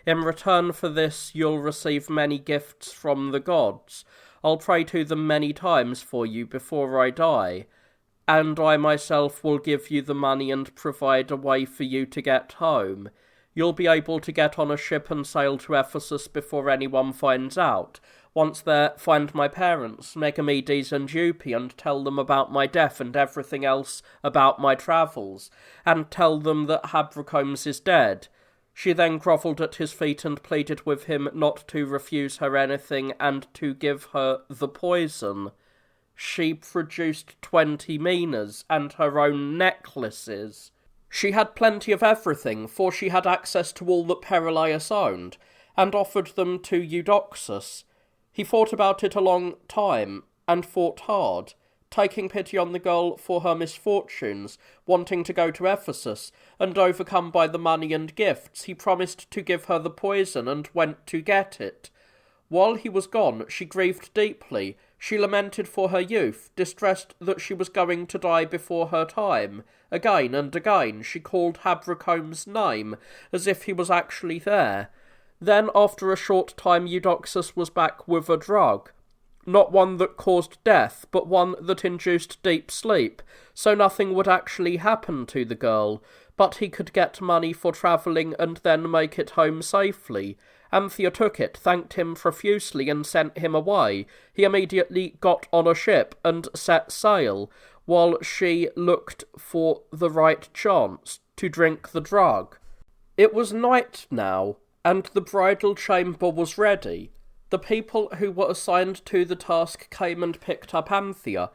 In return for this, you'll receive many gifts from the gods. I'll pray to them many times for you before I die, and I myself will give you the money and provide a way for you to get home. You'll be able to get on a ship and sail to Ephesus before anyone finds out. Once there, find my parents, Megamedes and Eupe, and tell them about my death and everything else about my travels, and tell them that Habracomes is dead." She then grovelled at his feet and pleaded with him not to refuse her anything and to give her the poison. She produced 20 minas and her own necklaces. She had plenty of everything, for she had access to all that Perillaius owned, and offered them to Eudoxus. He thought about it a long time, and fought hard, taking pity on the girl for her misfortunes, wanting to go to Ephesus, and overcome by the money and gifts, he promised to give her the poison and went to get it. While he was gone, she grieved deeply. She lamented for her youth, distressed that she was going to die before her time. Again and again she called Habrocombe's name, as if he was actually there. Then, after a short time, Eudoxus was back with a drug. Not one that caused death, but one that induced deep sleep, so nothing would actually happen to the girl, but he could get money for travelling and then make it home safely. Anthea took it, thanked him profusely, and sent him away. He immediately got on a ship and set sail, while she looked for the right chance to drink the drug. It was night now, and the bridal chamber was ready. The people who were assigned to the task came and picked up Anthea.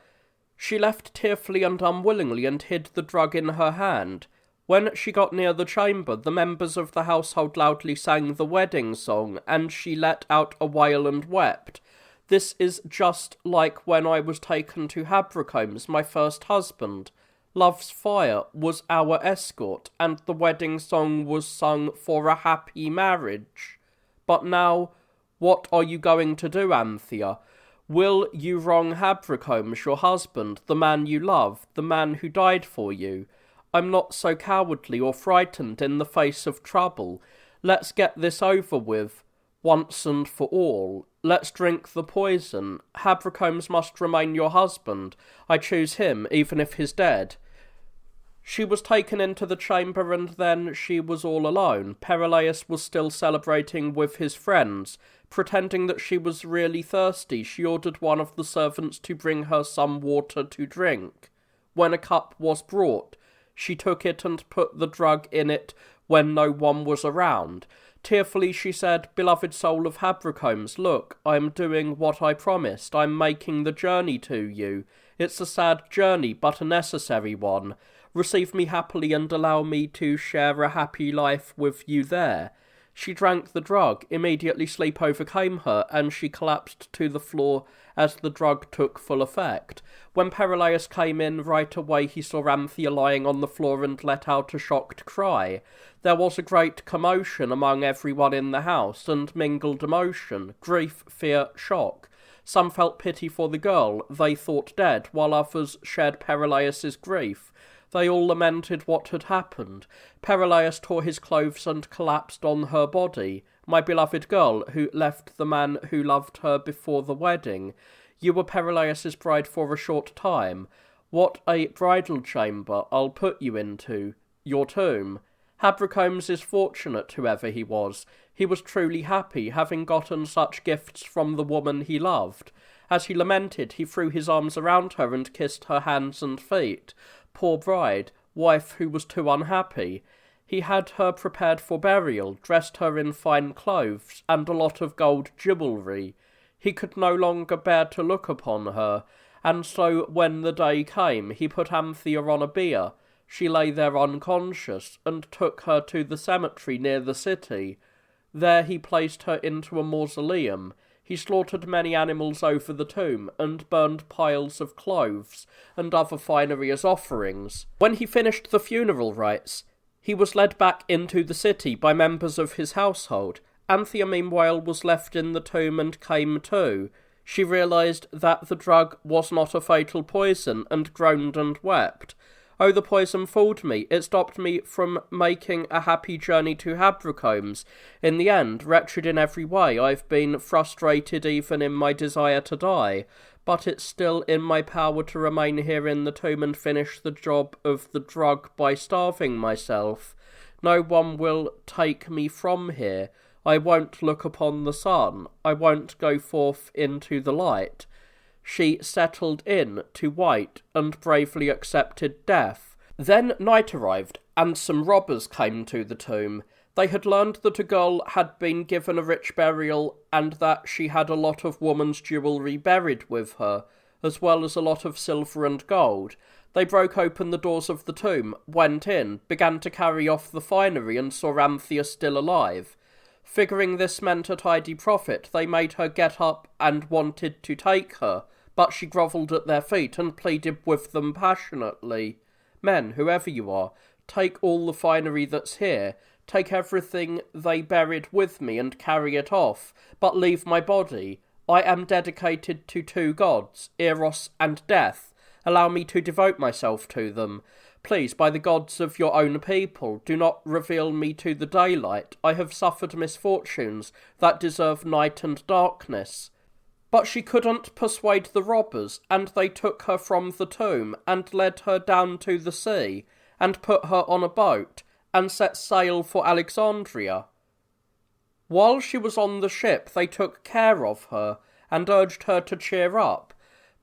She left tearfully and unwillingly and hid the drug in her hand. When she got near the chamber, the members of the household loudly sang the wedding song, and she let out a wail and wept. This is just like when I was taken to Habrocombe's, my first husband. Love's fire was our escort, and the wedding song was sung for a happy marriage. But now, what are you going to do, Anthea? Will you wrong Habrocombe, your husband, the man you love, the man who died for you? I'm not so cowardly or frightened in the face of trouble. Let's get this over with, once and for all. Let's drink the poison. Habrocombe must remain your husband. I choose him, even if he's dead. She was taken into the chamber, and then she was all alone. Perillaius was still celebrating with his friends. Pretending that she was really thirsty, she ordered one of the servants to bring her some water to drink. When a cup was brought, she took it and put the drug in it when no one was around. Tearfully she said, "Beloved soul of Habrocombe's, look, I am doing what I promised. I'm making the journey to you. It's a sad journey, but a necessary one. Receive me happily and allow me to share a happy life with you there." She drank the drug. Immediately sleep overcame her, and she collapsed to the floor as the drug took full effect. When Perillaius came in, right away he saw Anthea lying on the floor and let out a shocked cry. There was a great commotion among everyone in the house, and mingled emotion, grief, fear, shock. Some felt pity for the girl, they thought dead, while others shared Perillaius's grief. They all lamented what had happened. Perillaius tore his clothes and collapsed on her body. My beloved girl, who left the man who loved her before the wedding. You were Perillaius's bride for a short time. What a bridal chamber I'll put you into. Your tomb. Habrocombe is fortunate, whoever he was. He was truly happy, having gotten such gifts from the woman he loved. As he lamented, he threw his arms around her and kissed her hands and feet. Poor bride, wife who was too unhappy. He had her prepared for burial, dressed her in fine clothes, and a lot of gold jewellery. He could no longer bear to look upon her, and so when the day came, he put Anthea on a bier. She lay there unconscious, and took her to the cemetery near the city. There he placed her into a mausoleum. He slaughtered many animals over the tomb, and burned piles of clothes and other finery as offerings. When he finished the funeral rites, he was led back into the city by members of his household. Anthea meanwhile was left in the tomb and came to. She realised that the drug was not a fatal poison, and groaned and wept. "Oh, the poison fooled me. It stopped me from making a happy journey to Habrocombe's. In the end, wretched in every way, I've been frustrated even in my desire to die. But it's still in my power to remain here in the tomb and finish the job of the drug by starving myself. No one will take me from here. I won't look upon the sun. I won't go forth into the light." She settled in to wait, and bravely accepted death. Then night arrived, and some robbers came to the tomb. They had learned that a girl had been given a rich burial, and that she had a lot of woman's jewellery buried with her, as well as a lot of silver and gold. They broke open the doors of the tomb, went in, began to carry off the finery, and saw Anthea still alive. Figuring this meant a tidy profit, they made her get up and wanted to take her, but she grovelled at their feet and pleaded with them passionately. "Men, whoever you are, take all the finery that's here. take everything they buried with me and carry it off, but leave my body. I am dedicated to two gods, Eros and Death. Allow me to devote myself to them. Please, by the gods of your own people, do not reveal me to the daylight. I have suffered misfortunes that deserve night and darkness. But she couldn't persuade the robbers, and they took her from the tomb, and led her down to the sea, and put her on a boat, and set sail for Alexandria. While she was on the ship, they took care of her, and urged her to cheer up.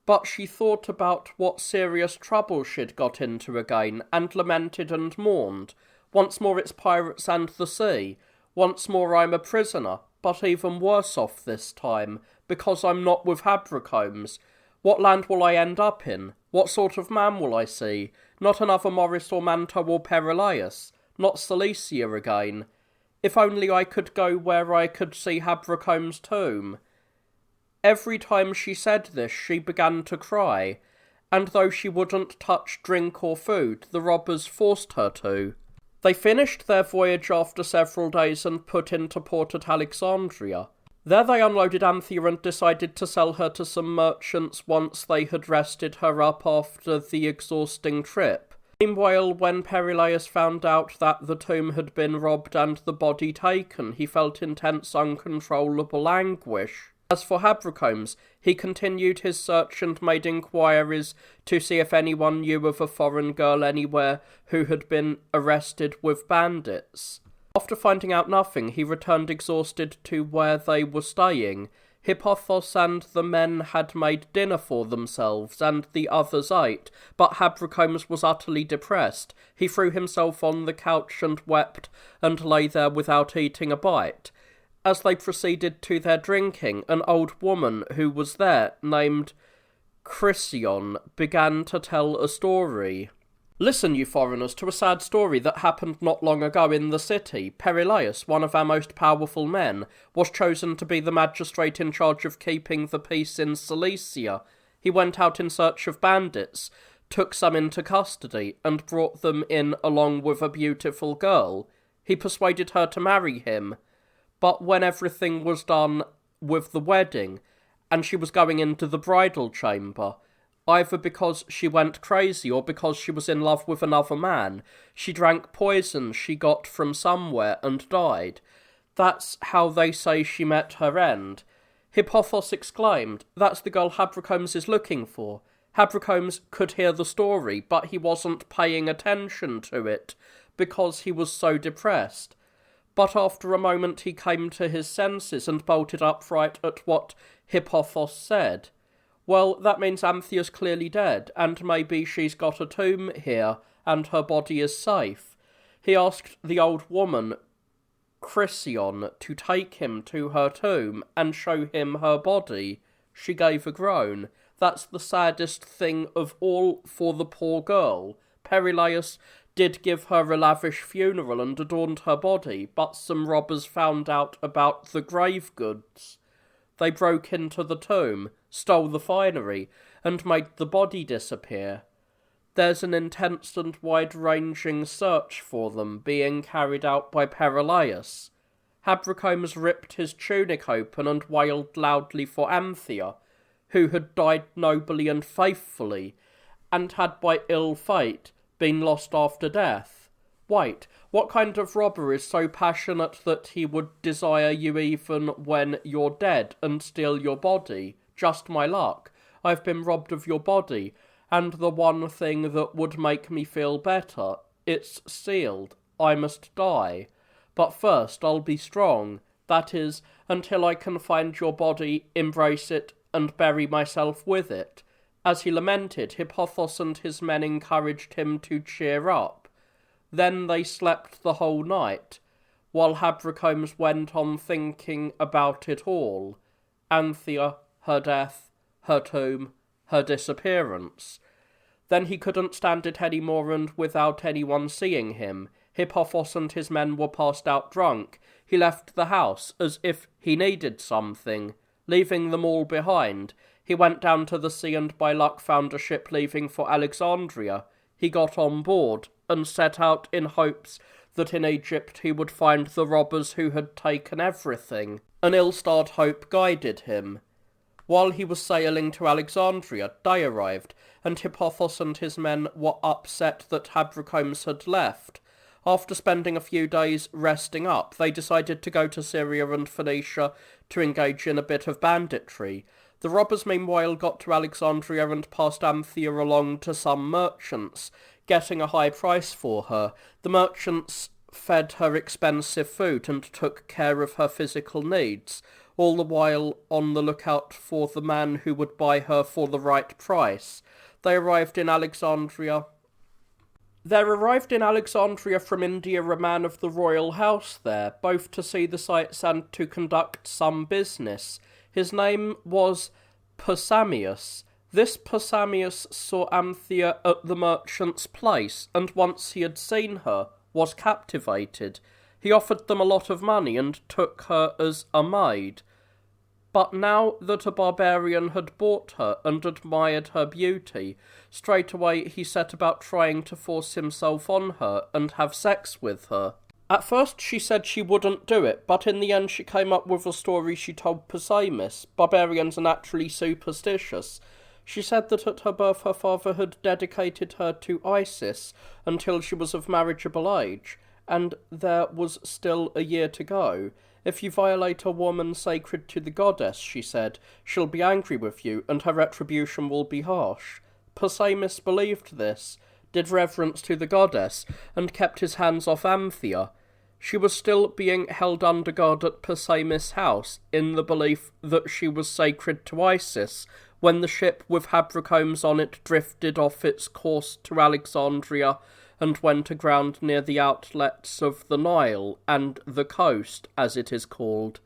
But she thought about what serious trouble she'd got into again, and lamented and mourned. Once more it's pirates and the sea. Once more I'm a prisoner, but even worse off this time, because I'm not with Habracombs. What land will I end up in? What sort of man will I see? Not another Morris or Manto or Perillaius. Not Cilicia again. If only I could go where I could see Habracomb's tomb. Every time she said this, she began to cry, and though she wouldn't touch drink or food, the robbers forced her to. They finished their voyage after several days and put into port at Alexandria. There they unloaded Anthea and decided to sell her to some merchants once they had rested her up after the exhausting trip. Meanwhile, when Perillaius found out that the tomb had been robbed and the body taken, he felt intense uncontrollable anguish. As for Habracombs, he continued his search and made inquiries to see if anyone knew of a foreign girl anywhere who had been arrested with bandits. After finding out nothing, he returned exhausted to where they were staying. Hippothos and the men had made dinner for themselves, and the others ate, but Habracombs was utterly depressed. He threw himself on the couch and wept, and lay there without eating a bite. As they proceeded to their drinking, an old woman who was there, named Chrysion, began to tell a story. Listen, you foreigners, to a sad story that happened not long ago in the city. Perillaius, one of our most powerful men, was chosen to be the magistrate in charge of keeping the peace in Cilicia. He went out in search of bandits, took some into custody, and brought them in along with a beautiful girl. He persuaded her to marry him. But when everything was done with the wedding, and she was going into the bridal chamber, either because she went crazy or because she was in love with another man, she drank poison she got from somewhere and died. That's how they say she met her end. Hippothos exclaimed, "That's the girl Habracombs is looking for." Habracombs could hear the story, but he wasn't paying attention to it, because he was so depressed. But after a moment he came to his senses and bolted upright at what Hippothos said. "Well, that means Anthea's clearly dead, and maybe she's got a tomb here, and her body is safe." He asked the old woman, Chrysion, to take him to her tomb and show him her body. She gave a groan. That's the saddest thing of all for the poor girl. Perillaius did give her a lavish funeral and adorned her body, but some robbers found out about the grave goods. They broke into the tomb, stole the finery, and made the body disappear. There's an intense and wide-ranging search for them being carried out by Perillaius. Habracombs ripped his tunic open and wailed loudly for Anthea, who had died nobly and faithfully, and had by ill fate been lost after death. Wait, what kind of robber is so passionate that he would desire you even when you're dead and steal your body? Just my luck. I've been robbed of your body, and the one thing that would make me feel better, it's sealed. I must die. But first I'll be strong. That is, until I can find your body, embrace it, and bury myself with it. As he lamented, Hippothos and his men encouraged him to cheer up. Then they slept the whole night, while Habracombs went on thinking about it all. Anthea, her death, her tomb, her disappearance. Then he couldn't stand it any more, and without anyone seeing him, Hippothos and his men were passed out drunk. He left the house as if he needed something. Leaving them all behind, he went down to the sea and by luck found a ship leaving for Alexandria. He got on board and set out in hopes that in Egypt he would find the robbers who had taken everything. An ill-starred hope guided him. While he was sailing to Alexandria, day arrived, and Hippothos and his men were upset that Habrocomes had left. After spending a few days resting up, they decided to go to Syria and Phoenicia to engage in a bit of banditry. The robbers meanwhile got to Alexandria and passed Anthea along to some merchants, getting a high price for her. The merchants fed her expensive food and took care of her physical needs, all the while on the lookout for the man who would buy her for the right price. There arrived in Alexandria from India a man of the royal house there, both to see the sights and to conduct some business. His name was Pausanias. This Pausanias saw Anthea at the merchant's place, and once he had seen her, was captivated. He offered them a lot of money and took her as a maid. But now that a barbarian had bought her and admired her beauty, straightway he set about trying to force himself on her and have sex with her. At first she said she wouldn't do it, but in the end she came up with a story she told Pausanias. Barbarians are naturally superstitious. She said that at her birth her father had dedicated her to Isis until she was of marriageable age, and there was still a year to go. If you violate a woman sacred to the goddess, she said, she'll be angry with you, and her retribution will be harsh. Pausanias believed this, did reverence to the goddess, and kept his hands off Anthea. She was still being held under guard at Pausanias' house, in the belief that she was sacred to Isis, when the ship with Habrocomes on it drifted off its course to Alexandria, and went aground near the outlets of the Nile and the coast, as it is called.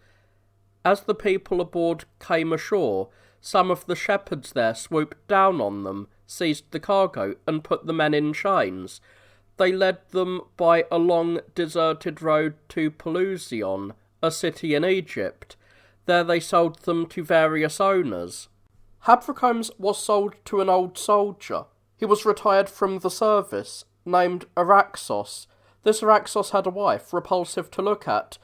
As the people aboard came ashore, some of the shepherds there swooped down on them, seized the cargo, and put the men in chains. They led them by a long deserted road to Pelusion, a city in Egypt. There they sold them to various owners. Habrocomes was sold to an old soldier. He was retired from the service, named Araxos. This Araxos had a wife, repulsive to look at,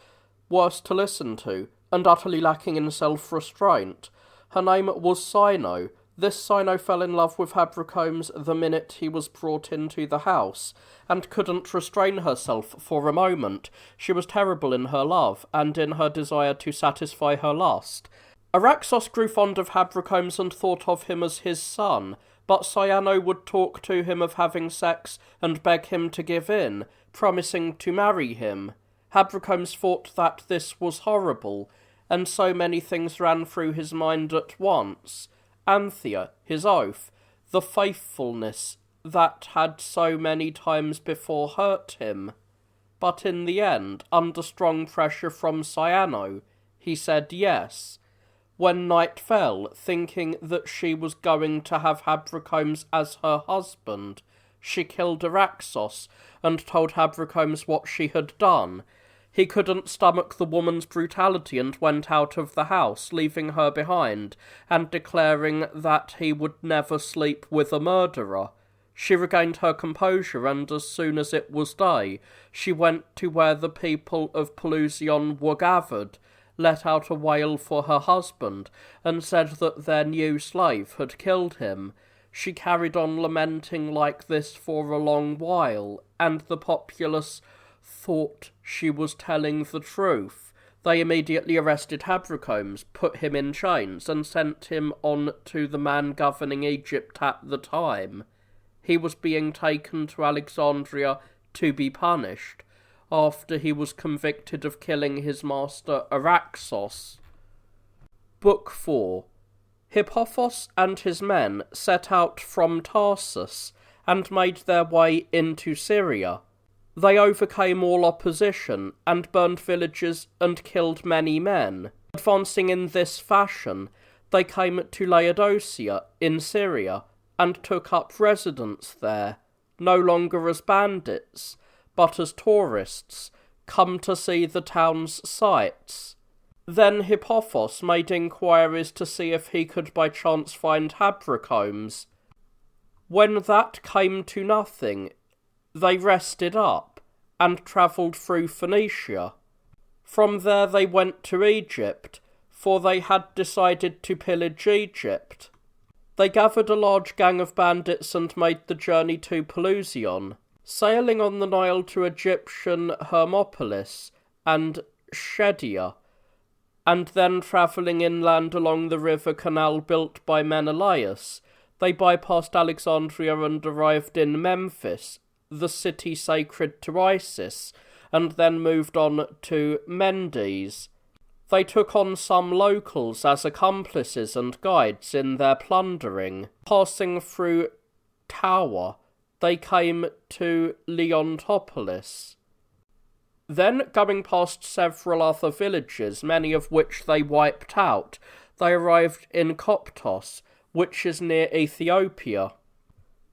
worse to listen to, and utterly lacking in self-restraint. Her name was Sino. This Sino fell in love with Habrocomes the minute he was brought into the house, and couldn't restrain herself for a moment. She was terrible in her love, and in her desire to satisfy her lust. Araxos grew fond of Habrocomes and thought of him as his son, but Cyano would talk to him of having sex and beg him to give in, promising to marry him. Habrocomes thought that this was horrible, and so many things ran through his mind at once. Anthea, his oath, the faithfulness that had so many times before hurt him. But in the end, under strong pressure from Cyano, he said yes. When night fell, thinking that she was going to have Habrocomes as her husband, she killed Araxos and told Habrocomes what she had done. He couldn't stomach the woman's brutality and went out of the house, leaving her behind, and declaring that he would never sleep with a murderer. She regained her composure, and as soon as it was day, she went to where the people of Pelusion were gathered, let out a wail for her husband, and said that their new slave had killed him. She carried on lamenting like this for a long while, and the populace thought she was telling the truth. They immediately arrested Habrocomes, put him in chains, and sent him on to the man governing Egypt at the time. He was being taken to Alexandria to be punished, after he was convicted of killing his master Araxos. Book 4. Hippothos and his men set out from Tarsus, and made their way into Syria. They overcame all opposition, and burned villages and killed many men. Advancing in this fashion, they came to Laodicea in Syria, and took up residence there, no longer as bandits, but as tourists, come to see the town's sights. Then Hippothos made inquiries to see if he could by chance find Habrocomes. When that came to nothing, they rested up, and travelled through Phoenicia. From there they went to Egypt, for they had decided to pillage Egypt. They gathered a large gang of bandits and made the journey to Pelusium, sailing on the Nile to Egyptian Hermopolis and Shedia, and then travelling inland along the river canal built by Menelaus. They bypassed Alexandria and arrived in Memphis, the city sacred to Isis, and then moved on to Mendes. They took on some locals as accomplices and guides in their plundering. Passing through Tower, they came to Leontopolis. Then, going past several other villages, many of which they wiped out, they arrived in Koptos, which is near Ethiopia.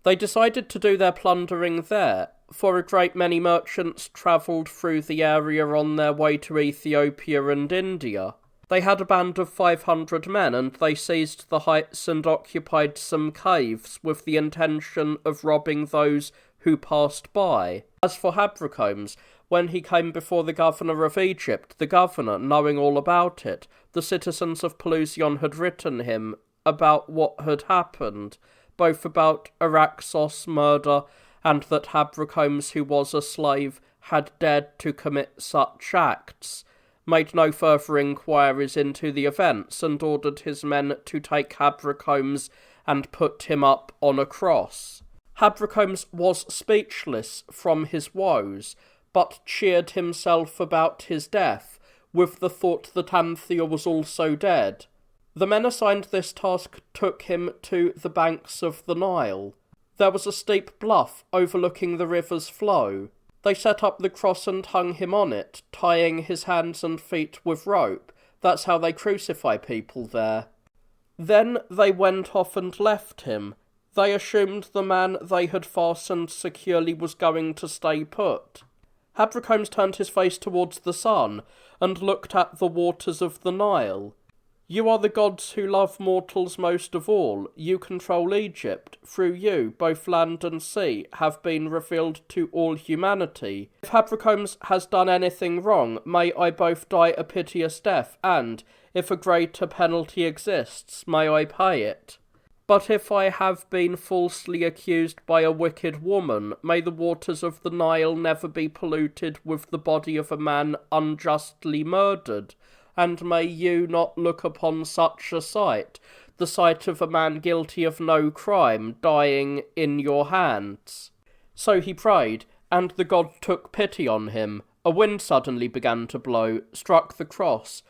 They decided to do their plundering there, for a great many merchants travelled through the area on their way to Ethiopia and India. They had a band of 500 men, and they seized the heights and occupied some caves with the intention of robbing those who passed by. As for Habracomes, when he came before the governor of Egypt, the governor, knowing all about it, the citizens of Pelusium had written him about what had happened, both about Araxos' murder and that Habracomes, who was a slave, had dared to commit such acts, made no further inquiries into the events, and ordered his men to take Habracomes and put him up on a cross. Habracomes was speechless from his woes, but cheered himself about his death, with the thought that Anthea was also dead. The men assigned this task took him to the banks of the Nile. There was a steep bluff overlooking the river's flow. They set up the cross and hung him on it, tying his hands and feet with rope. That's how they crucify people there. Then they went off and left him. They assumed the man they had fastened securely was going to stay put. Habracomes turned his face towards the sun and looked at the waters of the Nile. You are the gods who love mortals most of all. You control Egypt. Through you, both land and sea have been revealed to all humanity. If Habracomes has done anything wrong, may I both die a piteous death, and, if a greater penalty exists, may I pay it. But if I have been falsely accused by a wicked woman, may the waters of the Nile never be polluted with the body of a man unjustly murdered, and may you not look upon such a sight, the sight of a man guilty of no crime dying in your hands. So he prayed, and the god took pity on him. A wind suddenly began to blow, struck the cross,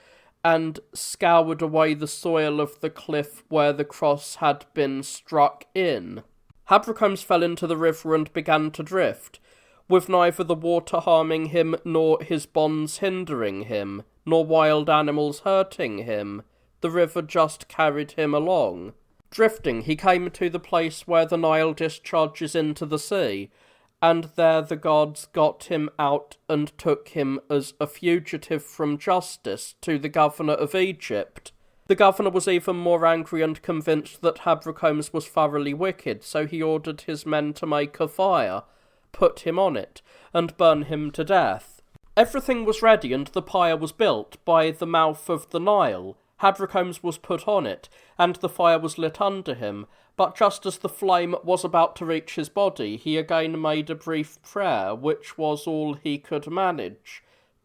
and scoured away the soil of the cliff where the cross had been struck in. Habracomes fell into the river and began to drift, with neither the water harming him nor his bonds hindering him, nor wild animals hurting him. The river just carried him along. Drifting, he came to the place where the Nile discharges into the sea, and there the gods got him out and took him as a fugitive from justice to the governor of Egypt. The governor was even more angry and convinced that Habracomes was thoroughly wicked, so he ordered his men to make a fire, put him on it, and burn him to death. Everything was ready, and the pyre was built by the mouth of the Nile. Habracomes was put on it, and the fire was lit under him, but just as the flame was about to reach his body, he again made a brief prayer, which was all he could manage,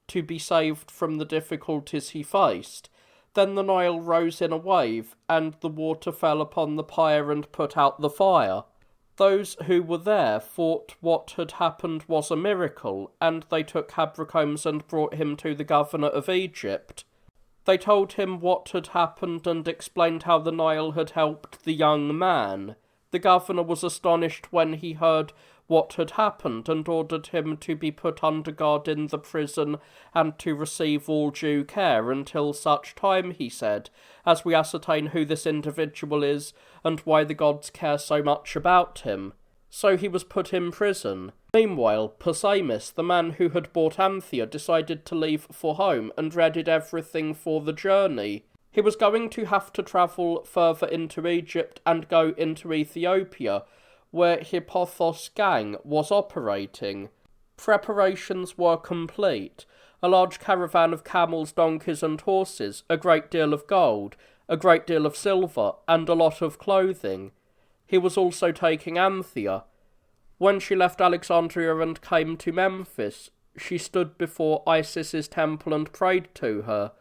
to be saved from the difficulties he faced. Then the Nile rose in a wave, and the water fell upon the pyre and put out the fire. Those who were there thought what had happened was a miracle, and they took Habracomes and brought him to the governor of Egypt. They told him what had happened and explained how the Nile had helped the young man. The governor was astonished when he heard what had happened, and ordered him to be put under guard in the prison and to receive all due care until such time, he said, as we ascertain who this individual is and why the gods care so much about him. So he was put in prison. Meanwhile, Pasamis, the man who had bought Anthea, decided to leave for home and readied everything for the journey. He was going to have to travel further into Egypt and go into Ethiopia, where Hippothos' gang was operating. Preparations were complete. A large caravan of camels, donkeys, and horses, a great deal of gold, a great deal of silver, and a lot of clothing. He was also taking Anthea. When she left Alexandria and came to Memphis, she stood before Isis's temple and prayed to her,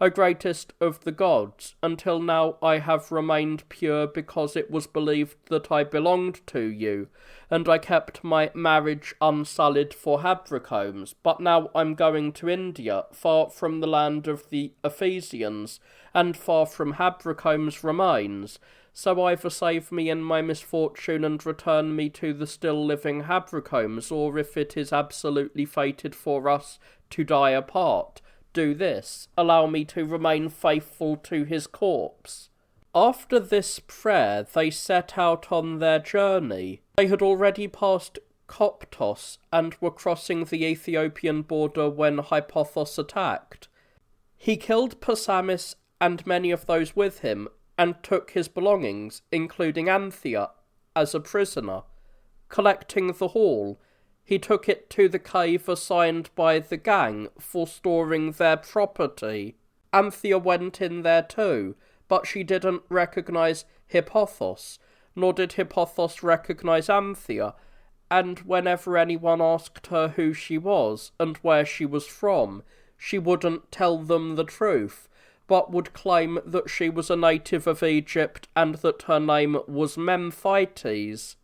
O greatest of the gods, until now I have remained pure because it was believed that I belonged to you, and I kept my marriage unsullied for Habracomes. But now I'm going to India, far from the land of the Ephesians, and far from Habracomes' remains. So either save me in my misfortune and return me to the still living Habracomes, or if it is absolutely fated for us to die apart, do this, allow me to remain faithful to his corpse. After this prayer they set out on their journey. They had already passed Koptos and were crossing the Ethiopian border when Hippothos attacked. He killed Pasamis and many of those with him, and took his belongings, including Anthea, as a prisoner. Collecting the haul, he took it to the cave assigned by the gang for storing their property. Anthea went in there too, but she didn't recognize Hippothos, nor did Hippothos recognize Anthea, and whenever anyone asked her who she was and where she was from, she wouldn't tell them the truth, but would claim that she was a native of Egypt and that her name was Memphites.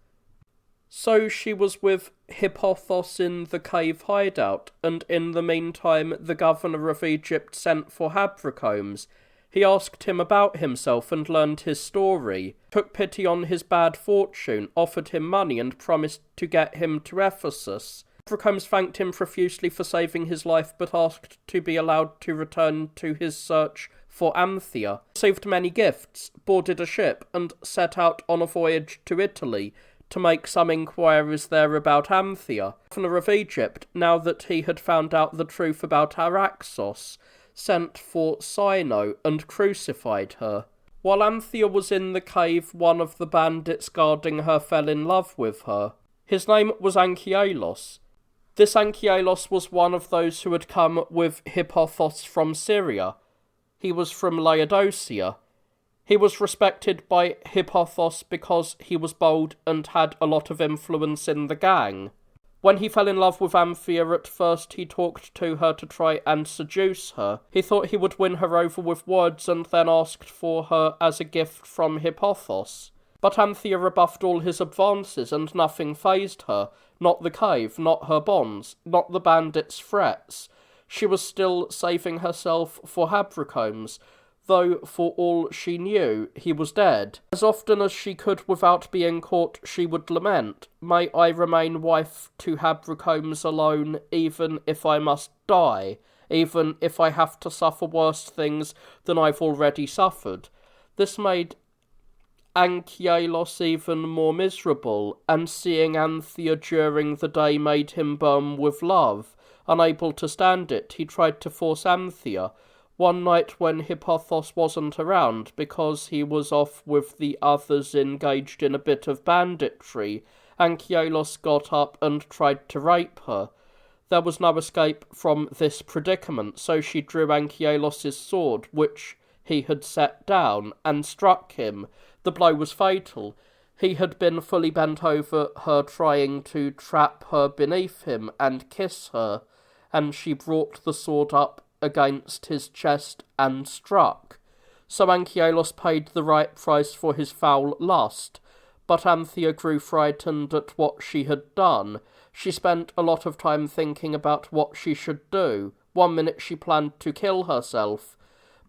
So she was with Hippothos in the cave hideout, and in the meantime the governor of Egypt sent for Habracomes. He asked him about himself and learned his story, took pity on his bad fortune, offered him money, and promised to get him to Ephesus. Habracomes thanked him profusely for saving his life, but asked to be allowed to return to his search for Anthea, received many gifts, boarded a ship, and set out on a voyage to Italy, to make some inquiries there about Anthea. The governor of Egypt, now that he had found out the truth about Araxos, sent for Sino and crucified her. While Anthea was in the cave, one of the bandits guarding her fell in love with her. His name was Anchialos. This Anchialos was one of those who had come with Hippothos from Syria. He was from Laodicea. He was respected by Hippothos because he was bold and had a lot of influence in the gang. When he fell in love with Anthea at first, he talked to her to try and seduce her. He thought he would win her over with words and then asked for her as a gift from Hippothos. But Anthea rebuffed all his advances and nothing fazed her. Not the cave, not her bonds, not the bandits' threats. She was still saving herself for Habracomes, though for all she knew he was dead. As often as she could without being caught, she would lament, "May I remain wife to Habracomes alone, even if I must die, even if I have to suffer worse things than I've already suffered." This made Anchialos even more miserable, and seeing Anthea during the day made him burn with love. Unable to stand it, he tried to force Anthea. One night when Hippothos wasn't around, because he was off with the others engaged in a bit of banditry, Anchialos got up and tried to rape her. There was no escape from this predicament, so she drew Anchialos' sword, which he had set down, and struck him. The blow was fatal. He had been fully bent over her, trying to trap her beneath him and kiss her, and she brought the sword up against his chest and struck. So Anchialos paid the right price for his foul lust, but Anthea grew frightened at what she had done. She spent a lot of time thinking about what she should do. One minute she planned to kill herself,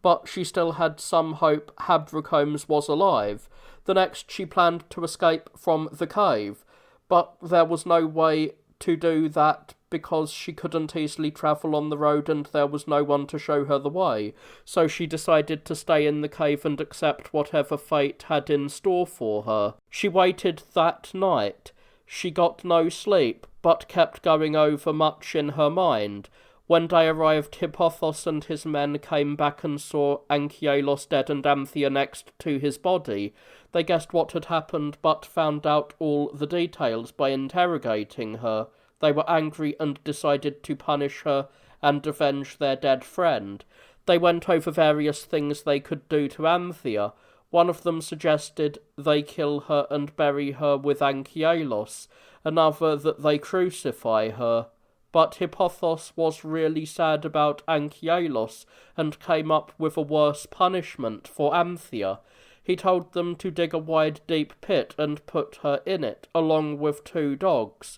but she still had some hope Habracomes was alive. The next she planned to escape from the cave, but there was no way to do that because she couldn't easily travel on the road and there was no one to show her the way, so she decided to stay in the cave and accept whatever fate had in store for her. She waited that night. She got no sleep, but kept going over much in her mind. When day arrived, Hippothos and his men came back and saw Anchialos dead and Anthea next to his body. They guessed what had happened, but found out all the details by interrogating her. They were angry and decided to punish her and avenge their dead friend. They went over various things they could do to Anthea. One of them suggested they kill her and bury her with Anchialos, another that they crucify her. But Hippothos was really sad about Anchialos and came up with a worse punishment for Anthea. He told them to dig a wide, deep pit and put her in it, along with 2 dogs.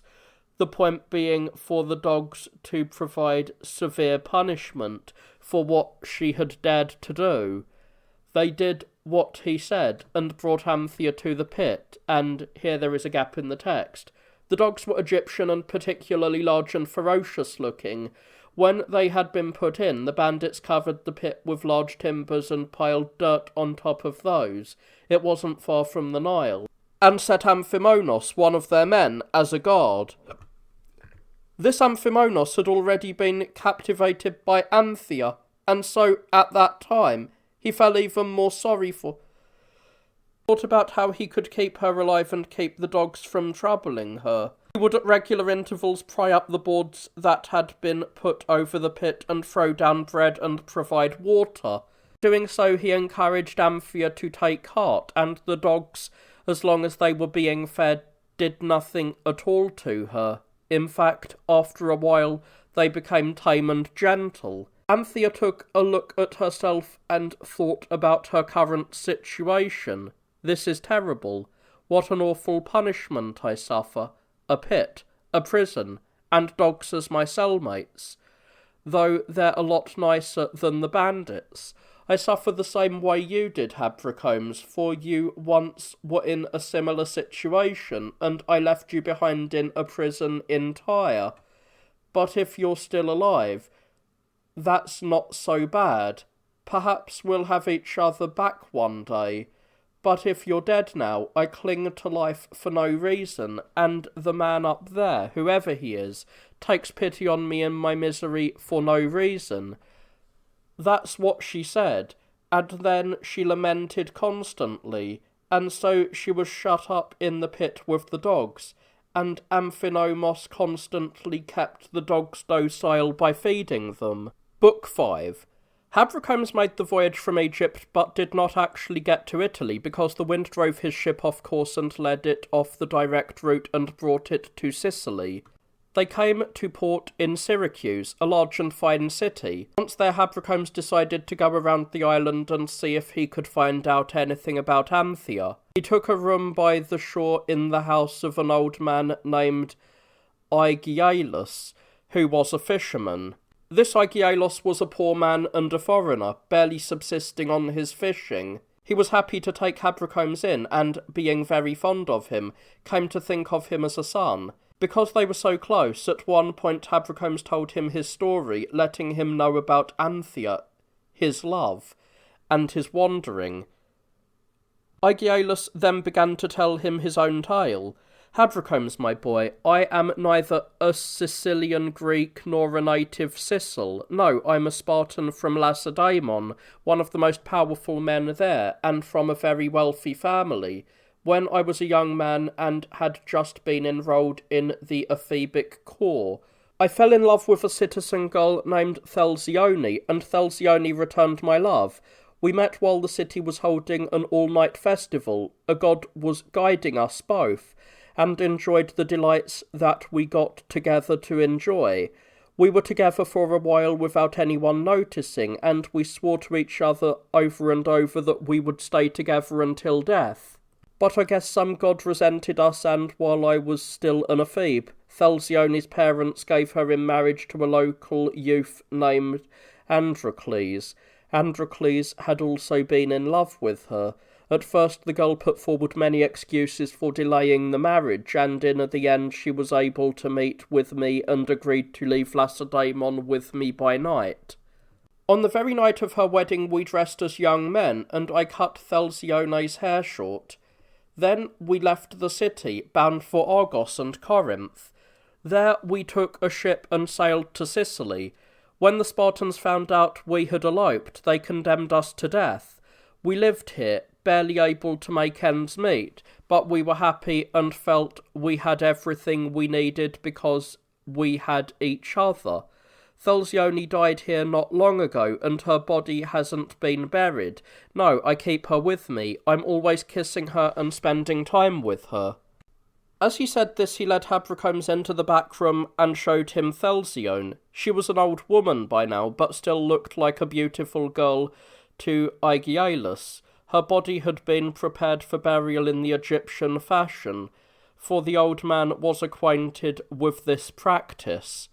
The point being for the dogs to provide severe punishment for what she had dared to do. They did what he said and brought Anthea to the pit, and here there is a gap in the text. The dogs were Egyptian and particularly large and ferocious looking. When they had been put in, the bandits covered the pit with large timbers and piled dirt on top of those. It wasn't far from the Nile. And set Amphimonos, one of their men, as a guard. This Amphimonos had already been captivated by Anthea, and so, at that time, he felt even more sorry for thought about how he could keep her alive and keep the dogs from troubling her. He would at regular intervals pry up the boards that had been put over the pit and throw down bread and provide water. Doing so, he encouraged Anthea to take heart, and the dogs, as long as they were being fed, did nothing at all to her. In fact, after a while, they became tame and gentle. Anthea took a look at herself and thought about her current situation. This is terrible. What an awful punishment I suffer. A pit, a prison, and dogs as my cellmates. Though they're a lot nicer than the bandits. I suffer the same way you did, Habricombs, for you once were in a similar situation, and I left you behind in a prison in Tyre. But if you're still alive, that's not so bad. Perhaps we'll have each other back one day. But if you're dead now, I cling to life for no reason, and the man up there, whoever he is, takes pity on me in my misery for no reason. That's what she said, and then she lamented constantly, and so she was shut up in the pit with the dogs, and Amphinomos constantly kept the dogs docile by feeding them. Book 5. Habricombs made the voyage from Egypt but did not actually get to Italy because the wind drove his ship off course and led it off the direct route and brought it to Sicily. They came to port in Syracuse, a large and fine city. Once there, Habricombs decided to go around the island and see if he could find out anything about Anthea. He took a room by the shore in the house of an old man named Aegialus, who was a fisherman. This Aegialus was a poor man and a foreigner, barely subsisting on his fishing. He was happy to take Habricombs in, and, being very fond of him, came to think of him as a son. Because they were so close, at one point Habricombs told him his story, letting him know about Anthea, his love, and his wandering. Aegialus then began to tell him his own tale. Habricombs, my boy, I am neither a Sicilian Greek nor a native Sicil. No, I'm a Spartan from Lacedaemon, one of the most powerful men there, and from a very wealthy family. When I was a young man and had just been enrolled in the Ephebic Corps, I fell in love with a citizen girl named Thelsione, and Thelsione returned my love. We met while the city was holding an all-night festival. A god was guiding us both, and enjoyed the delights that we got together to enjoy. We were together for a while without anyone noticing, and we swore to each other over and over that we would stay together until death. But I guess some god resented us, and while I was still an ephebe, Thelsione's parents gave her in marriage to a local youth named Androcles. Androcles had also been in love with her. At first the girl put forward many excuses for delaying the marriage, and in the end she was able to meet with me and agreed to leave Lacedaemon with me by night. On the very night of her wedding we dressed as young men, and I cut Thelsione's hair short. Then we left the city, bound for Argos and Corinth. There we took a ship and sailed to Sicily. When the Spartans found out we had eloped, they condemned us to death. We lived here, barely able to make ends meet, but we were happy and felt we had everything we needed because we had each other. Thelsione died here not long ago, and her body hasn't been buried. No, I keep her with me. I'm always kissing her and spending time with her." As he said this, he led Habrocombs into the back room and showed him Thelsione. She was an old woman by now, but still looked like a beautiful girl to Aegialus. Her body had been prepared for burial in the Egyptian fashion, for the old man was acquainted with this practice.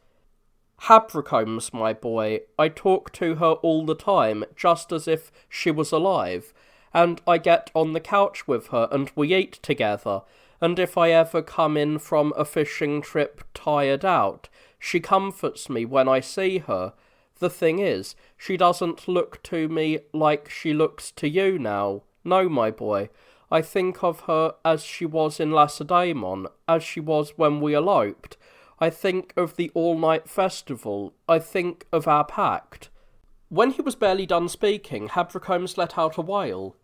"Habrocombs, my boy, I talk to her all the time, just as if she was alive, and I get on the couch with her and we eat together, and if I ever come in from a fishing trip tired out, she comforts me when I see her. The thing is, she doesn't look to me like she looks to you now. No, my boy, I think of her as she was in Lacedaemon, as she was when we eloped. I think of the all-night festival. I think of our pact." When he was barely done speaking, Habrocombs let out a wail.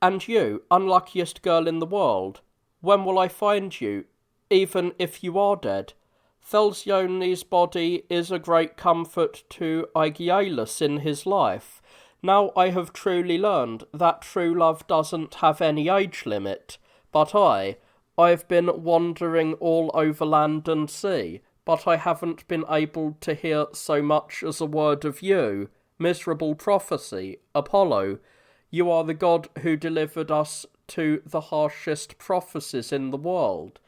"And you, unluckiest girl in the world, when will I find you, even if you are dead? Thelsione's body is a great comfort to Aegialus in his life. Now I have truly learned that true love doesn't have any age limit. But I've been wandering all over land and sea, but I haven't been able to hear so much as a word of you. Miserable prophecy, Apollo, you are the god who delivered us to the harshest prophecies in the world.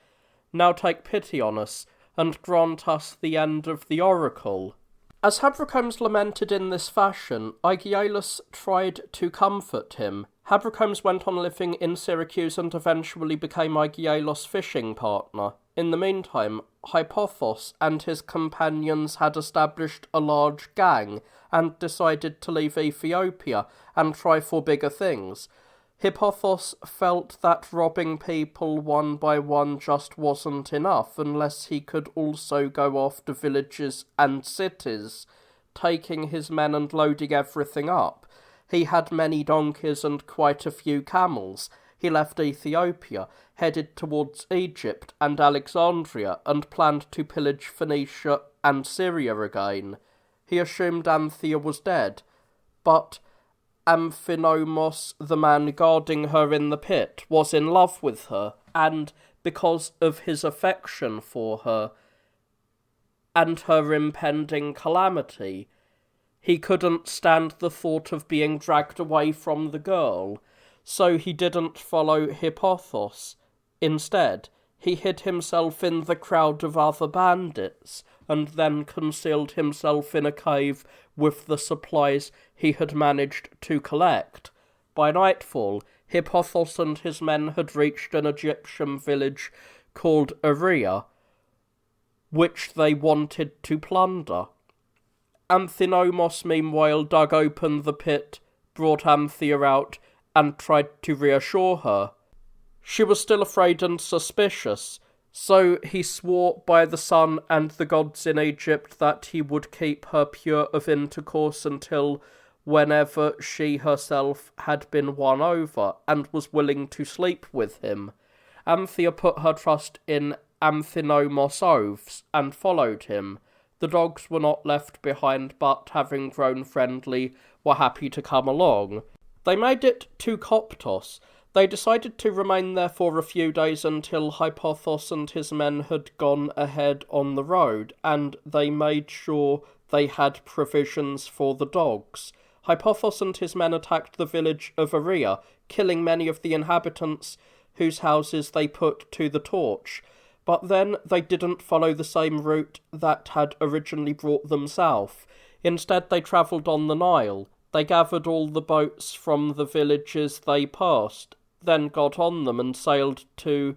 Now take pity on us, and grant us the end of the oracle." As Habrocombs lamented in this fashion, Aegialus tried to comfort him. Habrocombs went on living in Syracuse and eventually became Aegialus' fishing partner. In the meantime, Hippothos and his companions had established a large gang and decided to leave Ethiopia and try for bigger things. Hippothos felt that robbing people one by one just wasn't enough unless he could also go off to villages and cities, taking his men and loading everything up. He had many donkeys and quite a few camels. He left Ethiopia, headed towards Egypt and Alexandria, and planned to pillage Phoenicia and Syria again. He assumed Anthea was dead, but Amphinomos, the man guarding her in the pit, was in love with her, and because of his affection for her and her impending calamity, he couldn't stand the thought of being dragged away from the girl, so he didn't follow Hippothos. Instead, he hid himself in the crowd of other bandits, and then concealed himself in a cave with the supplies he had managed to collect. By nightfall, Hippothos and his men had reached an Egyptian village called Aria, which they wanted to plunder. Amphinomos meanwhile dug open the pit, brought Anthea out, and tried to reassure her. She was still afraid and suspicious, so he swore by the sun and the gods in Egypt that he would keep her pure of intercourse until whenever she herself had been won over and was willing to sleep with him. Anthea put her trust in Amphinomos' oaths and followed him. The dogs were not left behind, but having grown friendly, were happy to come along. They made it to Koptos. They decided to remain there for a few days until Hippothos and his men had gone ahead on the road, and they made sure they had provisions for the dogs. Hippothos and his men attacked the village of Aria, killing many of the inhabitants whose houses they put to the torch. But then they didn't follow the same route that had originally brought them south. Instead, they travelled on the Nile. They gathered all the boats from the villages they passed, then got on them and sailed to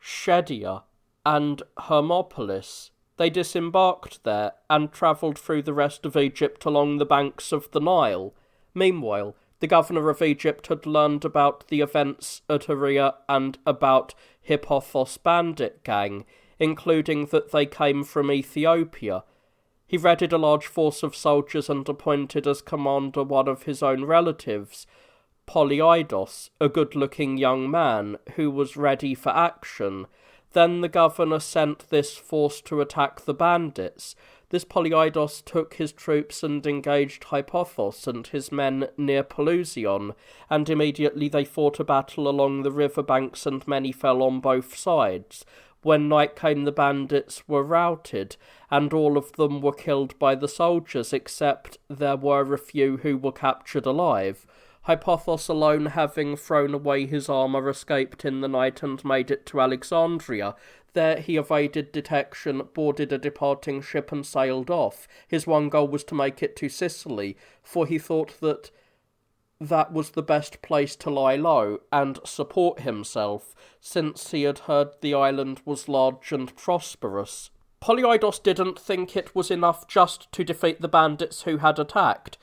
Shedia and Hermopolis. They disembarked there and travelled through the rest of Egypt along the banks of the Nile. Meanwhile, the governor of Egypt had learned about the events at Aria and about Hippothos' bandit gang, including that they came from Ethiopia. He readied a large force of soldiers and appointed as commander one of his own relatives, Polyidus, a good-looking young man who was ready for action. Then the governor sent this force to attack the bandits. This Polyidus took his troops and engaged Hippothos and his men near Pelusion, and immediately they fought a battle along the river banks, and many fell on both sides. When night came, the bandits were routed, and all of them were killed by the soldiers, except there were a few who were captured alive. Hippothos alone, having thrown away his armour, escaped in the night and made it to Alexandria. There he evaded detection, boarded a departing ship and sailed off. His one goal was to make it to Sicily, for he thought that was the best place to lie low and support himself, since he had heard the island was large and prosperous. Polyidus didn't think it was enough just to defeat the bandits who had attacked,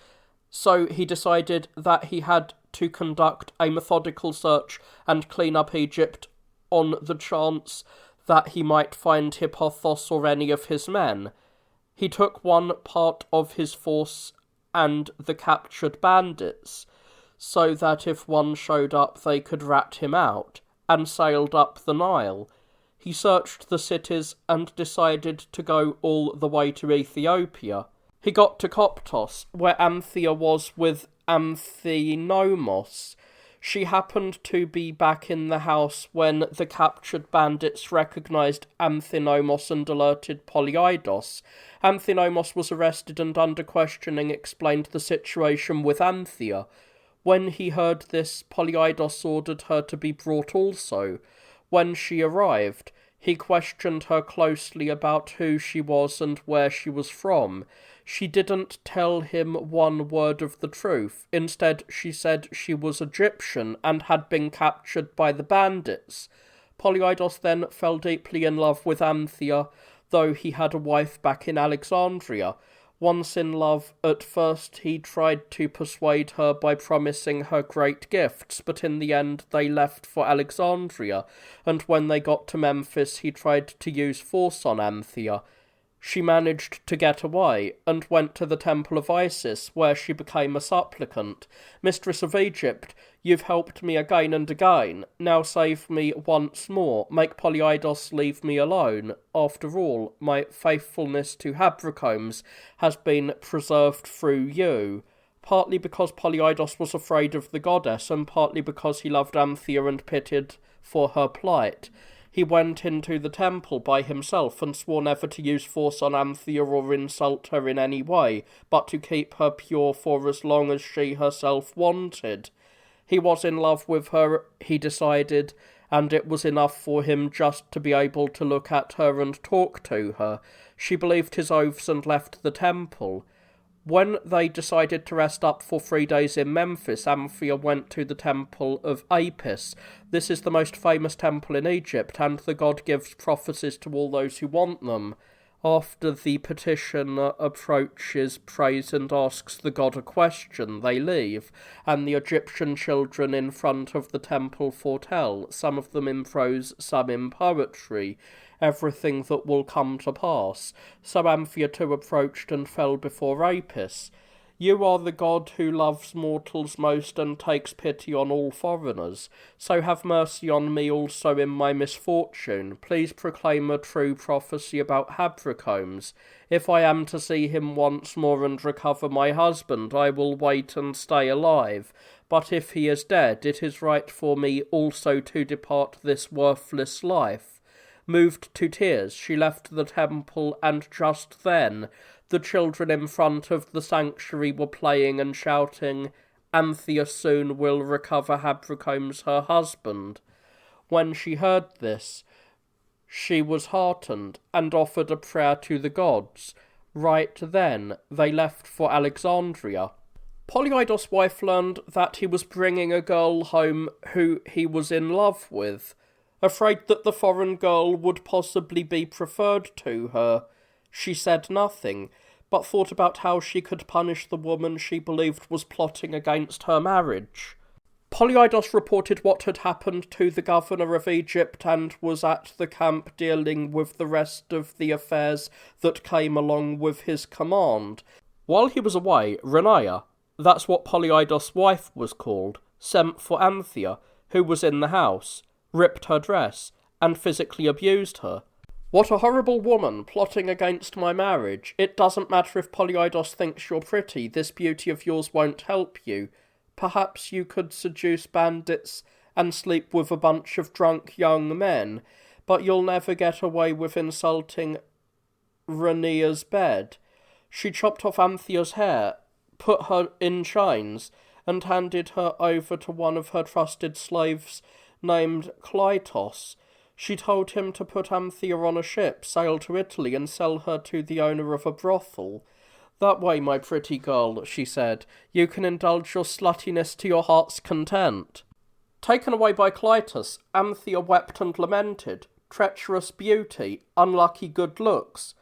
so he decided that he had to conduct a methodical search and clean up Egypt on the chance that he might find Hippothos or any of his men. He took one part of his force and the captured bandits, so that if one showed up they could rat him out, and sailed up the Nile. He searched the cities and decided to go all the way to Ethiopia. He got to Coptos, where Anthea was with Amphinomus. She happened to be back in the house when the captured bandits recognised Amphinomus and alerted Polyidus. Amphinomus was arrested and under questioning explained the situation with Anthea. When he heard this, Polyidus ordered her to be brought also. When she arrived, he questioned her closely about who she was and where she was from. She didn't tell him one word of the truth. Instead, she said she was Egyptian and had been captured by the bandits. Polyidus then fell deeply in love with Anthea, though he had a wife back in Alexandria. Once in love, at first he tried to persuade her by promising her great gifts, but in the end they left for Alexandria, and when they got to Memphis he tried to use force on Anthea. She managed to get away, and went to the temple of Isis, where she became a supplicant. "Mistress of Egypt, you've helped me again and again. Now save me once more. Make Polyidus leave me alone. After all, my faithfulness to Habracomes has been preserved through you." Partly because Polyidus was afraid of the goddess, and partly because he loved Anthea and pitied for her plight, he went into the temple by himself and swore never to use force on Anthea or insult her in any way, but to keep her pure for as long as she herself wanted. He was in love with her, he decided, and it was enough for him just to be able to look at her and talk to her. She believed his oaths and left the temple. When they decided to rest up for 3 days in Memphis, Anthea went to the temple of Apis. This is the most famous temple in Egypt, and the god gives prophecies to all those who want them. After the petitioner approaches, prays and asks the god a question, they leave, and the Egyptian children in front of the temple foretell, some of them in prose, some in poetry, everything that will come to pass. So Anthea too approached and fell before Apis. "You are the god who loves mortals most and takes pity on all foreigners. So have mercy on me also in my misfortune. Please proclaim a true prophecy about Habracomes. If I am to see him once more and recover my husband, I will wait and stay alive. But if he is dead, it is right for me also to depart this worthless life." Moved to tears, she left the temple, and just then the children in front of the sanctuary were playing and shouting, "Anthea soon will recover Habracomes, her husband." When she heard this, she was heartened and offered a prayer to the gods. Right then, they left for Alexandria. Polyidus' wife learned that he was bringing a girl home who he was in love with. Afraid that the foreign girl would possibly be preferred to her, she said nothing, but thought about how she could punish the woman she believed was plotting against her marriage. Polyidus reported what had happened to the governor of Egypt and was at the camp dealing with the rest of the affairs that came along with his command. While he was away, Renaya, that's what Polyidus' wife was called, sent for Anthea, who was in the house, ripped her dress, and physically abused her. What a horrible woman, plotting against my marriage. It doesn't matter if Polyidos thinks you're pretty, this beauty of yours won't help you. Perhaps you could seduce bandits and sleep with a bunch of drunk young men, but you'll never get away with insulting Rania's bed. She chopped off Anthea's hair, put her in chains, and handed her over to one of her trusted slaves named Klytos. She told him to put Anthea on a ship, sail to Italy, and sell her to the owner of a brothel. That way, my pretty girl, she said, you can indulge your sluttiness to your heart's content. Taken away by Klytos, Anthea wept and lamented. Treacherous beauty, unlucky good looks.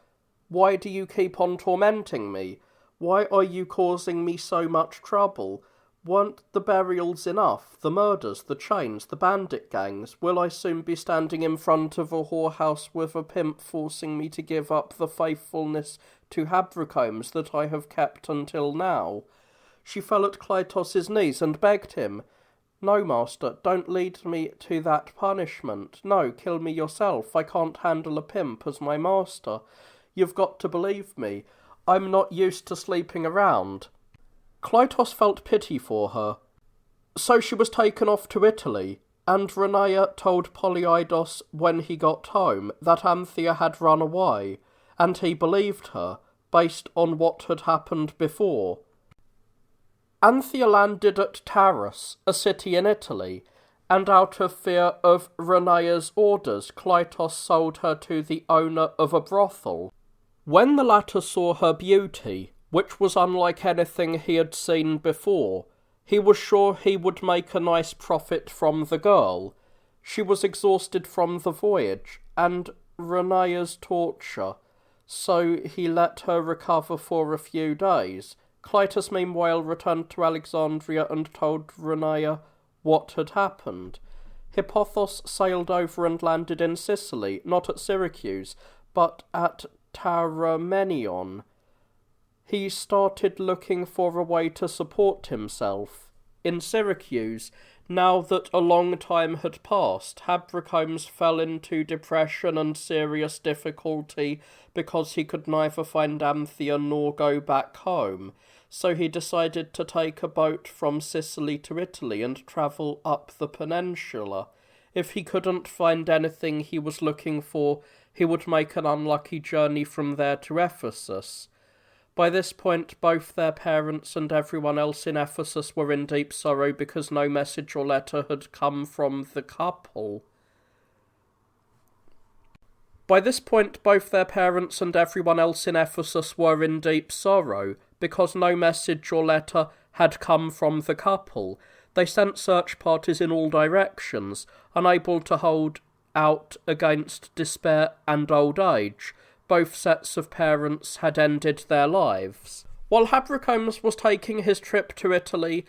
Why do you keep on tormenting me? Why are you causing me so much trouble? Weren't the burials enough? The murders, the chains, the bandit gangs? Will I soon be standing in front of a whorehouse with a pimp forcing me to give up the faithfulness to Habrocombs that I have kept until now? She fell at Klytos' knees and begged him, No, master, don't lead me to that punishment. No, kill me yourself. I can't handle a pimp as my master. You've got to believe me. I'm not used to sleeping around. Klytos felt pity for her. So she was taken off to Italy, and Rania told Polyidos when he got home that Anthea had run away, and he believed her, based on what had happened before. Anthea landed at Taurus, a city in Italy, and out of fear of Rania's orders, Klytos sold her to the owner of a brothel. When the latter saw her beauty, which was unlike anything he had seen before, he was sure he would make a nice profit from the girl. She was exhausted from the voyage and Rania's torture, so he let her recover for a few days. Klytos meanwhile returned to Alexandria and told Rania what had happened. Hippothos sailed over and landed in Sicily, not at Syracuse, but at Taramenion. He started looking for a way to support himself. In Syracuse, now that a long time had passed, Habrocombs fell into depression and serious difficulty because he could neither find Anthea nor go back home, so he decided to take a boat from Sicily to Italy and travel up the peninsula. If he couldn't find anything he was looking for, he would make an unlucky journey from there to Ephesus. By this point, both their parents and everyone else in Ephesus were in deep sorrow because no message or letter had come from the couple. By this point, both their parents and everyone else in Ephesus were in deep sorrow because no message or letter had come from the couple. They sent search parties in all directions, unable to hold out against despair and old age. Both sets of parents had ended their lives. While Habrocombs was taking his trip to Italy,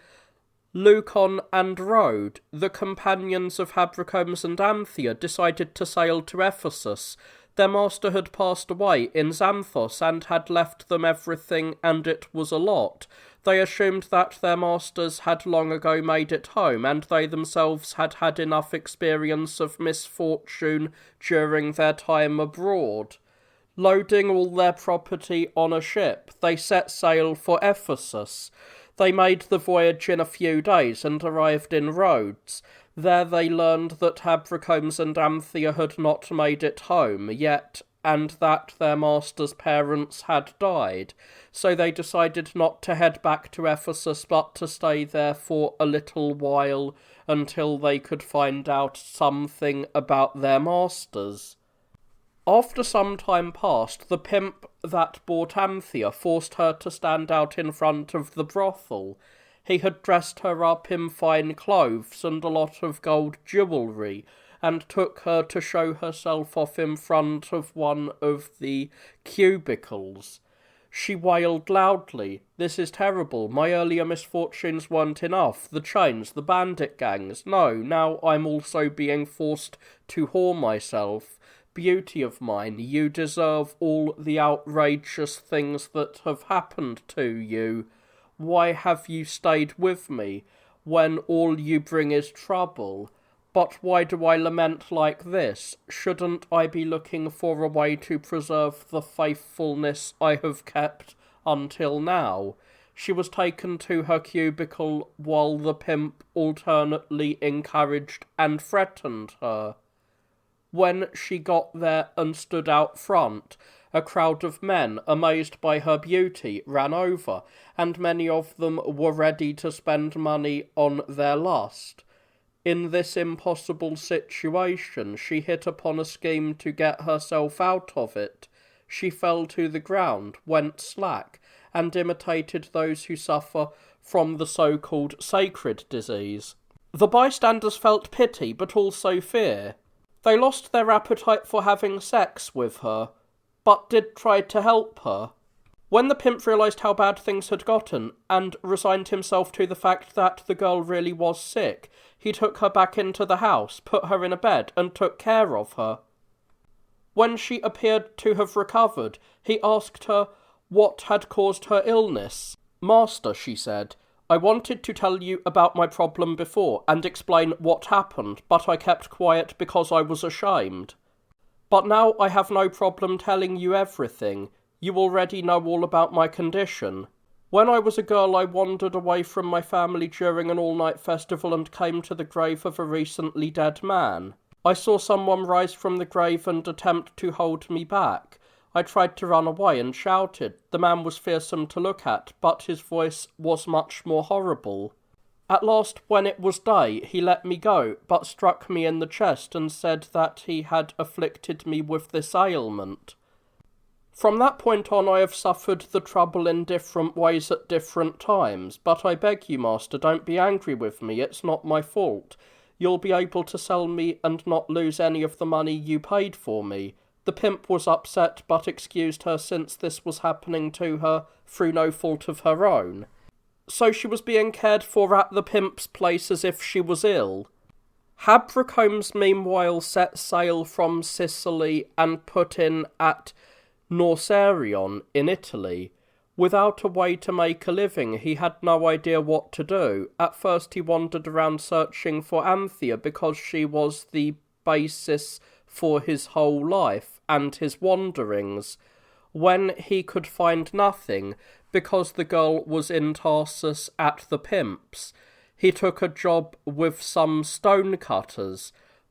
Leucon and Rhode, the companions of Habrocombs and Anthea, decided to sail to Ephesus. Their master had passed away in Xanthos and had left them everything, and it was a lot. They assumed that their masters had long ago made it home, and they themselves had had enough experience of misfortune during their time abroad. Loading all their property on a ship, they set sail for Ephesus. They made the voyage in a few days and arrived in Rhodes. There they learned that Habrocombs and Anthea had not made it home yet, and that their master's parents had died, so they decided not to head back to Ephesus but to stay there for a little while until they could find out something about their masters. After some time passed, the pimp that bought Anthea forced her to stand out in front of the brothel. He had dressed her up in fine clothes and a lot of gold jewellery, and took her to show herself off in front of one of the cubicles. She wailed loudly, "This is terrible. My earlier misfortunes weren't enough. The chains, the bandit gangs. No, now I'm also being forced to whore myself. Beauty of mine, you deserve all the outrageous things that have happened to you. Why have you stayed with me, when all you bring is trouble? But why do I lament like this? Shouldn't I be looking for a way to preserve the faithfulness I have kept until now? She was taken to her cubicle while the pimp alternately encouraged and threatened her. When she got there and stood out front, a crowd of men, amazed by her beauty, ran over, and many of them were ready to spend money on their lust. In this impossible situation, she hit upon a scheme to get herself out of it. She fell to the ground, went slack, and imitated those who suffer from the so-called sacred disease. The bystanders felt pity, but also fear. They lost their appetite for having sex with her, but did try to help her. When the pimp realised how bad things had gotten, and resigned himself to the fact that the girl really was sick, he took her back into the house, put her in a bed, and took care of her. When she appeared to have recovered, he asked her what had caused her illness. "Master," she said, "I wanted to tell you about my problem before, and explain what happened, but I kept quiet because I was ashamed. But now I have no problem telling you everything. You already know all about my condition. When I was a girl, I wandered away from my family during an all-night festival and came to the grave of a recently dead man. I saw someone rise from the grave and attempt to hold me back. I tried to run away and shouted. The man was fearsome to look at, but his voice was much more horrible. At last, when it was day, he let me go, but struck me in the chest and said that he had afflicted me with this ailment. From that point on, I have suffered the trouble in different ways at different times, but I beg you, master, don't be angry with me, it's not my fault. You'll be able to sell me and not lose any of the money you paid for me." The pimp was upset, but excused her since this was happening to her through no fault of her own. So she was being cared for at the pimp's place as if she was ill. Habracomes meanwhile set sail from Sicily and put in at Norsarion in Italy. Without a way to make a living, he had no idea what to do. At first he wandered around searching for Anthea because she was the basis for his whole life and his wanderings. When he could find nothing, because the girl was in Tarsus at the pimp's, he took a job with some stonecutters.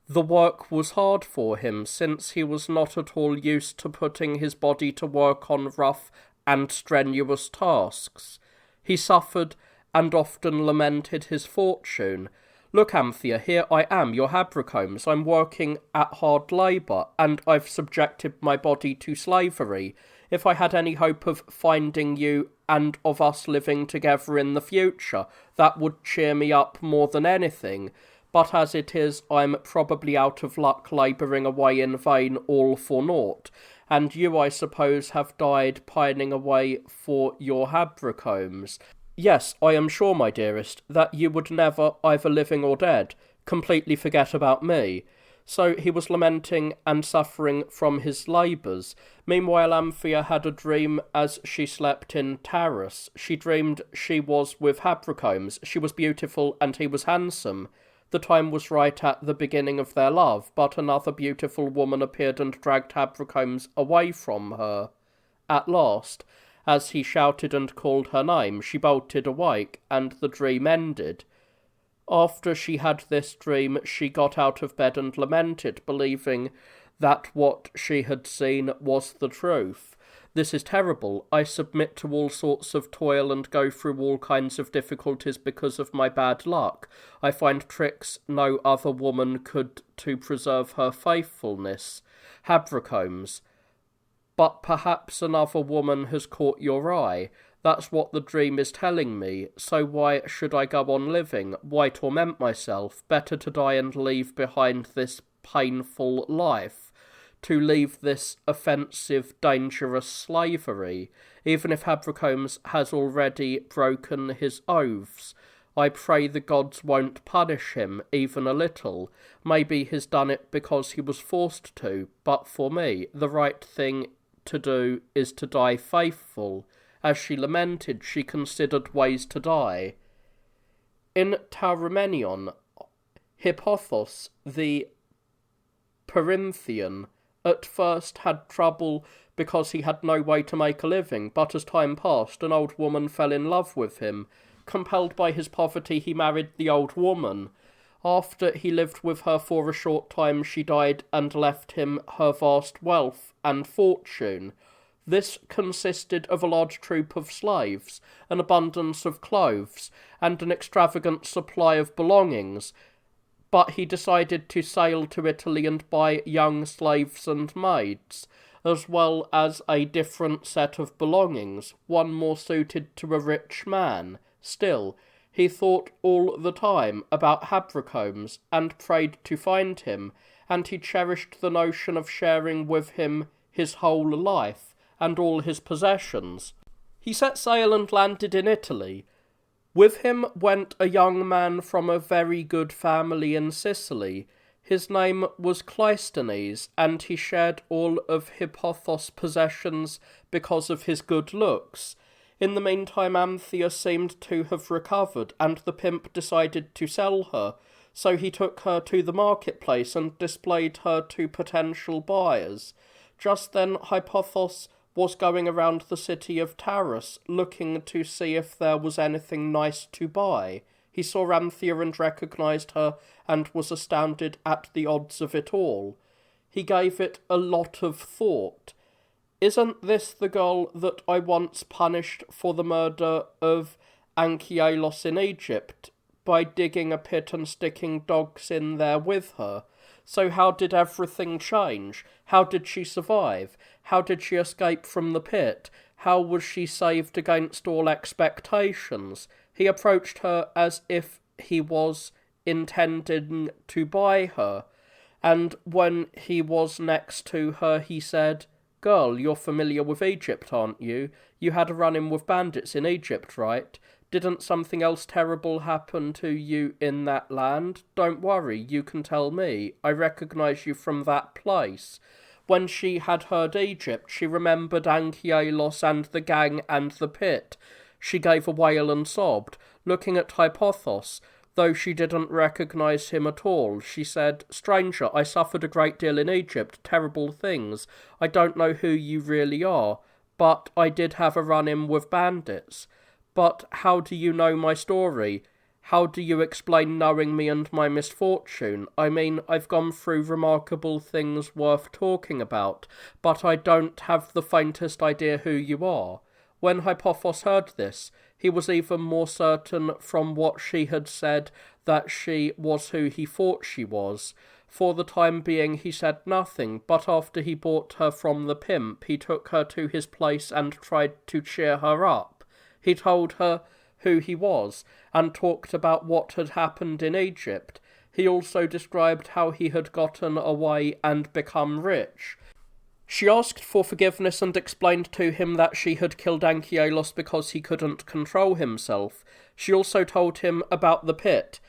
The work was hard for him, since he was not at all used to putting his body to work on rough and strenuous tasks. He suffered and often lamented his fortune. "Look, Anthea, here I am, your Habracomes. I'm working at hard labour, and I've subjected my body to slavery. If I had any hope of finding you and of us living together in the future, that would cheer me up more than anything. But as it is, I'm probably out of luck labouring away in vain, all for naught. And you, I suppose, have died pining away for your Habracomes. Yes, I am sure, my dearest, that you would never, either living or dead, completely forget about me." So he was lamenting and suffering from his labours. Meanwhile, Anthea had a dream as she slept in Taurus. She dreamed she was with Habracomes. She was beautiful and he was handsome. The time was right at the beginning of their love, but another beautiful woman appeared and dragged Habracomes away from her. At last, as he shouted and called her name, she bolted awake, and the dream ended. After she had this dream, she got out of bed and lamented, believing that what she had seen was the truth. "This is terrible. I submit to all sorts of toil and go through all kinds of difficulties because of my bad luck. I find tricks no other woman could to preserve her faithfulness. Habracomes. But perhaps another woman has caught your eye. That's what the dream is telling me. So why should I go on living? Why torment myself? Better to die and leave behind this painful life. To leave this offensive, dangerous slavery. Even if Habracomes has already broken his oaths, I pray the gods won't punish him even a little. Maybe he's done it because he was forced to, but for me, the right thing to do is to die faithful." As she lamented, she considered ways to die. In Tauromenion, Hippothos, the Perinthian, at first had trouble because he had no way to make a living, but as time passed, an old woman fell in love with him. Compelled by his poverty, he married the old woman. After he lived with her for a short time, she died and left him her vast wealth and fortune. This consisted of a large troop of slaves, an abundance of clothes, and an extravagant supply of belongings. But he decided to sail to Italy and buy young slaves and maids, as well as a different set of belongings, one more suited to a rich man. Still, he thought all the time about Habracomes, and prayed to find him, and he cherished the notion of sharing with him his whole life, and all his possessions. He set sail and landed in Italy. With him went a young man from a very good family in Sicily. His name was Cleisthenes, and he shared all of Hippothos' possessions because of his good looks. In the meantime, Anthea seemed to have recovered, and the pimp decided to sell her, so he took her to the marketplace and displayed her to potential buyers. Just then, Hippothos was going around the city of Taurus, looking to see if there was anything nice to buy. He saw Anthea and recognised her, and was astounded at the odds of it all. He gave it a lot of thought. Isn't this the girl that I once punished for the murder of Anchialos in Egypt, by digging a pit and sticking dogs in there with her? So how did everything change? How did she survive? How did she escape from the pit? How was she saved against all expectations? He approached her as if he was intending to buy her, and when he was next to her, he said, "Girl, you're familiar with Egypt, aren't you? You had a run-in with bandits in Egypt, right? Didn't something else terrible happen to you in that land? Don't worry, you can tell me. I recognise you from that place." When she had heard Egypt, she remembered Anchialos and the gang and the pit. She gave a wail and sobbed. Looking at Hippothos, though she didn't recognise him at all, she said, "Stranger, I suffered a great deal in Egypt, terrible things. I don't know who you really are, but I did have a run-in with bandits. But how do you know my story? How do you explain knowing me and my misfortune? I mean, I've gone through remarkable things worth talking about, but I don't have the faintest idea who you are." When Hippothos heard this, he was even more certain from what she had said that she was who he thought she was. For the time being he said nothing, but after he bought her from the pimp, he took her to his place and tried to cheer her up. He told her who he was, and talked about what had happened in Egypt. He also described how he had gotten away and become rich. She asked for forgiveness and explained to him that she had killed Anchialos because he couldn't control himself. She also told him about the pit,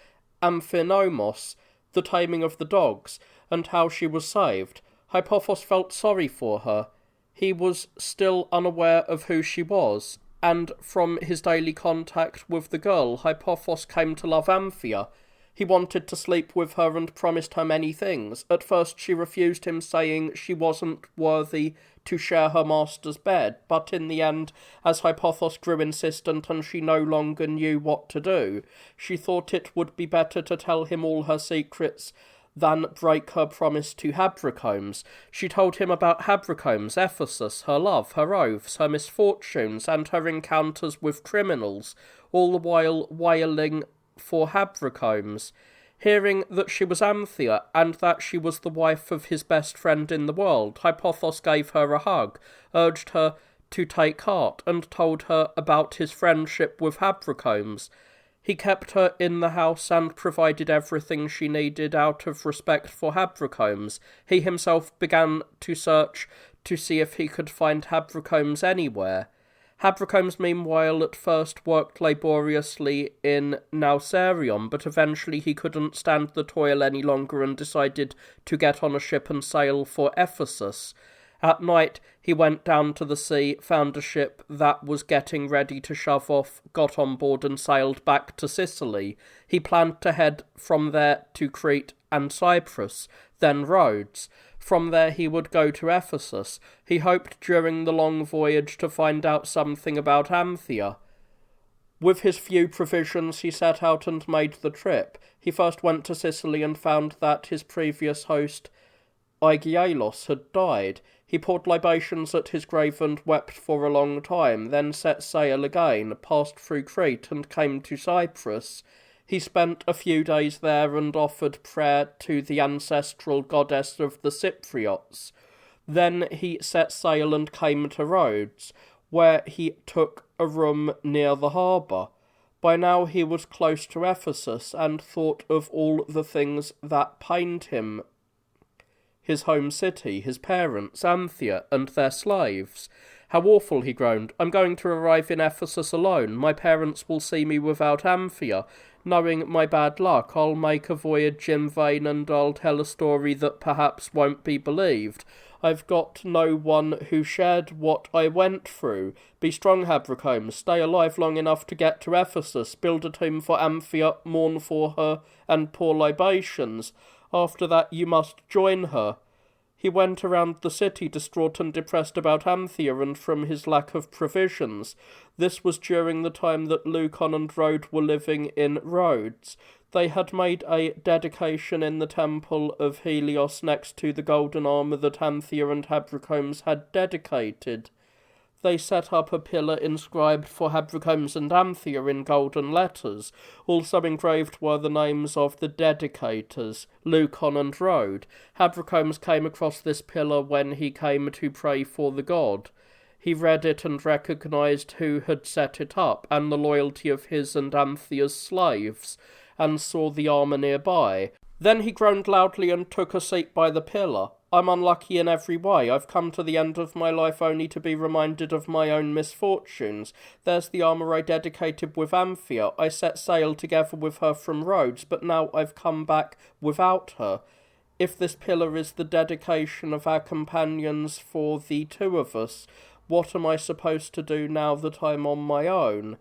Amphinomos, the taming of the dogs, and how she was saved. Hippothos felt sorry for her. He was still unaware of who she was, and from his daily contact with the girl, Hippothos came to love Anthea. He wanted to sleep with her and promised her many things. At first she refused him, saying she wasn't worthy to share her master's bed, but in the end, as Hippothos grew insistent and she no longer knew what to do, she thought it would be better to tell him all her secrets than break her promise to Habracomes. She told him about Habracomes, Ephesus, her love, her oaths, her misfortunes, and her encounters with criminals, all the while wailing for Habracomes. Hearing that she was Anthea, and that she was the wife of his best friend in the world, Hippothos gave her a hug, urged her to take heart, and told her about his friendship with Habracomes. He kept her in the house and provided everything she needed out of respect for Habracomes. He himself began to search to see if he could find Habracomes anywhere. Habracomes, meanwhile, at first worked laboriously in Nausarion, but eventually he couldn't stand the toil any longer and decided to get on a ship and sail for Ephesus. At night he went down to the sea, found a ship that was getting ready to shove off, got on board and sailed back to Sicily. He planned to head from there to Crete and Cyprus, then Rhodes. From there he would go to Ephesus. He hoped during the long voyage to find out something about Anthea. With his few provisions he set out and made the trip. He first went to Sicily and found that his previous host, Aegialos, had died. He poured libations at his grave and wept for a long time, then set sail again, passed through Crete and came to Cyprus. He spent a few days there and offered prayer to the ancestral goddess of the Cypriots. Then he set sail and came to Rhodes, where he took a room near the harbour. By now he was close to Ephesus, and thought of all the things that pained him: his home city, his parents, Anthea, and their slaves. How awful, he groaned. I'm going to arrive in Ephesus alone. My parents will see me without Anthea. Knowing my bad luck, I'll make a voyage in vain, and I'll tell a story that perhaps won't be believed. I've got no one who shared what I went through. Be strong, Habracombe. Stay alive long enough to get to Ephesus. Build a tomb for Anthea, mourn for her, and pour libations. After that you must join her. He went around the city, distraught and depressed about Anthea and from his lack of provisions. This was during the time that Leucon and Rhode were living in Rhodes. They had made a dedication in the temple of Helios next to the golden armour that Anthea and Habracombes had dedicated. They set up a pillar inscribed for Habracombes and Anthea in golden letters. Also engraved were the names of the dedicators, Leucon and Rhode. Habracombes came across this pillar when he came to pray for the god. He read it and recognised who had set it up, and the loyalty of his and Anthea's slaves, and saw the armour nearby. Then he groaned loudly and took a seat by the pillar. I'm unlucky in every way. I've come to the end of my life only to be reminded of my own misfortunes. There's the armour I dedicated with Anthea. I set sail together with her from Rhodes, but now I've come back without her. If this pillar is the dedication of our companions for the two of us, what am I supposed to do now that I'm on my own?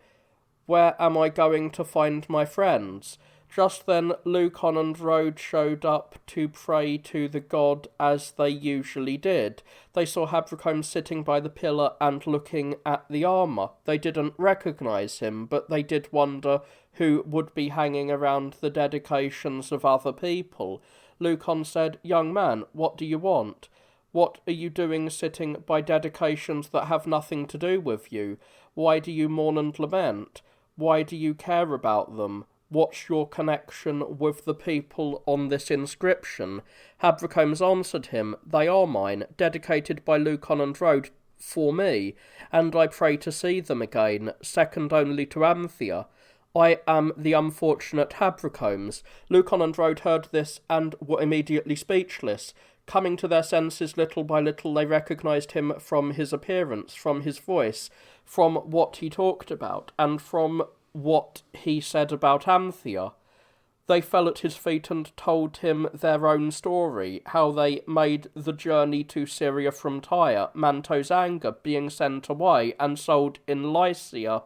Where am I going to find my friends? Just then Leucon and Rhode showed up to pray to the god as they usually did. They saw Habracombe sitting by the pillar and looking at the armour. They didn't recognise him, but they did wonder who would be hanging around the dedications of other people. Leucon said, "Young man, what do you want? What are you doing sitting by dedications that have nothing to do with you? Why do you mourn and lament? Why do you care about them? What's your connection with the people on this inscription?" Habracombes answered him, "They are mine, dedicated by Leucon and Rhode for me, and I pray to see them again, second only to Anthea. I am the unfortunate Habracombes." Leucon and Rhode heard this and were immediately speechless. Coming to their senses little by little, they recognised him from his appearance, from his voice, from what he talked about, and from what he said about Anthea. They fell at his feet and told him their own story, how they made the journey to Syria from Tyre, Manto's anger, being sent away and sold in Lycia,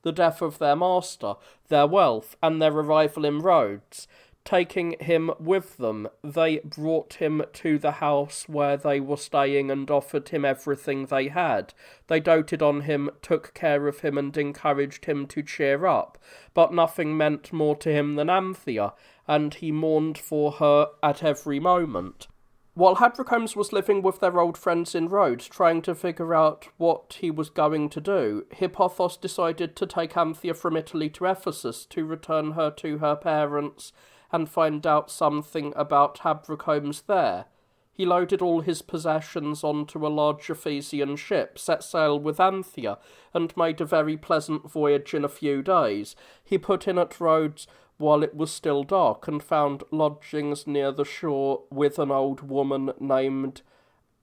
the death of their master, their wealth, and their arrival in Rhodes. Taking him with them, they brought him to the house where they were staying and offered him everything they had. They doted on him, took care of him, and encouraged him to cheer up. But nothing meant more to him than Anthea, and he mourned for her at every moment. While Habracombes was living with their old friends in Rhodes, trying to figure out what he was going to do, Hippothos decided to take Anthea from Italy to Ephesus to return her to her parents and find out something about Habracombes there. He loaded all his possessions onto a large Ephesian ship, set sail with Anthea, and made a very pleasant voyage in a few days. He put in at Rhodes while it was still dark, and found lodgings near the shore with an old woman named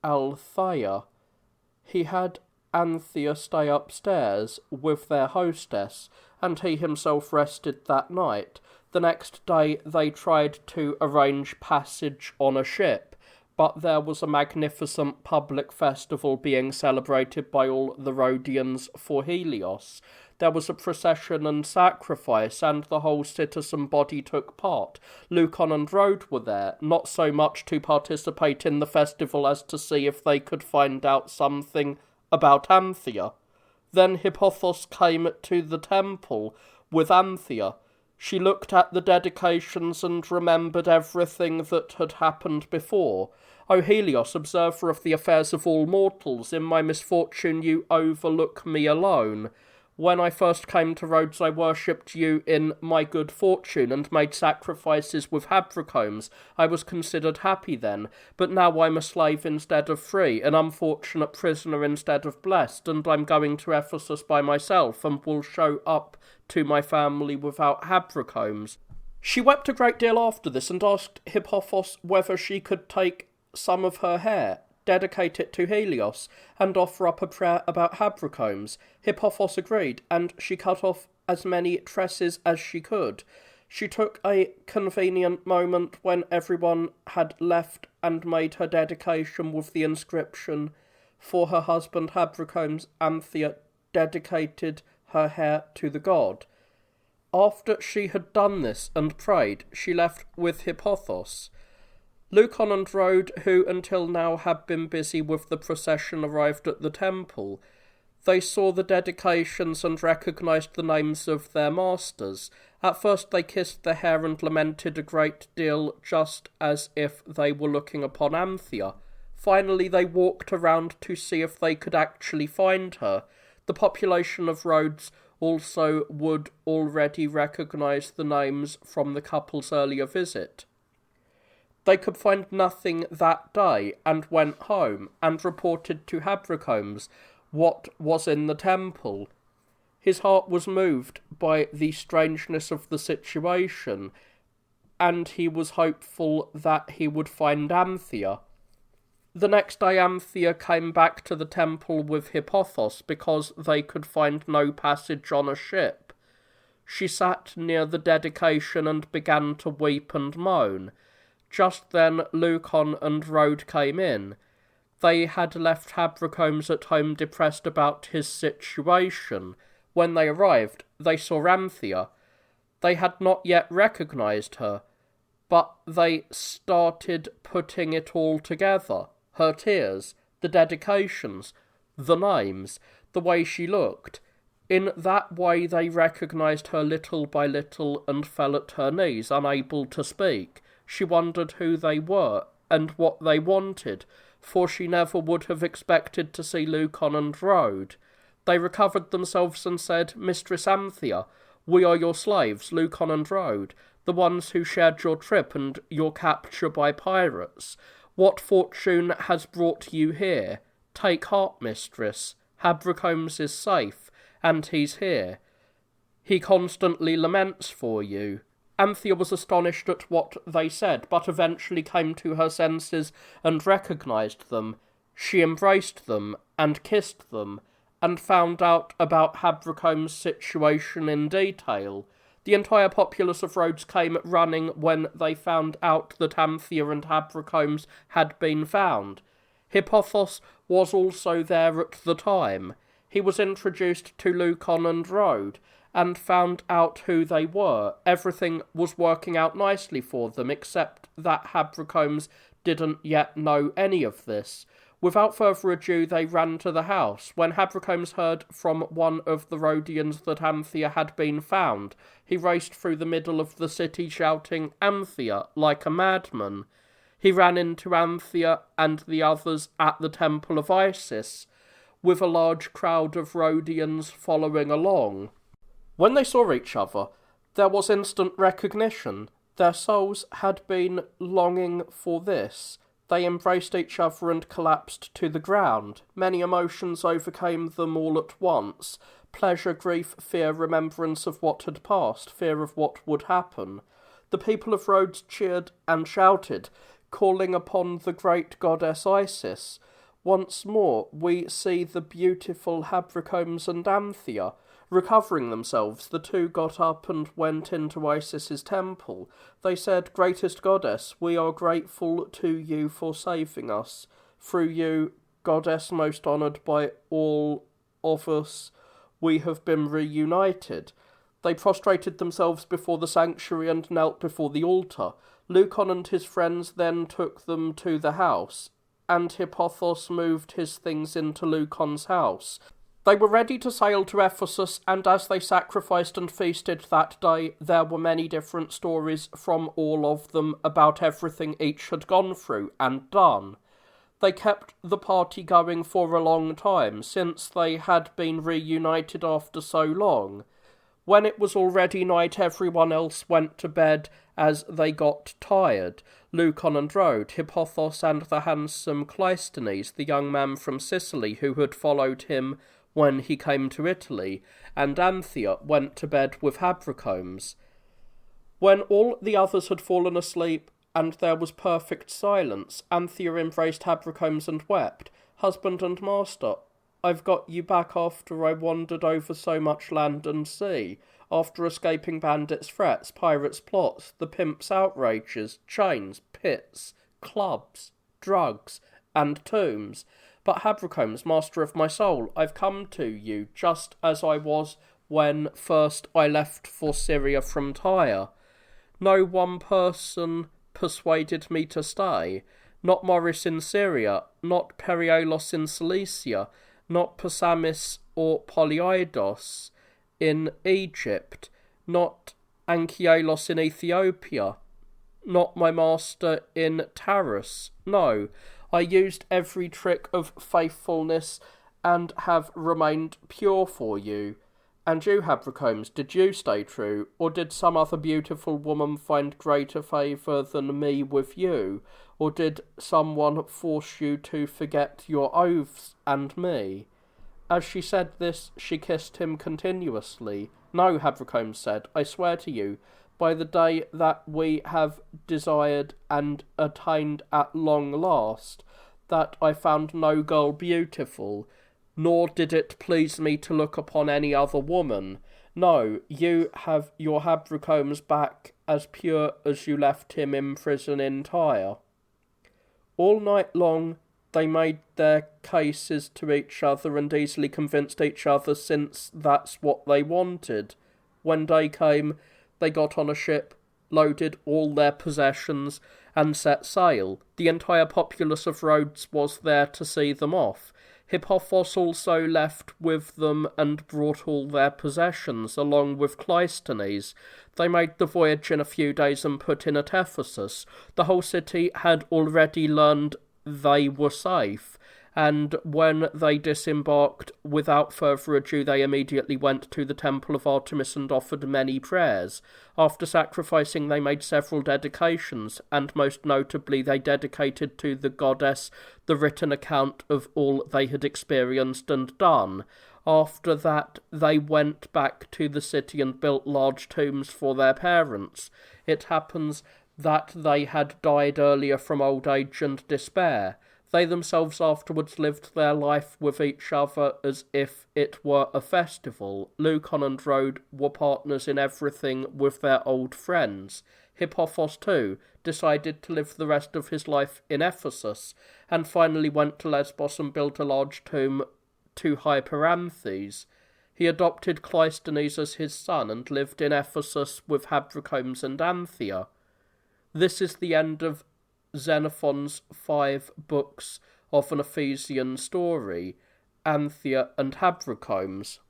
Althea. He had Anthea stay upstairs with their hostess, and he himself rested that night. The next day they tried to arrange passage on a ship, but there was a magnificent public festival being celebrated by all the Rhodians for Helios. There was a procession and sacrifice, and the whole citizen body took part. Leucon and Rhode were there, not so much to participate in the festival as to see if they could find out something about Anthea. Then Hippothos came to the temple with Anthea. She looked at the dedications and remembered everything that had happened before. O Helios, observer of the affairs of all mortals, in my misfortune you overlook me alone. When I first came to Rhodes I worshipped you in my good fortune, and made sacrifices with Habracomes. I was considered happy then, but now I'm a slave instead of free, an unfortunate prisoner instead of blessed, and I'm going to Ephesus by myself, and will show up to my family without Habracomes. She wept a great deal after this, and asked Hippothos whether she could take some of her hair, dedicate it to Helios, and offer up a prayer about Habracomes. Hippothos agreed, and she cut off as many tresses as she could. She took a convenient moment when everyone had left and made her dedication with the inscription, "For her husband Habracomes, Anthea dedicated her hair to the god." After she had done this and prayed, she left with Hippothos. Leucon and Rhode, who until now had been busy with the procession, arrived at the temple. They saw the dedications and recognized the names of their masters. At first they kissed their hair and lamented a great deal, just as if they were looking upon Anthea. Finally they walked around to see if they could actually find her. The population of Rhodes also would already recognize the names from the couple's earlier visit. They could find nothing that day, and went home, and reported to Habracomes what was in the temple. His heart was moved by the strangeness of the situation, and he was hopeful that he would find Anthea. The next day Anthea came back to the temple with Hippothos, because they could find no passage on a ship. She sat near the dedication and began to weep and moan. Just then Leucon and Rhode came in. They had left Habracomes at home depressed about his situation. When they arrived, they saw Anthea. They had not yet recognized her, but they started putting it all together. Her tears, the dedications, the names, the way she looked. In that way they recognized her little by little and fell at her knees, unable to speak. She wondered who they were and what they wanted, for she never would have expected to see Leucon and Rhode. They recovered themselves and said, "Mistress Anthea, we are your slaves, Leucon and Rhode, the ones who shared your trip and your capture by pirates. What fortune has brought you here? Take heart, mistress. Habracomes is safe, and he's here. He constantly laments for you." Anthea was astonished at what they said, but eventually came to her senses and recognized them. She embraced them and kissed them, and found out about Habracomes' situation in detail. The entire populace of Rhodes came running when they found out that Anthea and Habracomes had been found. Hippothos was also there at the time. He was introduced to Leucon and Rhode, and found out who they were. Everything was working out nicely for them, except that Habracomes didn't yet know any of this. Without further ado, they ran to the house. When Habracomes heard from one of the Rhodians that Anthea had been found, he raced through the middle of the city shouting, "Anthea," like a madman. He ran into Anthea and the others at the Temple of Isis, with a large crowd of Rhodians following along. When they saw each other, there was instant recognition. Their souls had been longing for this. They embraced each other and collapsed to the ground. Many emotions overcame them all at once. Pleasure, grief, fear, remembrance of what had passed, fear of what would happen. The people of Rhodes cheered and shouted, calling upon the great goddess Isis. Once more we see the beautiful Habracomes and Anthea. Recovering themselves, the two got up and went into Isis's temple. They said, "Greatest goddess, we are grateful to you for saving us. Through you, goddess most honoured by all of us, we have been reunited." They prostrated themselves before the sanctuary and knelt before the altar. Leucon and his friends then took them to the house, and Hippothos moved his things into Leucon's house. They were ready to sail to Ephesus, and as they sacrificed and feasted that day, there were many different stories from all of them about everything each had gone through and done. They kept the party going for a long time, since they had been reunited after so long. When it was already night, everyone else went to bed as they got tired. Leucon and Rhode, Hippothos and the handsome Cleisthenes, the young man from Sicily who had followed him when he came to Italy, and Anthea went to bed with Habracomes. When all the others had fallen asleep, and there was perfect silence, Anthea embraced Habracomes and wept. "Husband and master, I've got you back after I wandered over so much land and sea, after escaping bandits' threats, pirates' plots, the pimps' outrages, chains, pits, clubs, drugs, and tombs. But Habracomes, master of my soul, I've come to you just as I was when first I left for Syria from Tyre. No one person persuaded me to stay, not Morris in Syria, not Periolos in Cilicia, not Pasamis or Polyidus in Egypt, not Anchialos in Ethiopia, not my master in Taurus. No, I used every trick of faithfulness and have remained pure for you. And you, Habracomes, did you stay true, or did some other beautiful woman find greater favour than me with you, or did someone force you to forget your oaths and me?" As she said this, she kissed him continuously. "No," Habracomes said, "I swear to you, by the day that we have desired and attained at long last, that I found no girl beautiful, nor did it please me to look upon any other woman. No, you have your Habracomes back as pure as you left him in prison in Tyre." All night long they made their cases to each other and easily convinced each other, since that's what they wanted. When day came, they got on a ship, loaded all their possessions, and set sail. The entire populace of Rhodes was there to see them off. Hippothos also left with them and brought all their possessions, along with Cleisthenes. They made the voyage in a few days and put in at Ephesus. The whole city had already learned they were safe, and when they disembarked, without further ado they immediately went to the temple of Artemis and offered many prayers. After sacrificing they made several dedications, and most notably they dedicated to the goddess the written account of all they had experienced and done. After that they went back to the city and built large tombs for their parents. It happens that they had died earlier from old age and despair. They themselves afterwards lived their life with each other as if it were a festival. Leucon and Rhode were partners in everything with their old friends. Hippothos, too, decided to live the rest of his life in Ephesus, and finally went to Lesbos and built a large tomb to Hyperanthes. He adopted Cleisthenes as his son and lived in Ephesus with Habracomes and Anthea. This is the end of Xenophon's 5 books of an Ephesian story, Anthea and Habracomes.